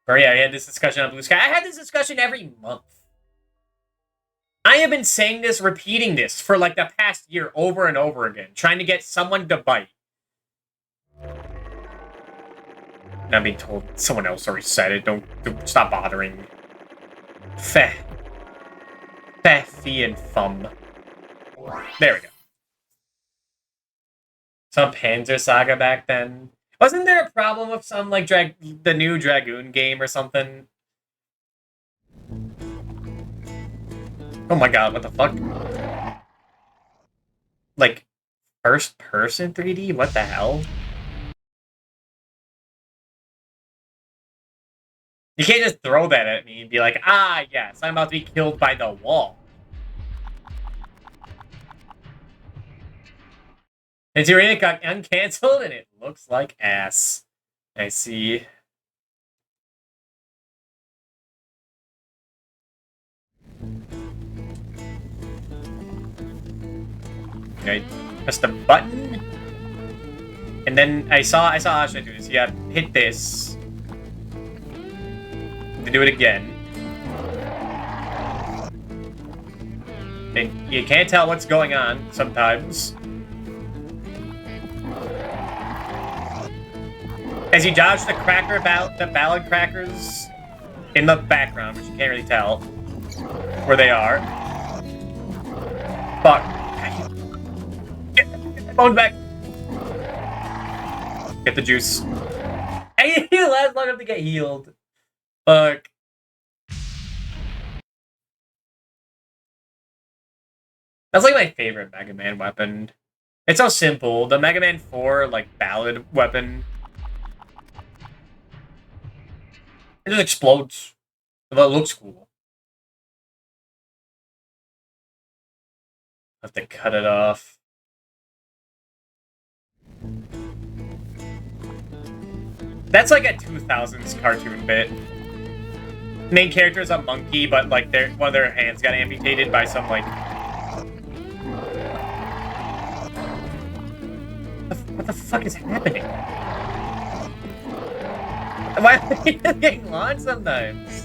Or yeah, I had this discussion on Blue Sky. I had this discussion every month. I have been saying this, repeating this for like the past year over and over again, trying to get someone to bite. And I'm being told someone else already said it. Don't stop bothering. Feh. Feh, fee, and fum. There we go. Some Panzer Saga back then. Wasn't there a problem with some, like, the new Dragoon game or something? Oh my god, what the fuck? Like, first-person 3D? What the hell? You can't just throw that at me and be like, ah, yes, I'm about to be killed by the wall. And Tyrannic got uncancelled, and it looks like ass. I see. Okay, press the button, and then I saw how should I do this. Yeah, hit this. To do it again. And you can't tell what's going on sometimes. As you dodge the ballad crackers in the background, which you can't really tell where they are. Fuck. Get the bones back. Get the juice. I heal last long enough to get healed. Fuck. That's like my favorite Mega Man weapon. It's so simple. The Mega Man 4, like, ballad weapon. It just explodes. But it looks cool. I have to cut it off. That's like a 2000s cartoon bit. Main character is a monkey, but like one of their hands got amputated by some like... What the fuck is happening? Why are they getting launched sometimes?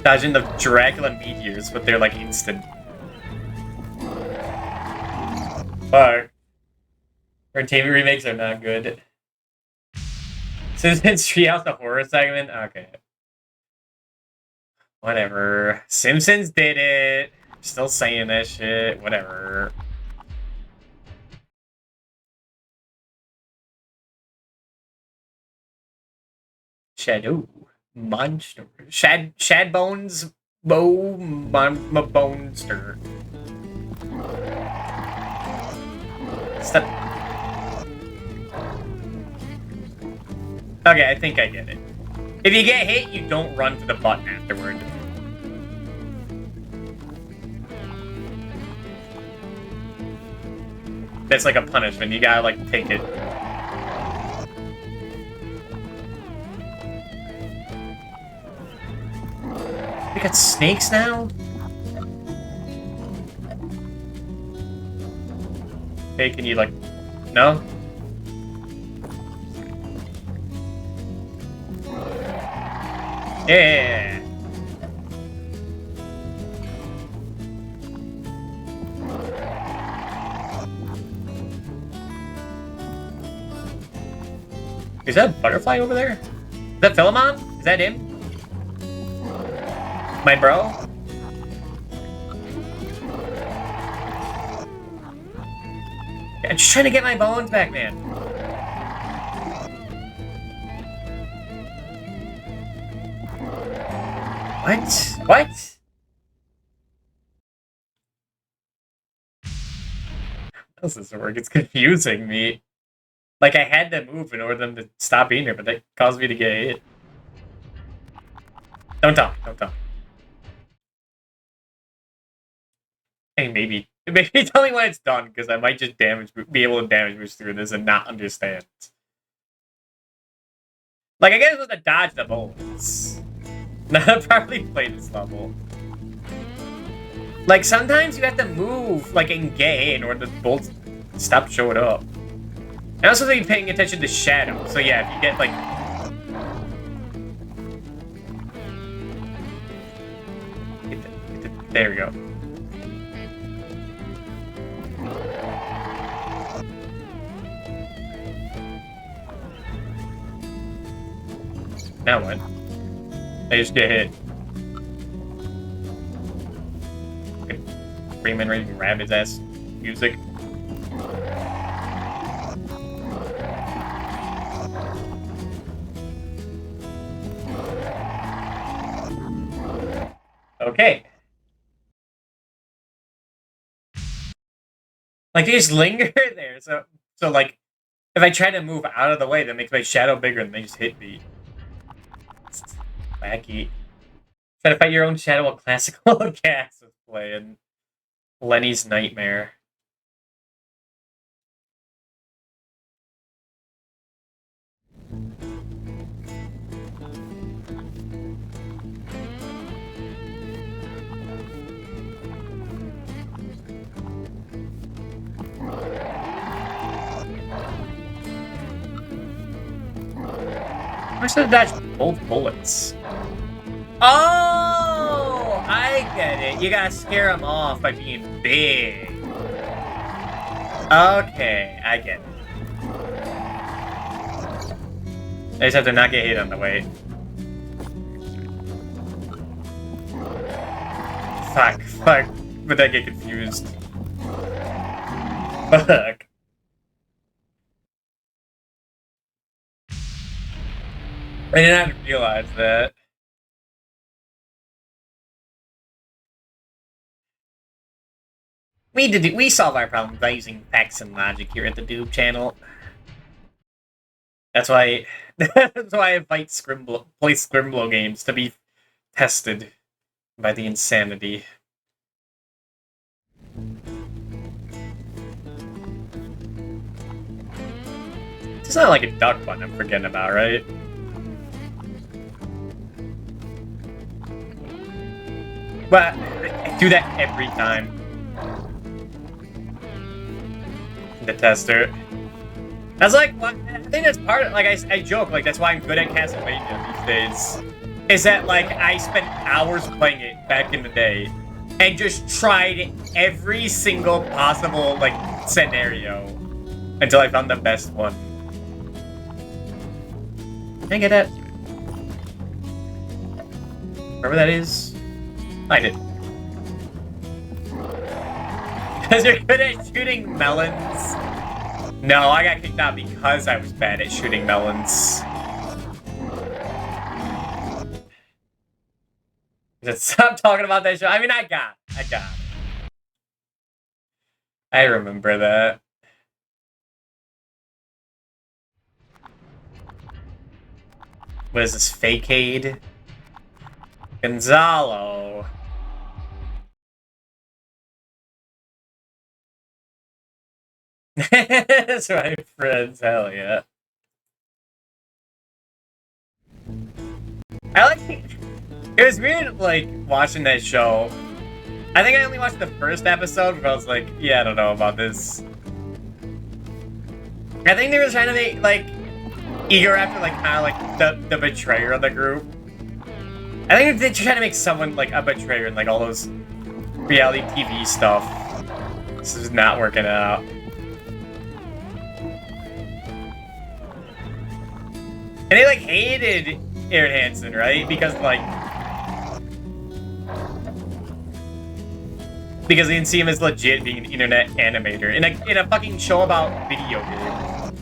Dodging the Dracula meteors, but they're like instant. Fuck. TV remakes are not good. Simpsons Treehouse, the horror segment? Okay. Whatever. Simpsons did it. Still saying that shit. Whatever. Shadow. Monster. Shad Bones. Bonester. Stop. Okay, I think I get it. If you get hit, you don't run to the button afterward. That's like a punishment. You gotta, like, take it. We got snakes now? Hey, can you, like... No? Yeah! Is that a butterfly over there? Is that Philemon? Is that him? My bro? I'm just trying to get my bones back, man. What? What? How does this work? It's confusing me. Like, I had to move in order for them to stop being here, but that caused me to get hit. Don't talk. Don't talk. Hey, maybe tell me when it's done, because I might just be able to damage boost through this and not understand. Like, I guess it was to dodge the bullets. Not properly play this level. Like, sometimes you have to move, like, and get hit in order for the bullets to stop showing up. And also be paying attention to shadow. So yeah, if you get, like... There we go. Now what? I just get hit. Freeman reading Rabbids ass music. Okay. Like, they just linger there, so like, if I try to move out of the way, that makes my shadow bigger and they just hit me. It's wacky. Try to fight your own shadow while classical gas is playing. Lenny's Nightmare. I should have dodged both bullets. Oh, I get it. You gotta scare them off by being big. Okay, I get it. I just have to not get hit on the way. Fuck. But I get confused. Fuck. I did not realize that. We solve our problems by using facts and logic here at the Doob channel. That's why I invite play Scrimblow games to be tested by the insanity. It's not like a duck button I'm forgetting about, right? But I do that every time. The tester. I was like, what? I think that's part of, like, I joke, like, that's why I'm good at Castlevania these days. Is that, like, I spent hours playing it back in the day and just tried every single possible, like, scenario until I found the best one. Can I get that? Wherever that is. I did. Because you're good at shooting melons. No, I got kicked out because I was bad at shooting melons. Just stop talking about that show. I mean, I got it. I remember that. What is this, Fakeade? Gonzalo. That's my friends, hell yeah. It was weird, like, watching that show. I think I only watched the first episode, but I was like, yeah, I don't know about this. I think they were trying to make, like, Igor after, like, kind of, like, the betrayer of the group. I think they're trying to make someone, like, a betrayer in, like, all those reality TV stuff. This is not working out. And they, like, hated Aaron Hansen, right? Because, like... Because they didn't see him as legit being an internet animator in a fucking show about video games.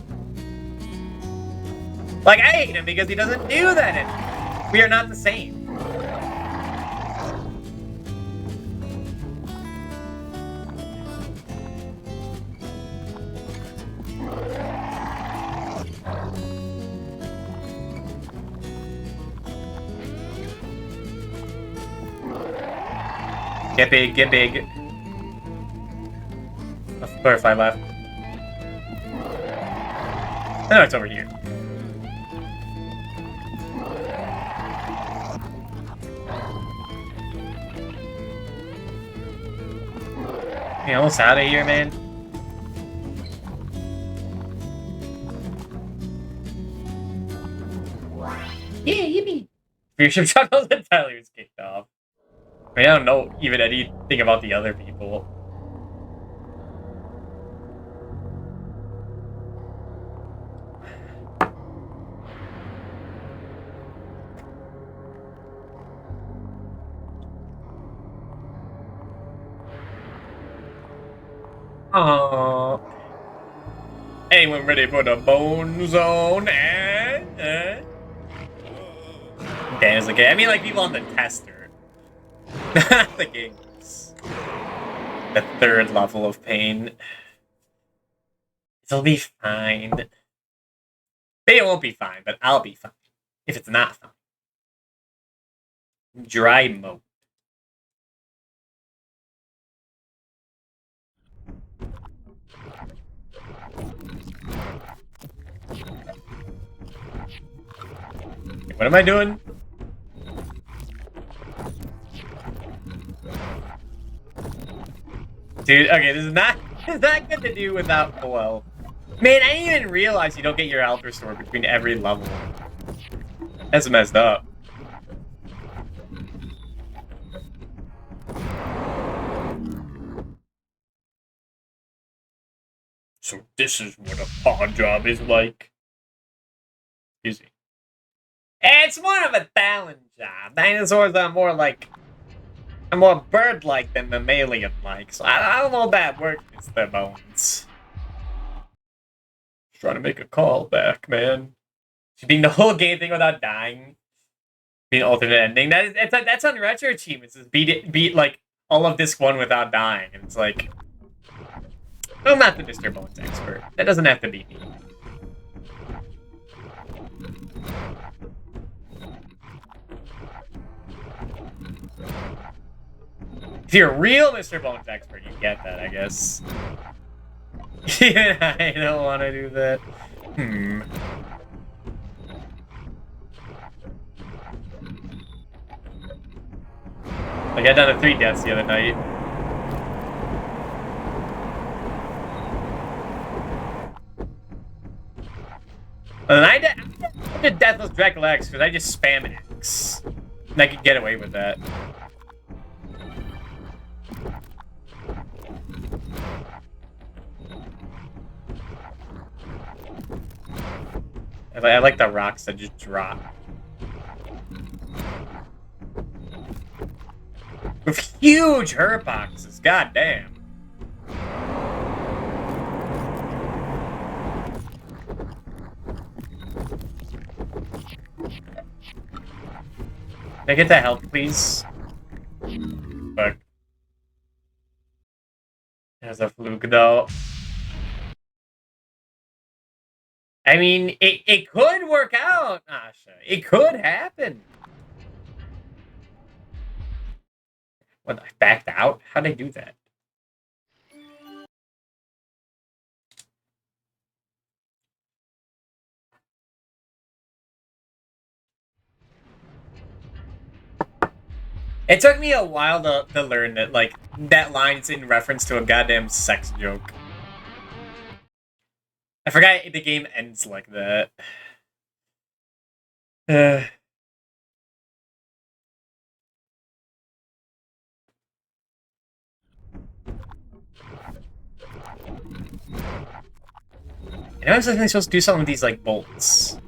Like, I hate him because he doesn't do that anymore. We are not the same. Get big, get big. Let's butterfly left. No, it's over here. You almost out of here, man. Yeah, yippee. Viewership channels entirely was kicked off. I mean, I don't know even anything about the other people. Aww. Anyone ready for the bone zone? Dan's okay. I mean, like, people on the tester. The games. The third level of pain. It'll be fine. Maybe it won't be fine, but I'll be fine. If it's not fine. Dry mode. What am I doing? Dude, okay, this is not good to do without Joel. Man, I didn't even realize you don't get your health restored between every level. That's messed up. So this is what a pawn job is like. Excuse me. It's more of a talent job. Dinosaurs are more like... more bird-like than mammalian-like, so I don't know if that works, Mr. Bones. Just trying to make a call back, man. She's being the whole game thing without dying. Being alternate ending. That's on retro achievements. Is beat like all of disc 1 without dying, and it's like, I'm not the Mr. Bones expert. That doesn't have to be me. If you're a real Mr. Bones expert, you get that, I guess. Yeah, I don't want to do that. I got down to 3 deaths the other night. And I did Deathless Dracula X because I just spam X. And I could get away with that. I like the rocks that just drop. With huge hurt boxes, goddamn. Can I get that help, please? a fluke, though. I mean, it could work out, Asha. It could happen. What, I backed out? How'd I do that? It took me a while to learn that, like, that line's in reference to a goddamn sex joke. I forgot the game ends like that. I know I'm supposed to do something with these, like, bolts.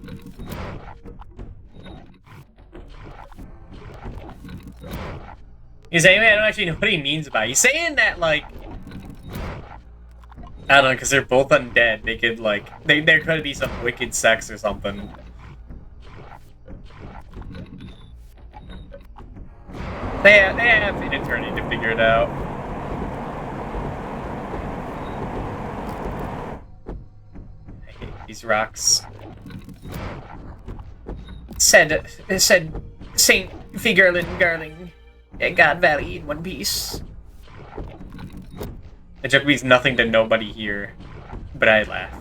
He's saying, I don't actually know what he means by it. He's saying that, like, I don't know, because they're both undead. They could, like, there could be some wicked sex or something. They have an eternity to figure it out. I hate these rocks. Said Saint Figurlin Garling, God Valley in one piece. The joke means nothing to nobody here, but I laugh.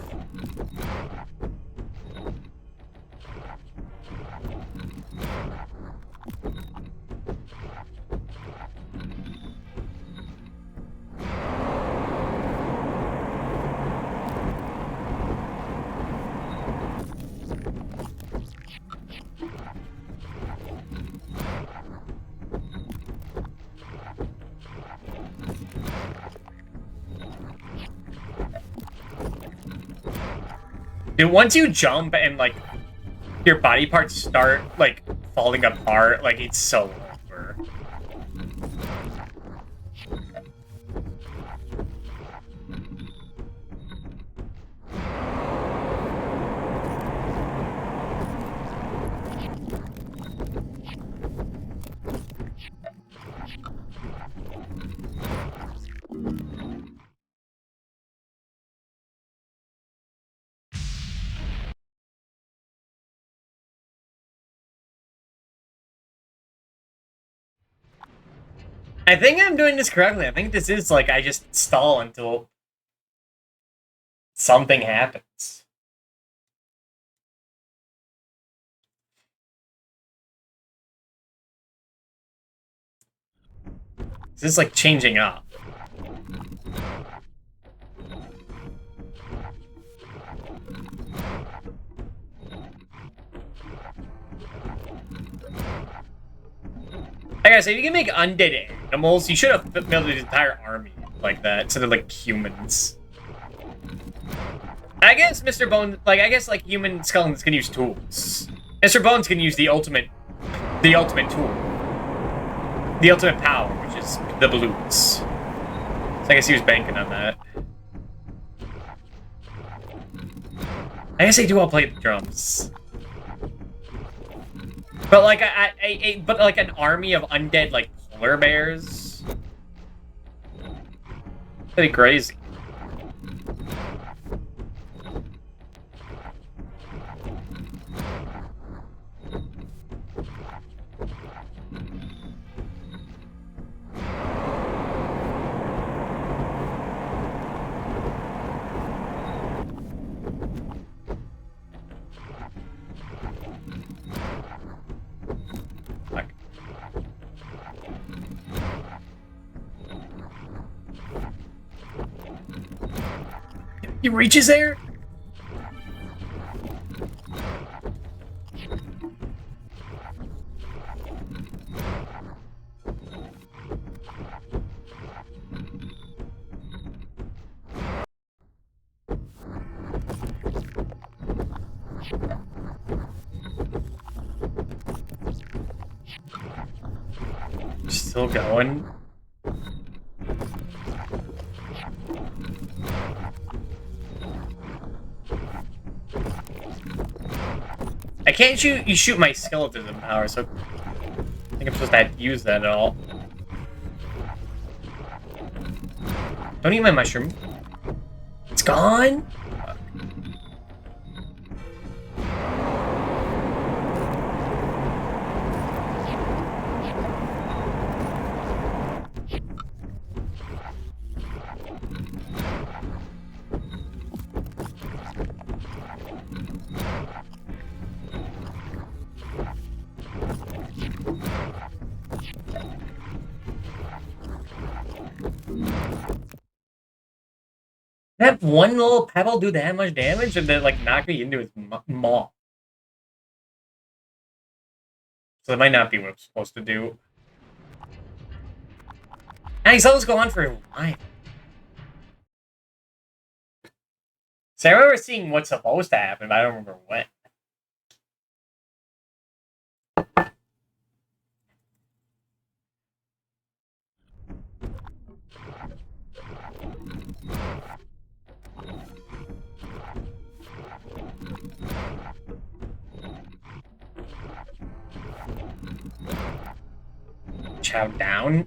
Dude, once you jump and, like, your body parts start, like, falling apart, like, it's so over. I think I'm doing this correctly. I think this is, like, I just stall until something happens. This is, like, changing up. I gotta say, if you can make undead animals, you should have built an entire army like that instead of, like, humans. I guess Mr. Bones, like, like, human skeletons can use tools. Mr. Bones can use the ultimate tool. The ultimate power, which is the balloons. So I guess he was banking on that. I guess they do all play the drums. But like but like an army of undead, like, polar bears, that'd be crazy. He reaches there? Still going? I can't shoot. You shoot my skeleton power, so I think I'm supposed to use that at all. Don't eat my mushroom. It's gone? That one little pebble do that much damage and then like knock me into his maw. So that might not be what I'm supposed to do. And he's always going for a while. So I remember seeing what's supposed to happen, but I don't remember when. Chow down.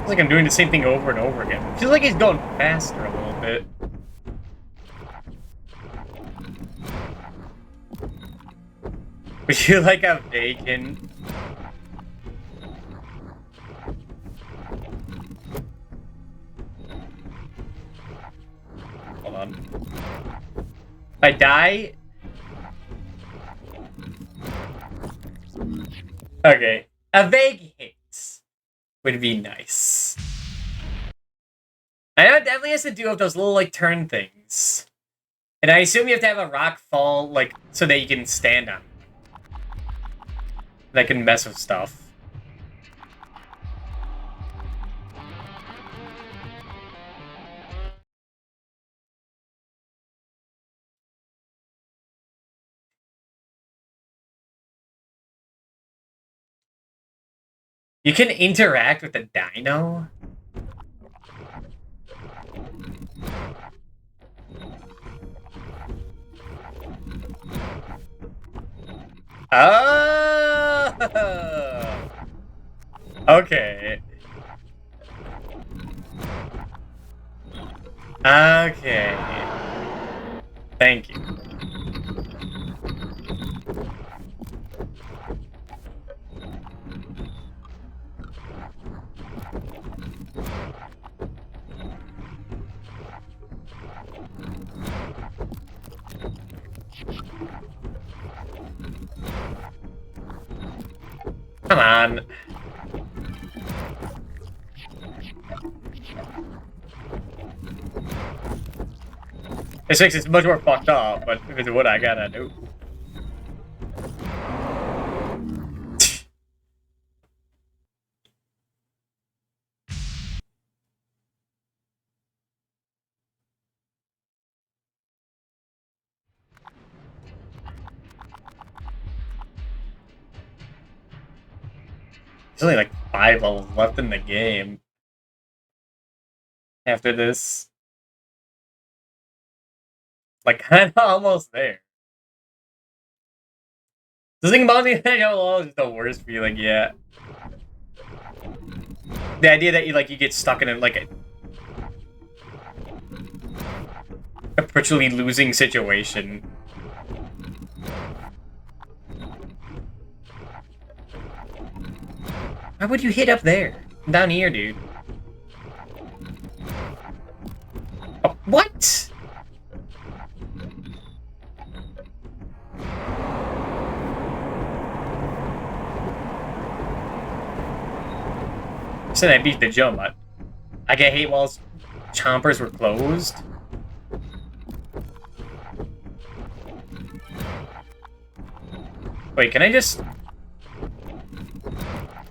Feels like I'm doing the same thing over and over again. It feels like he's going faster a little bit. Would you like a bacon? Hold on. If I die... Okay. A vague hit would be nice. I know it definitely has to do with those little, like, turn things. And I assume you have to have a rock fall, like, so that you can stand on it. That can mess with stuff. You can interact with the dino? Oh! Okay. Okay. Thank you. Come on. This makes it much more fucked up, but if it's what I gotta do. There's only like 5 levels left in the game. After this. Like, kind of almost there. The thing about me, how is the worst feeling yet. The idea that you get stuck in a perpetually losing situation. Why would you hit up there? I'm down here, dude. Oh, what? Said I beat the jump, but I get hate while chompers were closed. Wait, can I just...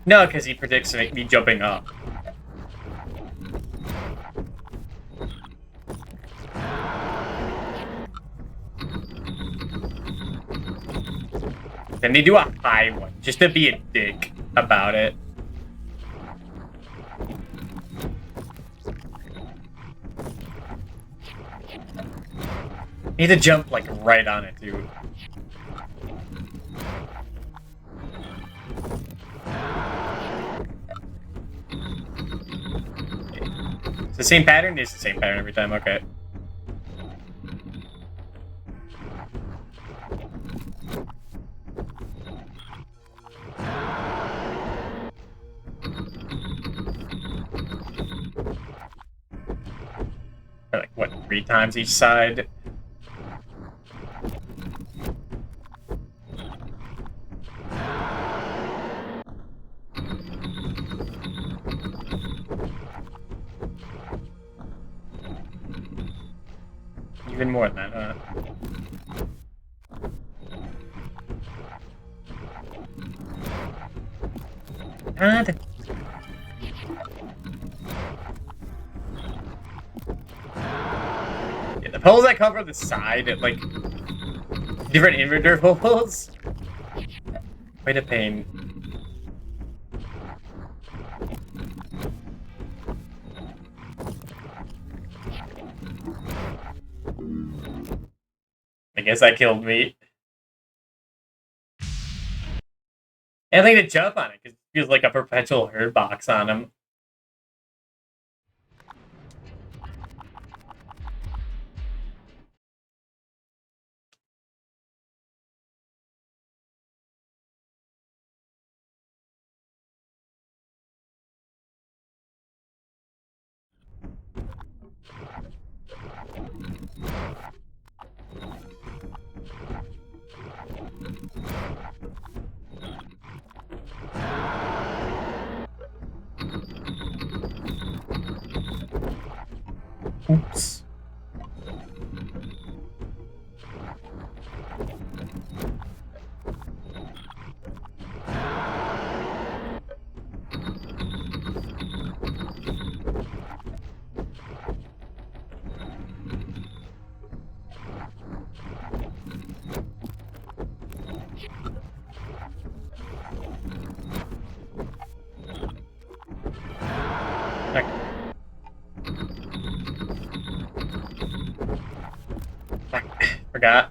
No, because he predicts me jumping up. Then they do a high one, just to be a dick about it. Need to jump, like, right on it, too. It's the same pattern? It's the same pattern every time, okay. Like, what, 3 times each side? Even more than that, huh? Yeah, the poles that come from the side at, like, different inverter poles. Quite a pain. I guess that killed me. And I think to jump on it, because it feels like a perpetual hurt box on him. Oops. Forgot.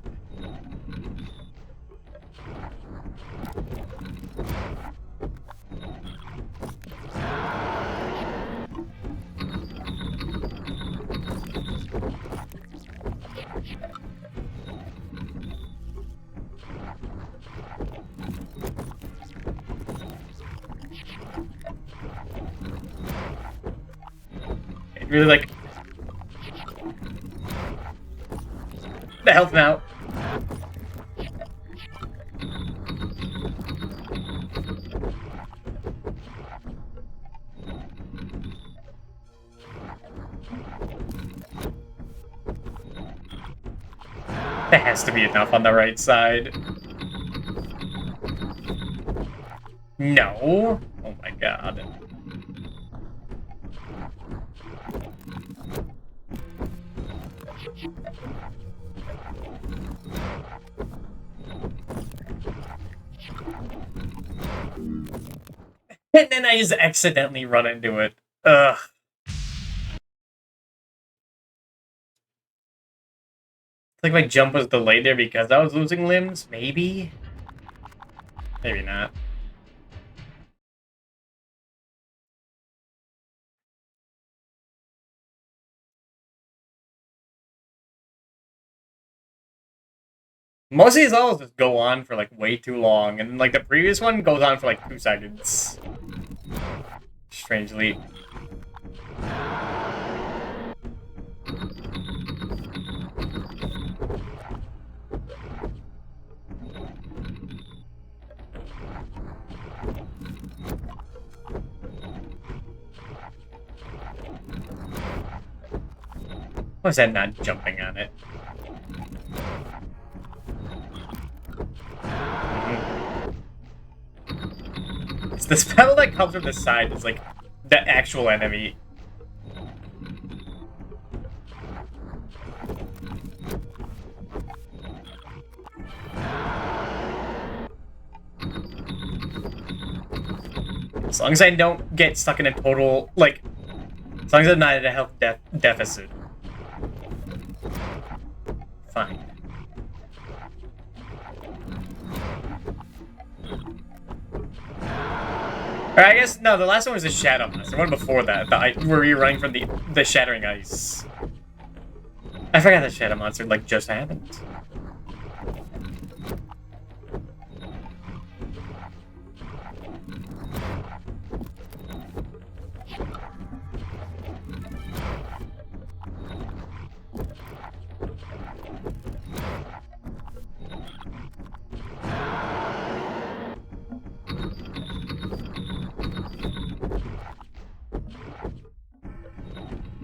It really like the health now. That has to be enough on the right side. No. Oh my god. And then I just accidentally run into it. Ugh. Like my jump was delayed there because I was losing limbs? Maybe? Maybe not. Most of these levels just go on for like way too long, and like the previous one goes on for like 2 seconds. Strangely. Why was that not jumping on it? It's the spell that comes from the side is like the actual enemy. As long as I don't get stuck in a total, like, as long as I'm not at a health deficit. Fine. Or I guess, no, the last one was the Shadow Monster. The one before that, where you're running from the Shattering Ice. I forgot the Shadow Monster, like, just happened.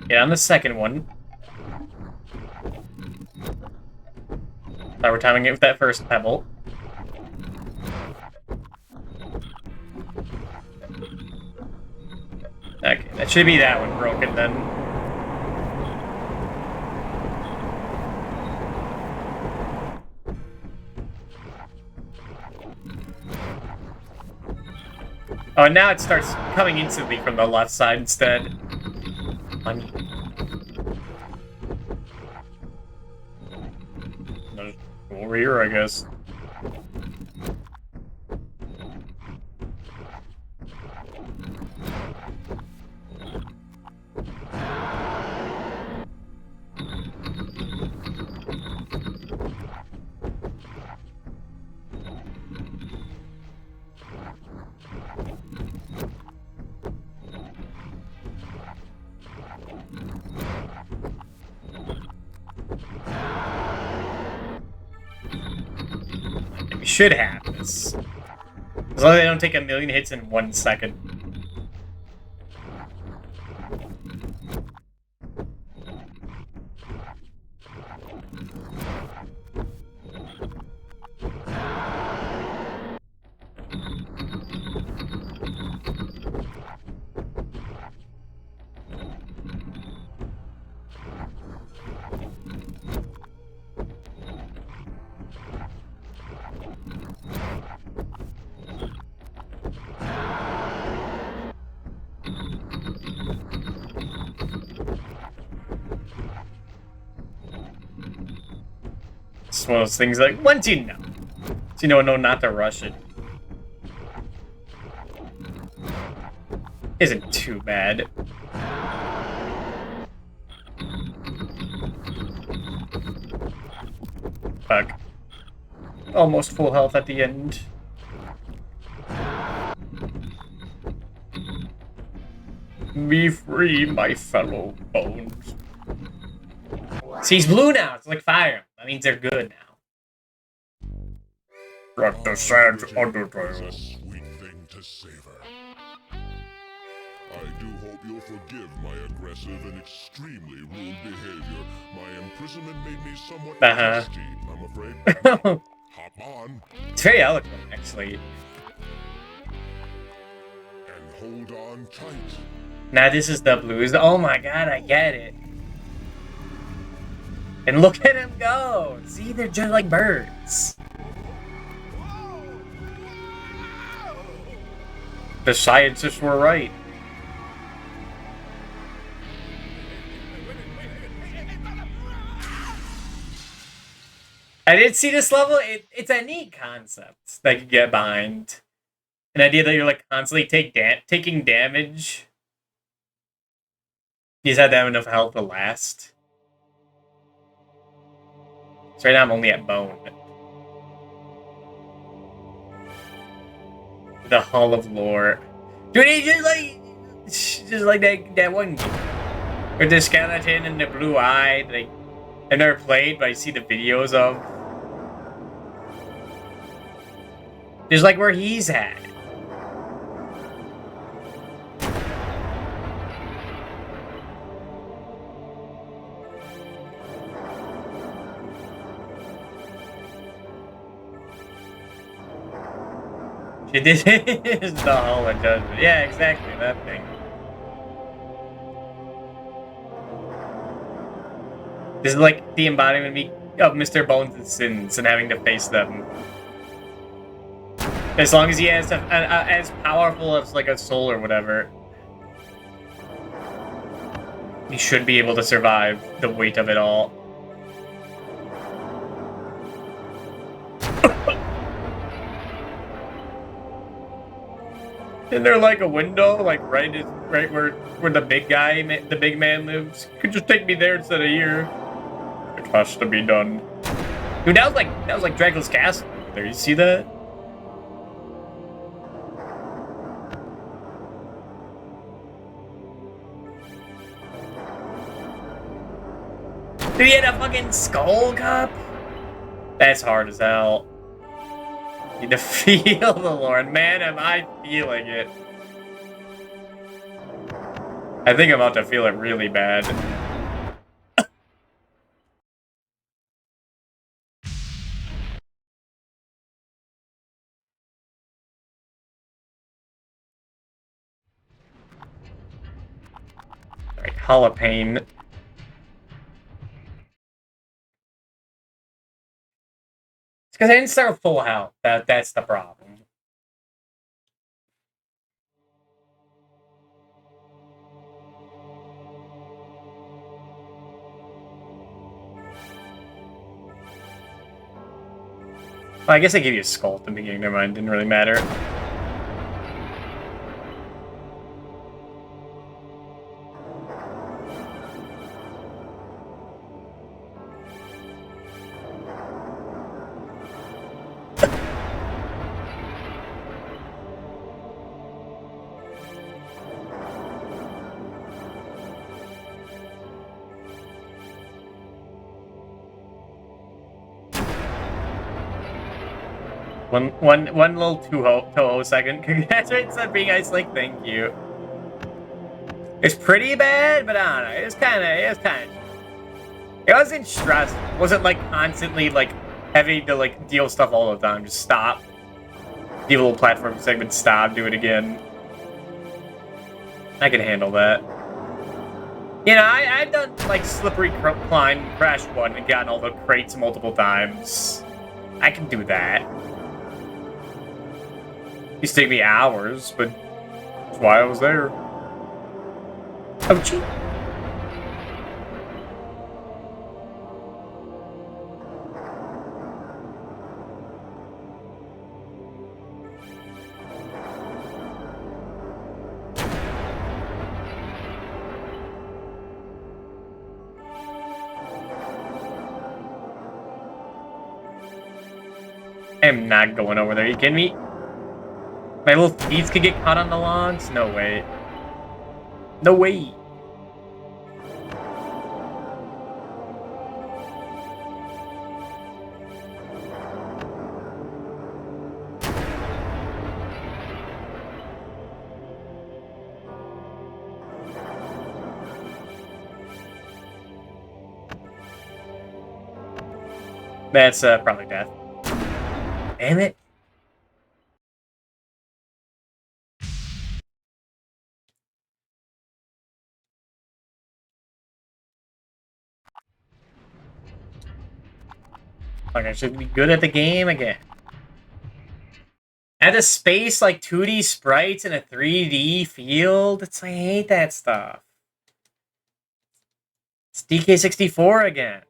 Yeah, on the second one. We're timing it with that first pebble. Okay, that should be that one broken then. Oh, and now it starts coming instantly from the left side instead. Over here, I guess. We should have this. As long as I don't take 1,000,000 hits in 1 second. It's one of those things like, once you know. So you know not to rush it. Isn't too bad. Fuck. Almost full health at the end. Be free, my fellow bones. See, he's blue now. It's like fire. That means they're good now. Like the Sans Undertale. Sweet thing to savor. I do hope you'll forgive my aggressive and extremely rude behavior. My imprisonment made me somewhat nasty, I'm afraid. Hop on It's very eloquent, actually. and hold on tight. Now this is the blues. Oh my god, I get it. And look at him go! See, they're just like birds. The scientists were right. I didn't see this level. It's a neat concept that you get behind. An idea that you're like constantly taking damage. You just have to have enough health to last. So right now I'm only at bone. The Hall of Lore. Dude, it's just like that one game. With the skeleton and the blue eye, like I've never played, but I see the videos of. Just like where he's at. It is the Hall of Judgment. Yeah, exactly, that thing. This is like the embodiment of Mr. Bones' sins and having to face them. As long as he has as powerful as like a soul or whatever, he should be able to survive the weight of it all. Isn't there like a window, like right where the big man lives? You could just take me there instead of here. It has to be done. Dude, that was like Dracula's castle over there. You see that? Dude, he had a fucking skull cup? That's hard as hell. You need to feel the Lord. Man, am I feeling it. I think I'm about to feel it really bad. Alright, Hall of Pain. Because I didn't start with full health. That's the problem. Well, I guess I gave you a skull at the beginning. Never mind. Didn't really matter. One little Toho second. Congratulations on being Ice Link. Thank you. It's pretty bad, but I don't know. It was kind of. It wasn't stressed. It wasn't like constantly like having to like deal stuff all the time. Just stop. The little platform segment. Stop. Do it again. I can handle that. You know, I've done like Slippery Climb Crash 1 and gotten all the crates multiple times. I can do that. Used to take me hours, but that's why I was there. Oh, gee. I am not going over there. Are you kidding me? My little feet could get caught on the lawns? No way. No way. That's probably death. Damn it. Like, I should be good at the game again. Add a space like 2D sprites in a 3D field. I hate that stuff. It's DK64 again.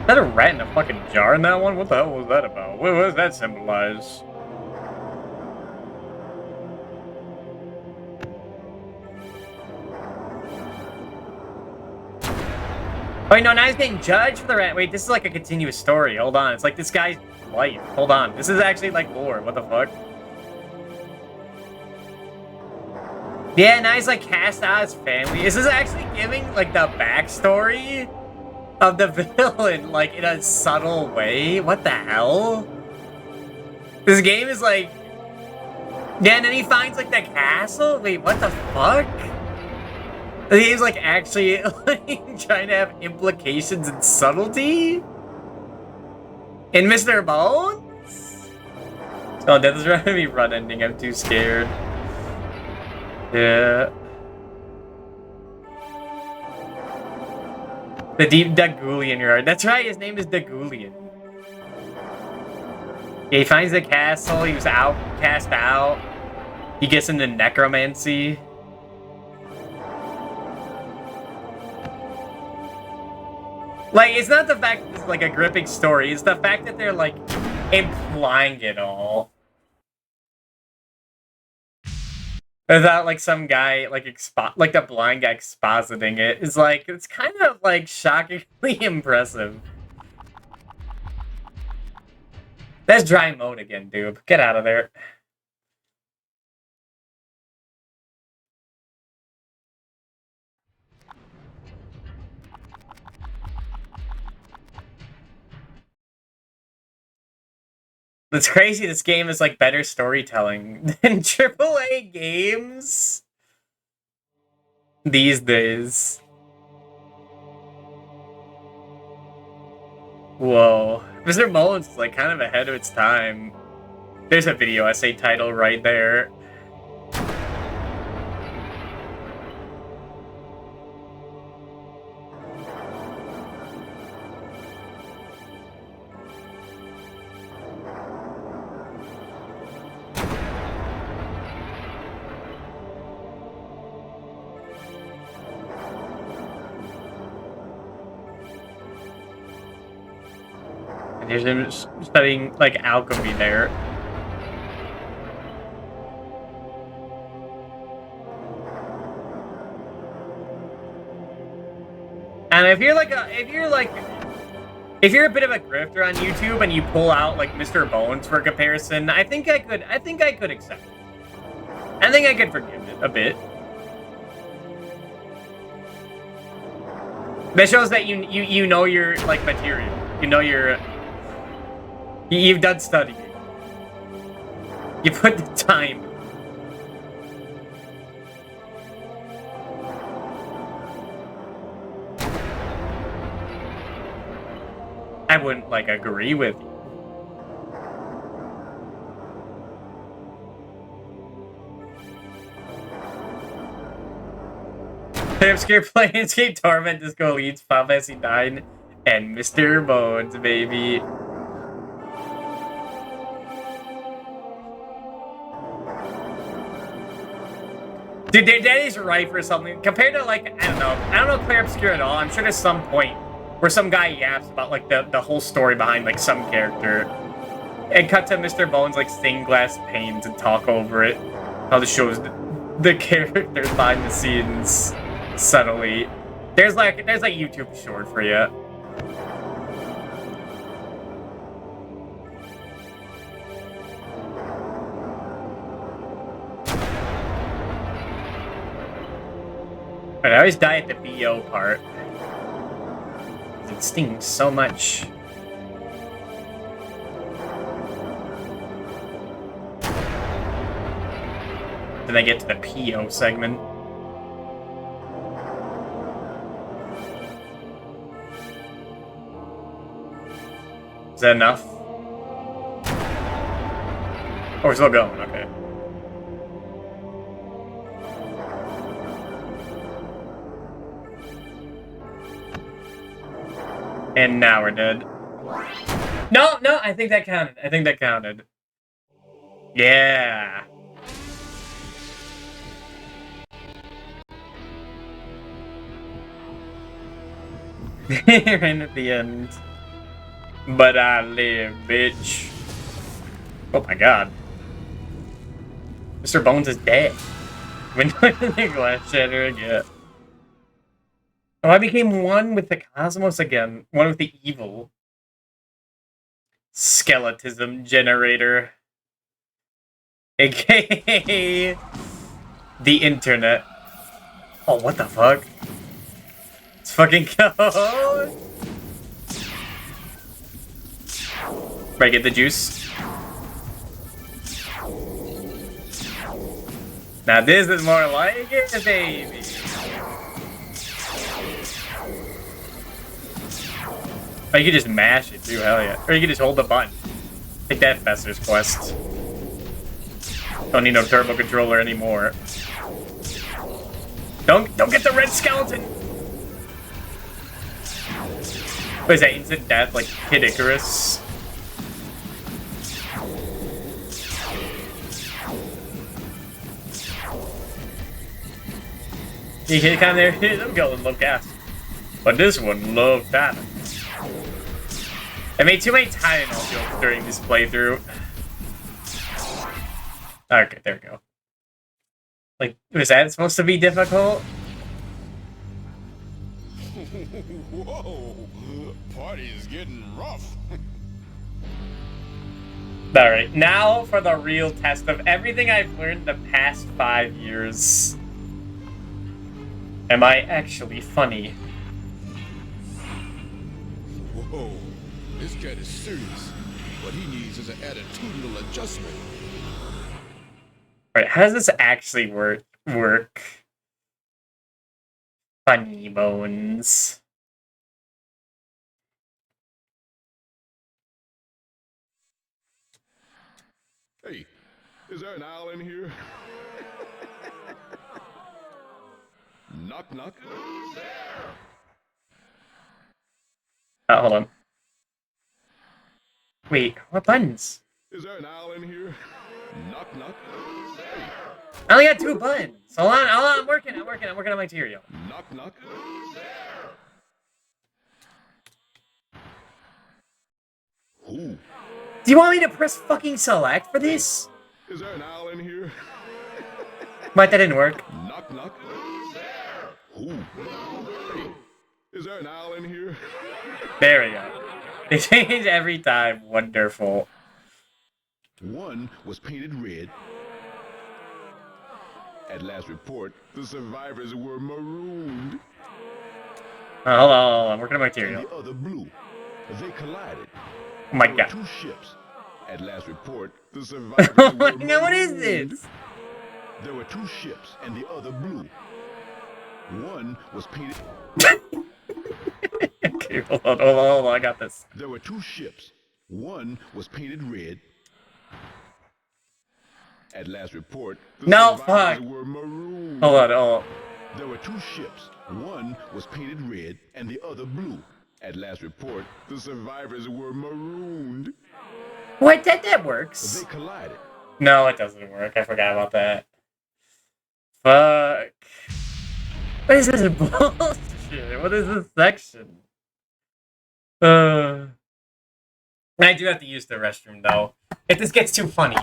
Is that a rat in a fucking jar in that one? What the hell was that about? What does that symbolize? Wait, no, now he's getting judged for the rat. Wait, this is like a continuous story. Hold on. It's like this guy's life. Hold on. This is actually like lore. What the fuck? Yeah, now he's like cast out his family. Is this actually giving like the backstory of the villain, like in a subtle way? What the hell? This game is like... Yeah, and then he finds like the castle? Wait, what the fuck? The game's like actually like, trying to have implications and subtlety? In Mr. Bones? Oh, Death is trying to be run ending. I'm too scared. Yeah. The deep Dagulian yard. That's right, his name is Dagulian. Yeah, he finds the castle, he was cast out. He gets into necromancy. Like, it's not the fact that it's like a gripping story, it's the fact that they're like implying it all. Without like some guy like the blind guy expositing it is like it's kind of like shockingly impressive. That's dry mode again, dude. Get out of there. It's crazy this game is like better storytelling than AAA games these days. Whoa. Mr. Mullins is like kind of ahead of its time. There's a video essay title right there. And here's him studying like alchemy there. And if you're a bit of a grifter on YouTube and you pull out like Mr. Bones for comparison, I think I could accept it. I think I could forgive it a bit. That shows that you know your like material. You know you've done studying. You put the time. I wouldn't like agree with you. Obscure Planescape Torment Disco Leads Final Fantasy 9 and Mr. Bones, baby. Dude, Daddy's right for something. Compared to like, I don't know Claire Obscure at all. I'm sure there's some point where some guy yaps about like the whole story behind like some character. And cut to Mr. Bones like stained glass panes and talk over it. How the show's the characters behind the scenes subtly. There's like YouTube short for you. But I always die at the BO part. It stings so much. Then I get to the PO segment. Is that enough? Oh, we're still going, okay. And now we're dead. No, I think that counted. Yeah. Right at the end. But I live, bitch. Oh my god. Mr. Bones is dead. When did the glass shatter again? Oh, I became one with the cosmos again. One with the evil. Skeletism generator. AKA the internet. Oh, what the fuck? Let's fucking go! Right, get the juice. Now this is more like it, baby. Oh, you can just mash it too, hell yeah. Or you can just hold the button. Take that, Fester's Quest. Don't need no turbo controller anymore. Don't get the red skeleton! What is that, instant death like Kid Icarus? You hit kind of there, them going love gas. But this one love that. I made too many Tylenol jokes during this playthrough. Okay, there we go. Like, was that supposed to be difficult? Whoa, party is getting rough. Alright, now for the real test of everything I've learned the past 5 years. Am I actually funny? Whoa, this cat is serious. What he needs is an attitudinal adjustment. Alright, how does this actually work? Funny Bones. Hey, is there an owl in here? Knock, knock. Who's there? Hold on. Wait, what buttons? Is there an owl in here? Knock, knock. Who's there? I only got 2 buttons. Hold on, I'm working on my material. Knock, knock. Who's there? Who? Do you want me to press fucking select for this? Is there an owl in here? But that didn't work. Knock, knock. Who's there? Who? Hey, is there an owl in here? There we go. They change every time. Wonderful. One was painted red. At last report, the survivors were marooned. Oh, hold on. I'm working on my And material. the other blue. They collided. Oh my There were god. 2 ships. At last report, the survivors Oh were my god, what is marooned. this? There were 2 ships, and the other blue. One was painted. Okay, hold on, I got this. There were 2 ships. One was painted red. At last report, the No, survivors fuck. were marooned. Hold on. There were 2 ships. One was painted red, and the other blue. At last report, the survivors were marooned. What? That works. They collided. No, it doesn't work. I forgot about that. Fuck. What is this bullshit? What is this section? I do have to use the restroom though. If this gets too funny,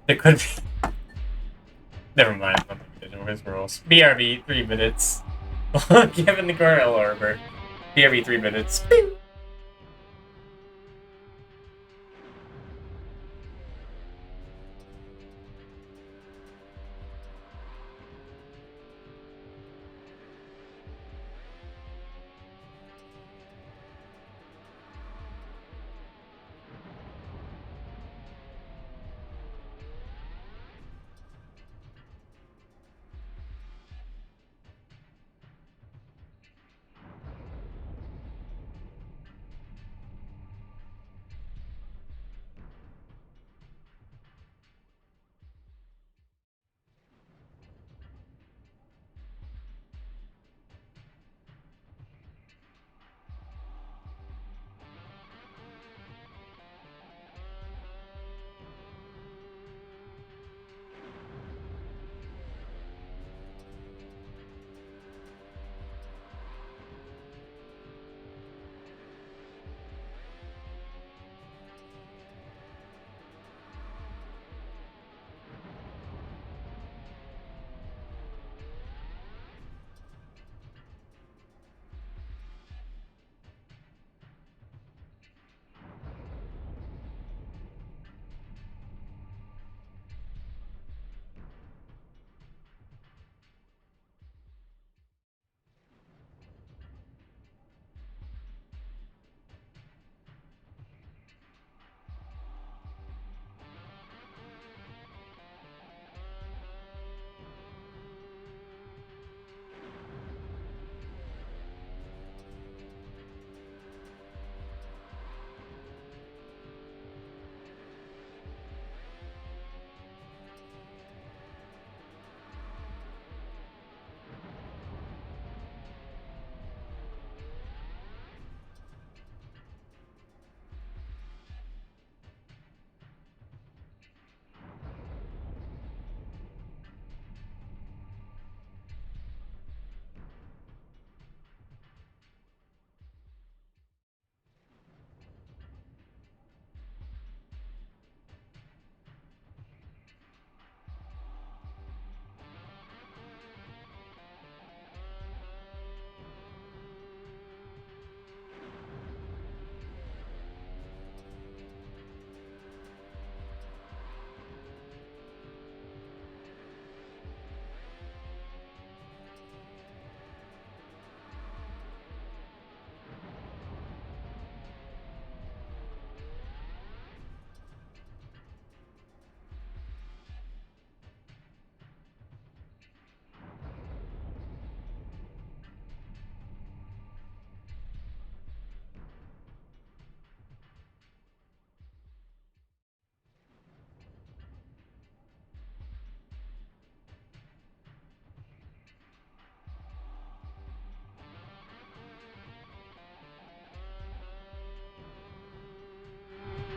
there could be. Never mind. I'm not gonna do his rules. BRB 3 minutes. Kevin the Gorilla Arbor. BRB 3 minutes. Pew!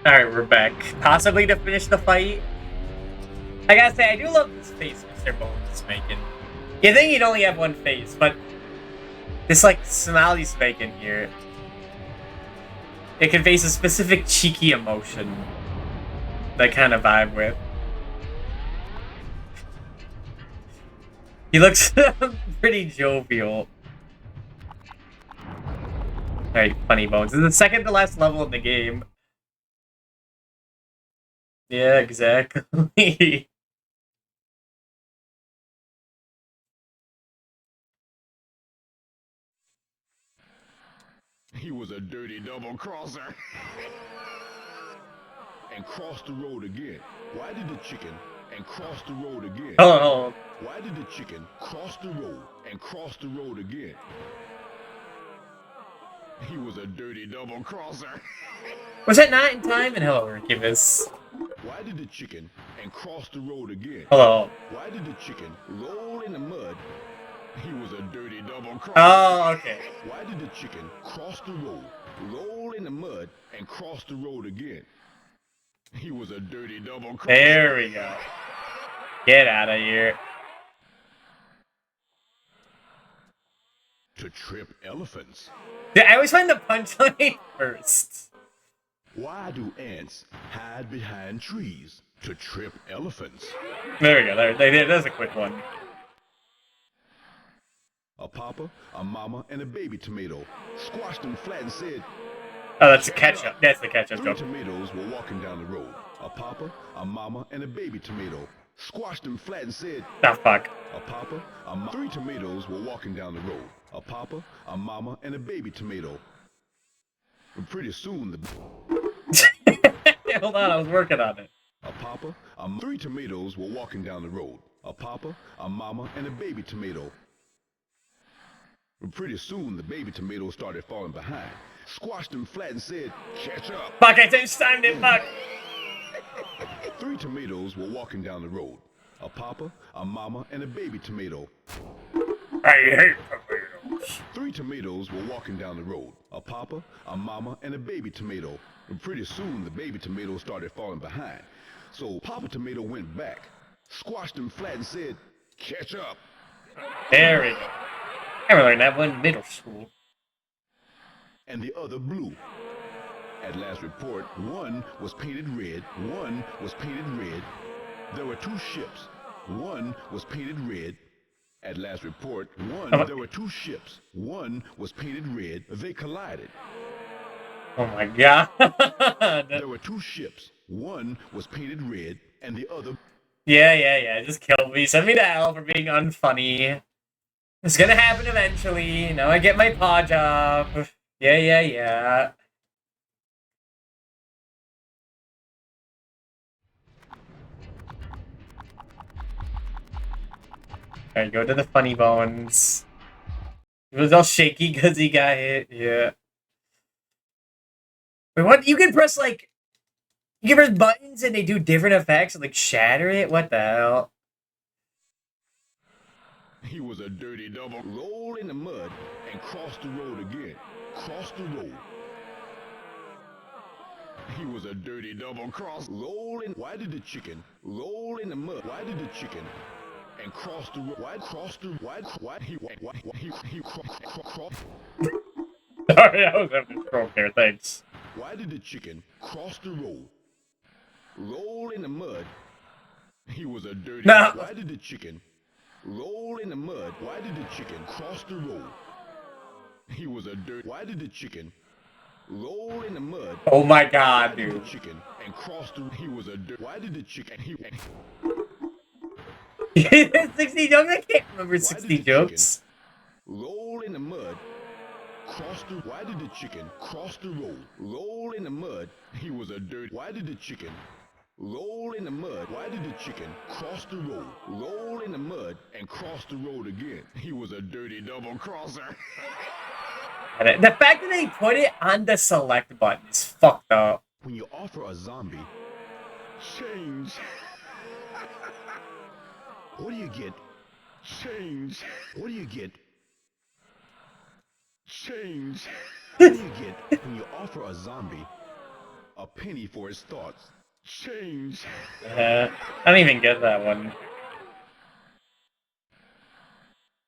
Alright, we're back. Possibly to finish the fight. I gotta say, I do love this face Mr. Bones is making. You think he'd only have one face, but this, like, smile he's making here, it conveys a specific cheeky emotion that kind of vibe with. He looks pretty jovial. Alright, Funny Bones. This is the second to last level in the game. Yeah, exactly. He was a dirty double crosser. And crossed the road again. Why did the chicken and cross the road again? Oh, Why did the chicken cross the road and cross the road again? He was a dirty double crosser. was that not in time? And hello, Incubus. Why did the chicken and cross the road again? Hello. Why did the chicken roll in the mud? He was a dirty double crosser. Oh, okay. Why did the chicken cross the road, roll in the mud, and cross the road again? He was a dirty double crosser. There we go. Get out of here. To trip elephants. Dude, I always find the punchline first. Why do ants hide behind trees? to trip elephants. There we go. There's a quick one. A papa, a mama, and a baby tomato squashed them flat and said, Oh, that's a ketchup. That's the ketchup three joke. tomatoes were walking down the road. A papa, a mama, and a baby tomato squashed them flat and said, Oh, fuck. a papa, three tomatoes were walking down the road. A papa, a mama, and a baby tomato. And pretty soon, Hold on, I was working on it. a papa, three tomatoes were walking down the road. A papa, a mama, and a baby tomato. And pretty soon, the baby tomato started falling behind, squashed them flat and said, catch up. Fuck, I just timed it, fuck. Three tomatoes were walking down the road. A papa, a mama, and a baby tomato. I hate tomatoes. Three tomatoes were walking down the road. A papa, a mama, and a baby tomato. And pretty soon, the baby tomato started falling behind. So Papa Tomato went back, squashed them flat and said, catch up. There we go. I learned that one in middle school. And the other blue. At last report, one was painted red, one was painted red. There were two ships. One was painted red. At last report, there were two ships. One was painted red. They collided. Oh my god. There were two ships. One was painted red, and the other... Yeah. Just kill me. Send me to hell for being unfunny. It's gonna happen eventually. Now I get my paw job. Yeah. Alright, go to the funny bones. He was all shaky because he got hit. Yeah. Wait, what? You can press, like... You can press buttons and they do different effects, like shatter it? What the hell? He was a dirty double. Rolled in the mud and crossed the road again. Crossed the road. He was a dirty double cross. Roll in. Why did the chicken roll in the mud? Why did the chicken and cross the road? Why cross the? Why he cross? Sorry, I was having a stroke there. Thanks. Why did the chicken cross the road? Roll in the mud. He was a dirty. No. Why did the chicken roll in the mud? Why did the chicken cross the road? He was a dirt. Why did the chicken roll in the mud? Oh my god, Why did dude. the chicken and cross the? He was a dirt. Why did the chicken? 60 jokes? I can't remember Why did 60 the jokes. Roll in the mud. Cross the. Why did the chicken cross the road? Roll in the mud. He was a dirt. Why did the chicken roll in the mud? Why did the chicken cross the road? Roll in the mud and cross the road again. He was a dirty double crosser. The fact that they put it on the select button is fucked up. When you offer a zombie change, what do you get? Change. What do you get? Change. What do you get when you offer a zombie a penny for his thoughts? Change. I don't even get that one.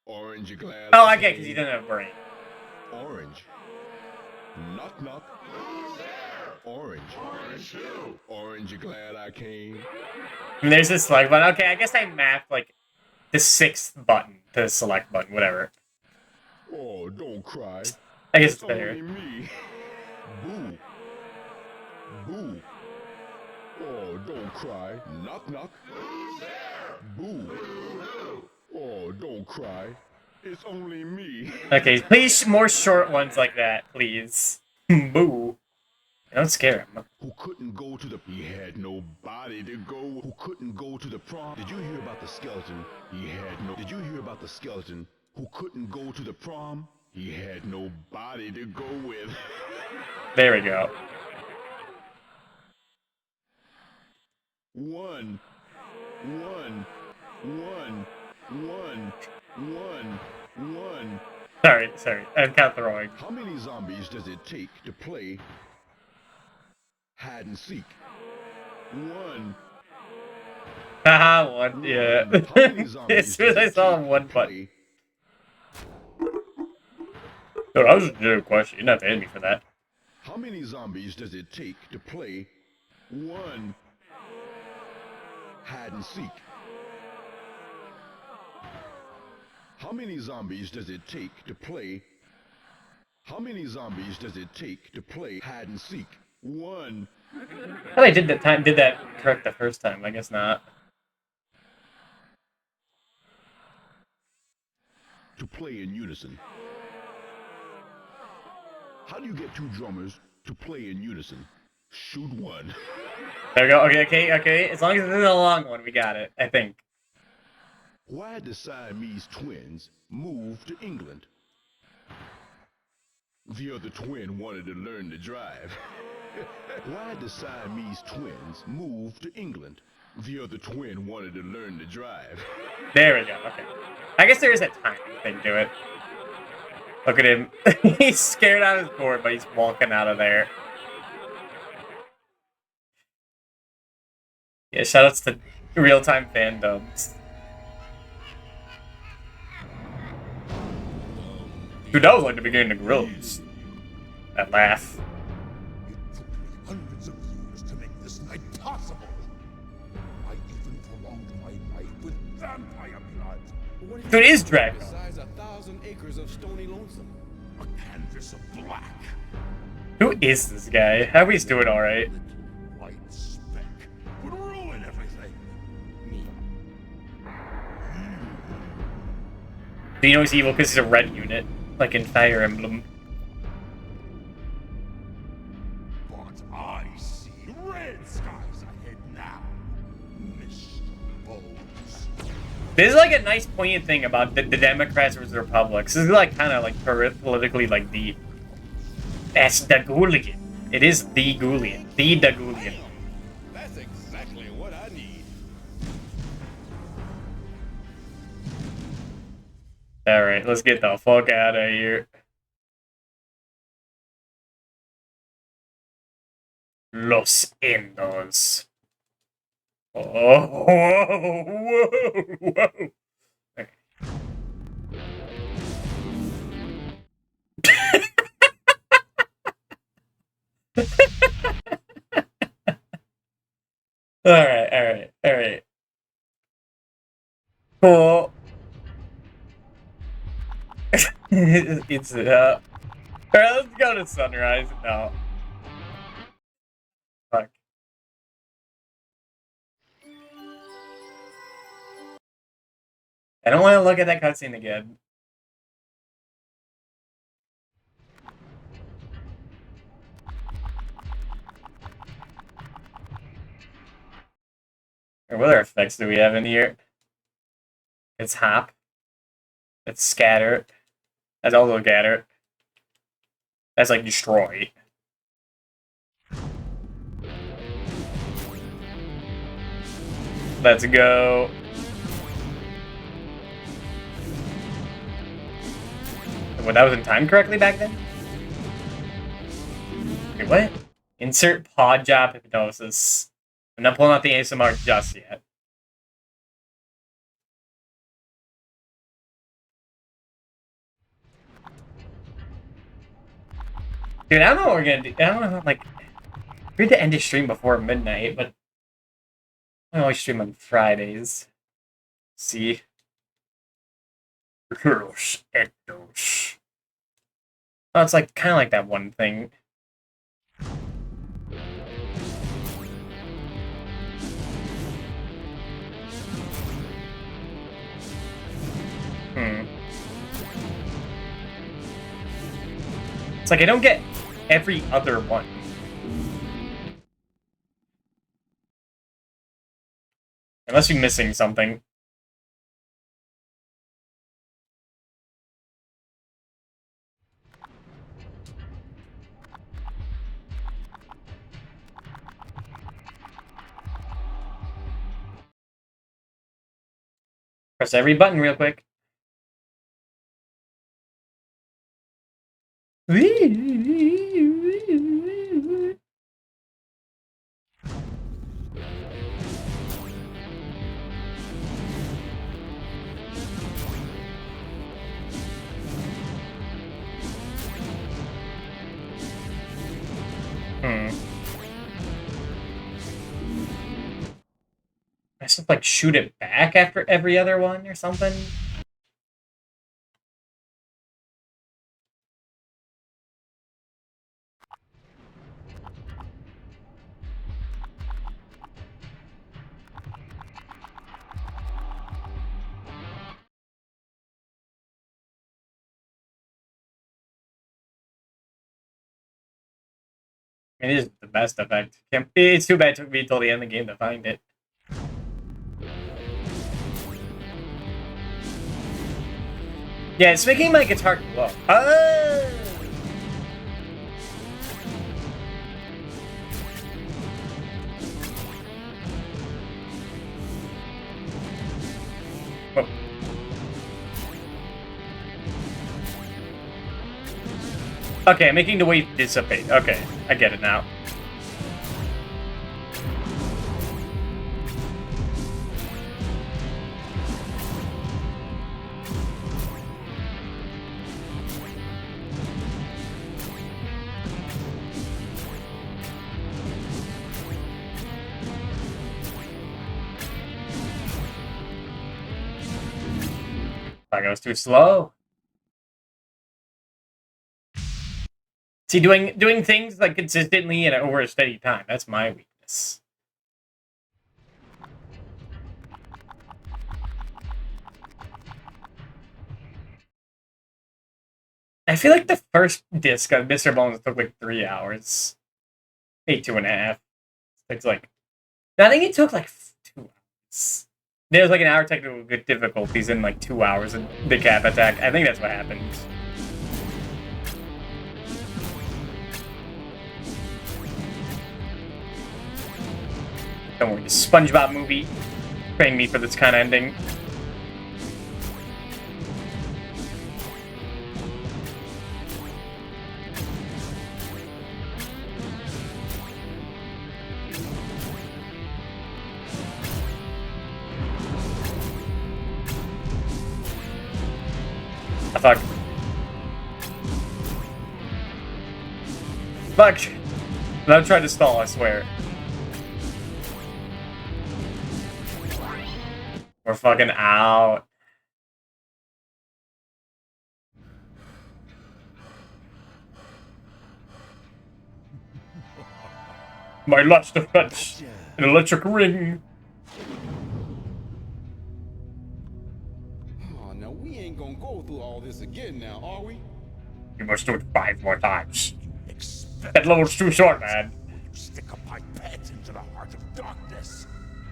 Orange, you glad? Oh, I get because he doesn't have a brain. Orange. Knock knock. Orange. Orange who? Orange, you glad I came? And there's this select button. Okay, I guess I mapped like the 6th button to the select button, whatever. Oh, don't cry. I guess it's Only better. me. Boo. Boo. Oh, don't cry. Knock knock. Who's there? Boo. Oh, don't cry. It's only me. Okay, please more short ones like that, please. Boo. Don't scare him. Who couldn't go to the... He had nobody to go. Who couldn't go to the prom. Did you hear about the skeleton? He had no... Did you hear about the skeleton who couldn't go to the prom? He had nobody to go with. There we go. One. Sorry. I'm kind of throwing. How many zombies does it take to play hide and seek? One. Haha, one, yeah. How many zombies As soon as does I it saw take one to button. play- Dude, I was just doing a question. You didn't have to hit me for that. How many zombies does it take to play one? hide and seek. How many zombies does it take to play? How many zombies does it take to play hide and seek? One. I thought I did that correct the first time. I guess not. To play in unison. How do you get two drummers to play in unison? Shoot one. There we go. Okay. As long as it's a long one, we got it. I think. Why did the Siamese twins move to England? The other twin wanted to learn to drive. Why did the Siamese twins move to England? The other twin wanted to learn to drive. There we go. Okay. I guess there is a time thing to it. Look at him. He's scared out of his board, but he's walking out of there. Yeah, shoutouts to real-time fandoms. Dude, that was like the beginning of Grills. That laugh. It took me hundreds of years to make this night possible. I even prolonged my life with vampire blood. Dude, it is Draco. Besides 1,000 acres of stony lonesome. A canvas of black. Who is this guy? How he's doing alright? White speck would ruin everything. Me. Do you know he's evil because he's a red unit? Like in Fire Emblem. But I see red skies ahead now, Mr. Bones. This is like a nice poignant thing about the Democrats versus the Republicans. This is like kind of like politically like the... That's the Ghoulian. It is the Ghoulian. The Ghoulian. That's exactly what I need. Alright, let's get the fuck out of here. Los Endos. Oh, whoa. Okay. Alright. Cool. It's Alright, let's go to Sunrise now. Fuck. I don't want to look at that cutscene again. Or what other effects do we have in here? It's hop. It's scatter. That's also gather. That's like destroy. Let's go. Well, that was in time correctly back then? Wait, what? Insert pod job hypnosis. I'm not pulling out the ASMR just yet. Dude, I don't know what we're gonna do. I don't know, like, we're to end the stream before midnight, but I always stream on Fridays. See? Los Endos. Oh, it's like kind of like that one thing. It's like I don't get every other one. Unless you're missing something. Press every button real quick. I guess if like shoot it back after every other one or something. It is the best effect. It's too bad it took me till the end of the game to find it. Yeah, it's making my guitar glow. Oh! Oh. Okay, making the wave dissipate. Okay, I get it now. That goes too slow. See, doing things like consistently and over a steady time. That's my weakness. I feel like the first disc of Mr. Bones took like 3 hours. Maybe 2.5. It's like, I think it took like 2 hours. There's like an hour technical difficulties in like 2 hours in the cap attack. I think that's what happened. Don't worry, the SpongeBob movie trained me for this kind of ending. Fuck. Fuck. Don't try to stall, I swear. We're fucking out. My last defense. An electric ring. Oh, now we ain't gonna go through all this again now, are we? You must do it 5 more times. Expect That level's too short, man. you stick a pipette into the heart of darkness.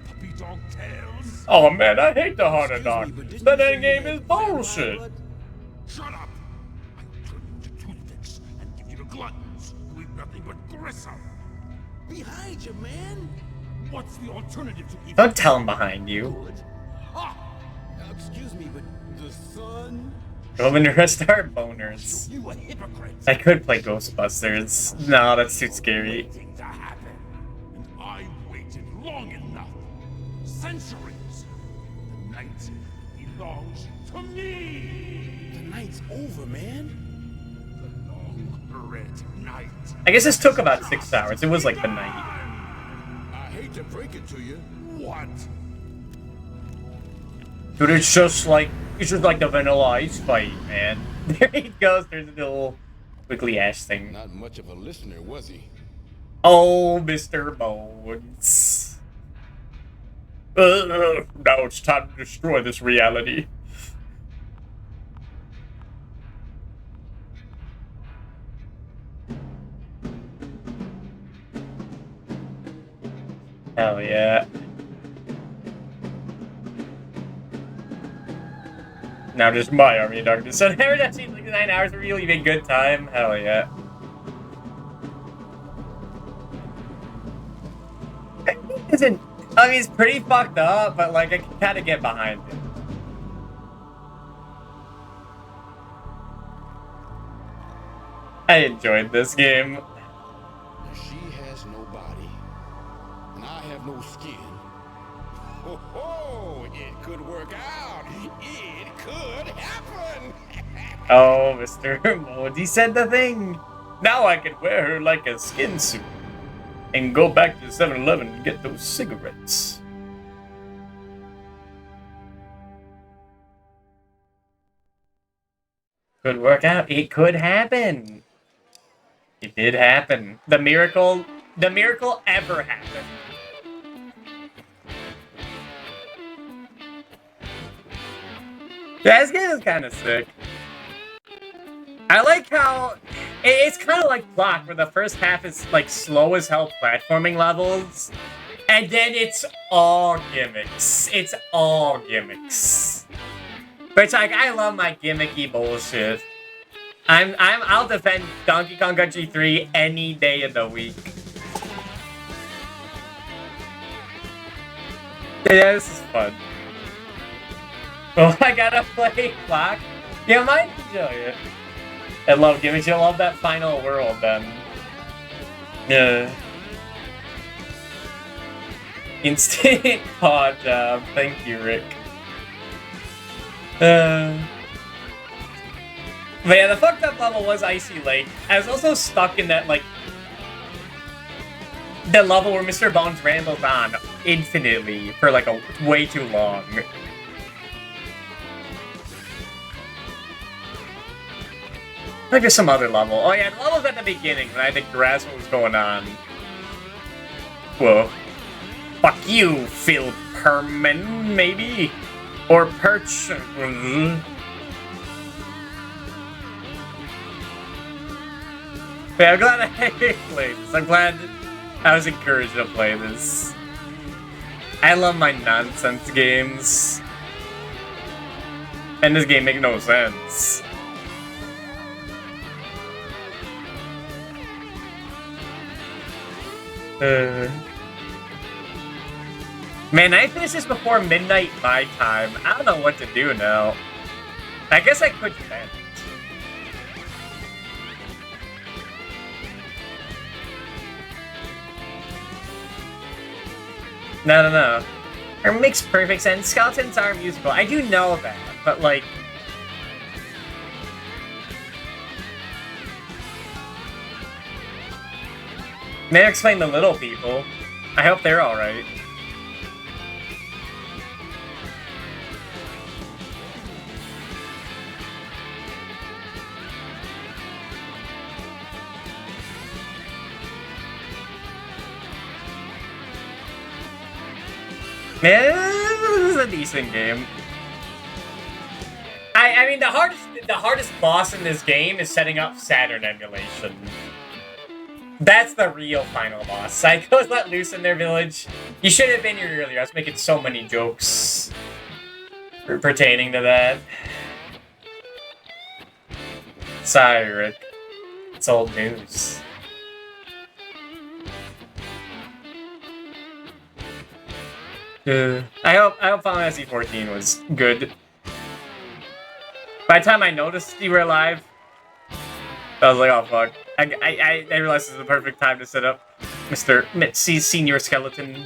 Puppy dog tails. Oh man, I hate the Heart of Excuse me, Darkness. but didn't That you say endgame you is had fire bullshit. blood? Shut up! I turn you into toothpicks and give you to gluttons who eat nothing but gristle. Behind you, man. What's the alternative to eating? Don't tell him behind you. Good. Ha! Now, excuse me, but the sun? Go and restart boners. You a hypocrite. I could play Ghostbusters. No, that's too scary. Waiting to happen. And I waited long enough. Centuries. The night belongs to me. The night's over, man. The long red night. I guess this took about 6 hours. It was like the night. I hate to break it to you. What? Dude, it's just like the Vanilla Ice fight, man. There he goes. There's a little wiggly ash thing. Not much of a listener, was he? Oh, Mr. Bones. Now it's time to destroy this reality. Hell yeah. Now just my army of darkness. So never that seems like 9 hours a really been good time. Hell yeah. Isn't, I mean, it's pretty fucked up, but like I can kind of get behind it. I enjoyed this game. Now, she has no body, and I have no skin. Ho ho! It could work out. It could happen. Oh, Mr. Bones, he said the thing. Now I can wear her like a skin suit and go back to the 7-Eleven and get those cigarettes. Could work out. It could happen. It did happen. The miracle ever happened. Yeah, this game is kind of sick. I like how it's kind of like Block, where the first half is like slow as hell platforming levels, and then it's all gimmicks. It's all gimmicks. Which, like, I love my gimmicky bullshit. I'll defend Donkey Kong Country 3 any day of the week. Yeah, this is fun. Oh, I gotta play Block. Yeah, might enjoy it. I love gimmicks. You'll love that final world then. Yeah. Instant paw job. Thank you, Rick. But yeah, the fucked up level was Icy Lake. I was also stuck in that, like, the level where Mr. Bones rambles on infinitely for, like, a way too long. Like there's some other level. Oh yeah, the level's at the beginning when I had to grasp what was going on. Whoa. Fuck you, Phil Perman, maybe? Or Perch. Yeah, I'm glad I played this. I'm glad I was encouraged to play this. I love my nonsense games. And this game makes no sense. Man, I finished this before midnight my time. I don't know what to do now. I guess I could vent. No. It makes perfect sense. Skeletons are musical. I do know that, but like... May I explain the little people? I hope they're alright. Man, this is a decent game. I mean, the hardest boss in this game is setting up Saturn emulation. That's the real final boss. Psycho's let loose in their village. You should have been here earlier. I was making so many jokes pertaining to that. Sorry, Rick. It's old news. I hope Final Fantasy 14 was good. By the time I noticed you were alive, I was like, oh fuck. I realized this is the perfect time to set up Mr. Mitzi Senior Skeleton,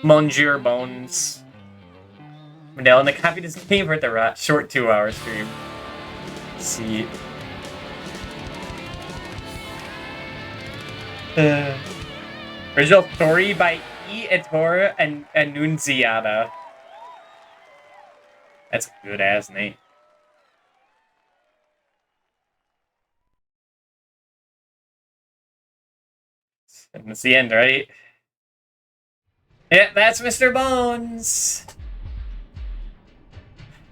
Monsieur Bones. Now, and the copy this game for the short 2-hour stream. Let's see. Original story by E. Ettore and Annunziata. That's a good ass name. And that's the end, right? Yeah, that's Mr. Bones!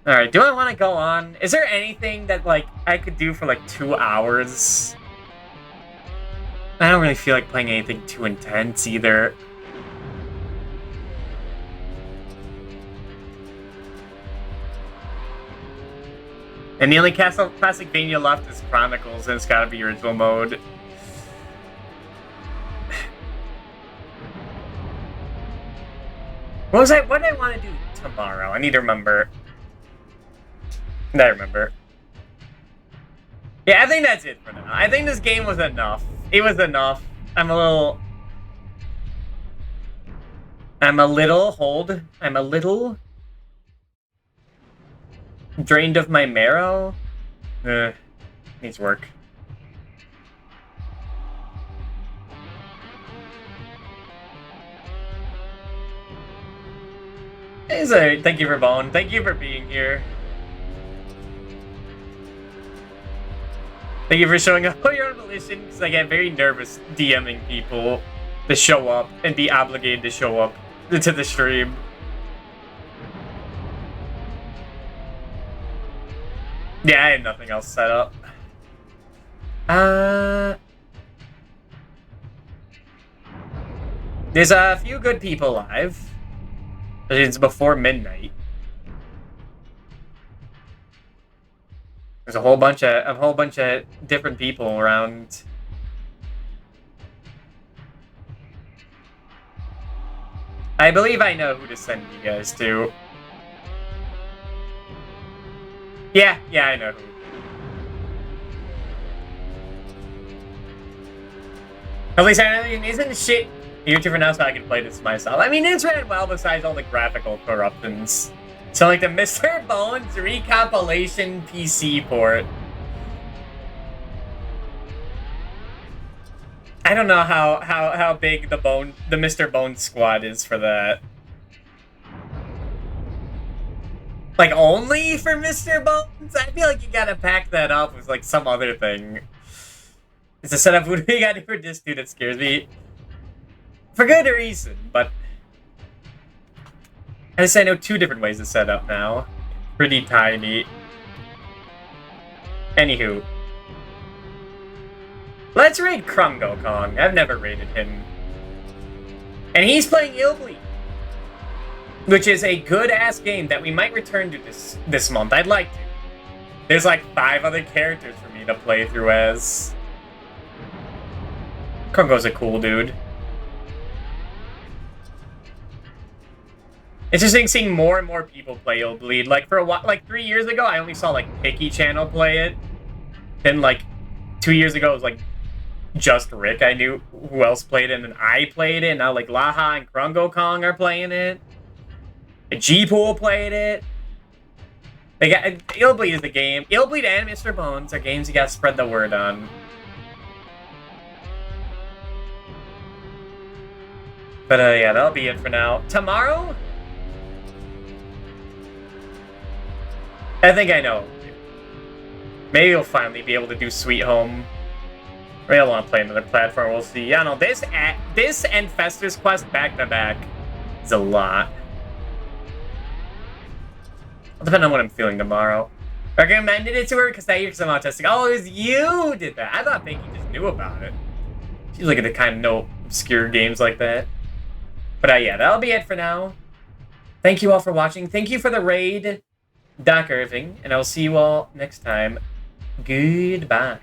Alright, do I want to go on? Is there anything that, like, I could do for, like, 2 hours? I don't really feel like playing anything too intense, either. And the only Castlevania left is Chronicles, and it's gotta be original mode. What did I want to do tomorrow? I need to remember. I remember. Yeah, I think that's it for now. I think this game was enough. It was enough. I'm a little drained of my marrow. Needs work. Thank you for Bone. Thank you for being here. Thank you for showing up on your own volition, because I get very nervous DMing people to show up and be obligated to show up to the stream. Yeah, I had nothing else set up. There's a few good people live. It's before midnight. There's a whole bunch of different people around. I believe I know who to send you guys to. Yeah, I know who. At least I mean, isn't shit YouTube now so I can play this myself? I mean, it's ran well besides all the graphical corruptions. So like the Mr. Bones recompilation PC port. I don't know how big the Mr. Bones squad is for that. Like only for Mr. Bones? I feel like you gotta pack that up with like some other thing. It's a setup we gotta do for this dude that scares me. For good reason, but I just I know 2 different ways to set up now. Pretty tiny. Anywho. Let's raid Krungo Kong. I've never raided him. And he's playing Illbleed, which is a good-ass game that we might return to this month. I'd like to. There's like 5 other characters for me to play through as. Krungo's a cool dude. It's interesting seeing more and more people play Illbleed. Like for a while, like 3 years ago, I only saw like Picky Channel play it. Then like 2 years ago, it was like just Rick. I knew who else played it, and I played it. Now like Laha and Krungo Kong are playing it. And G-Pool played it. They got Illbleed is the game. Illbleed and Mr. Bones are games you gotta spread the word on. But yeah, that'll be it for now. Tomorrow, I think I know. Maybe we'll finally be able to do Sweet Home. Maybe I want to play another platform. We'll see. I don't know. This and Fester's Quest back to back is a lot. It'll depend on what I'm feeling tomorrow. Recommended it to her because I hear some autistic. Oh, it was you who did that. I thought Pinky just knew about it. She's looking to kind of know obscure games like that. But yeah, that'll be it for now. Thank you all for watching. Thank you for the raid, Doc Irving, and I will see you all next time. Goodbye.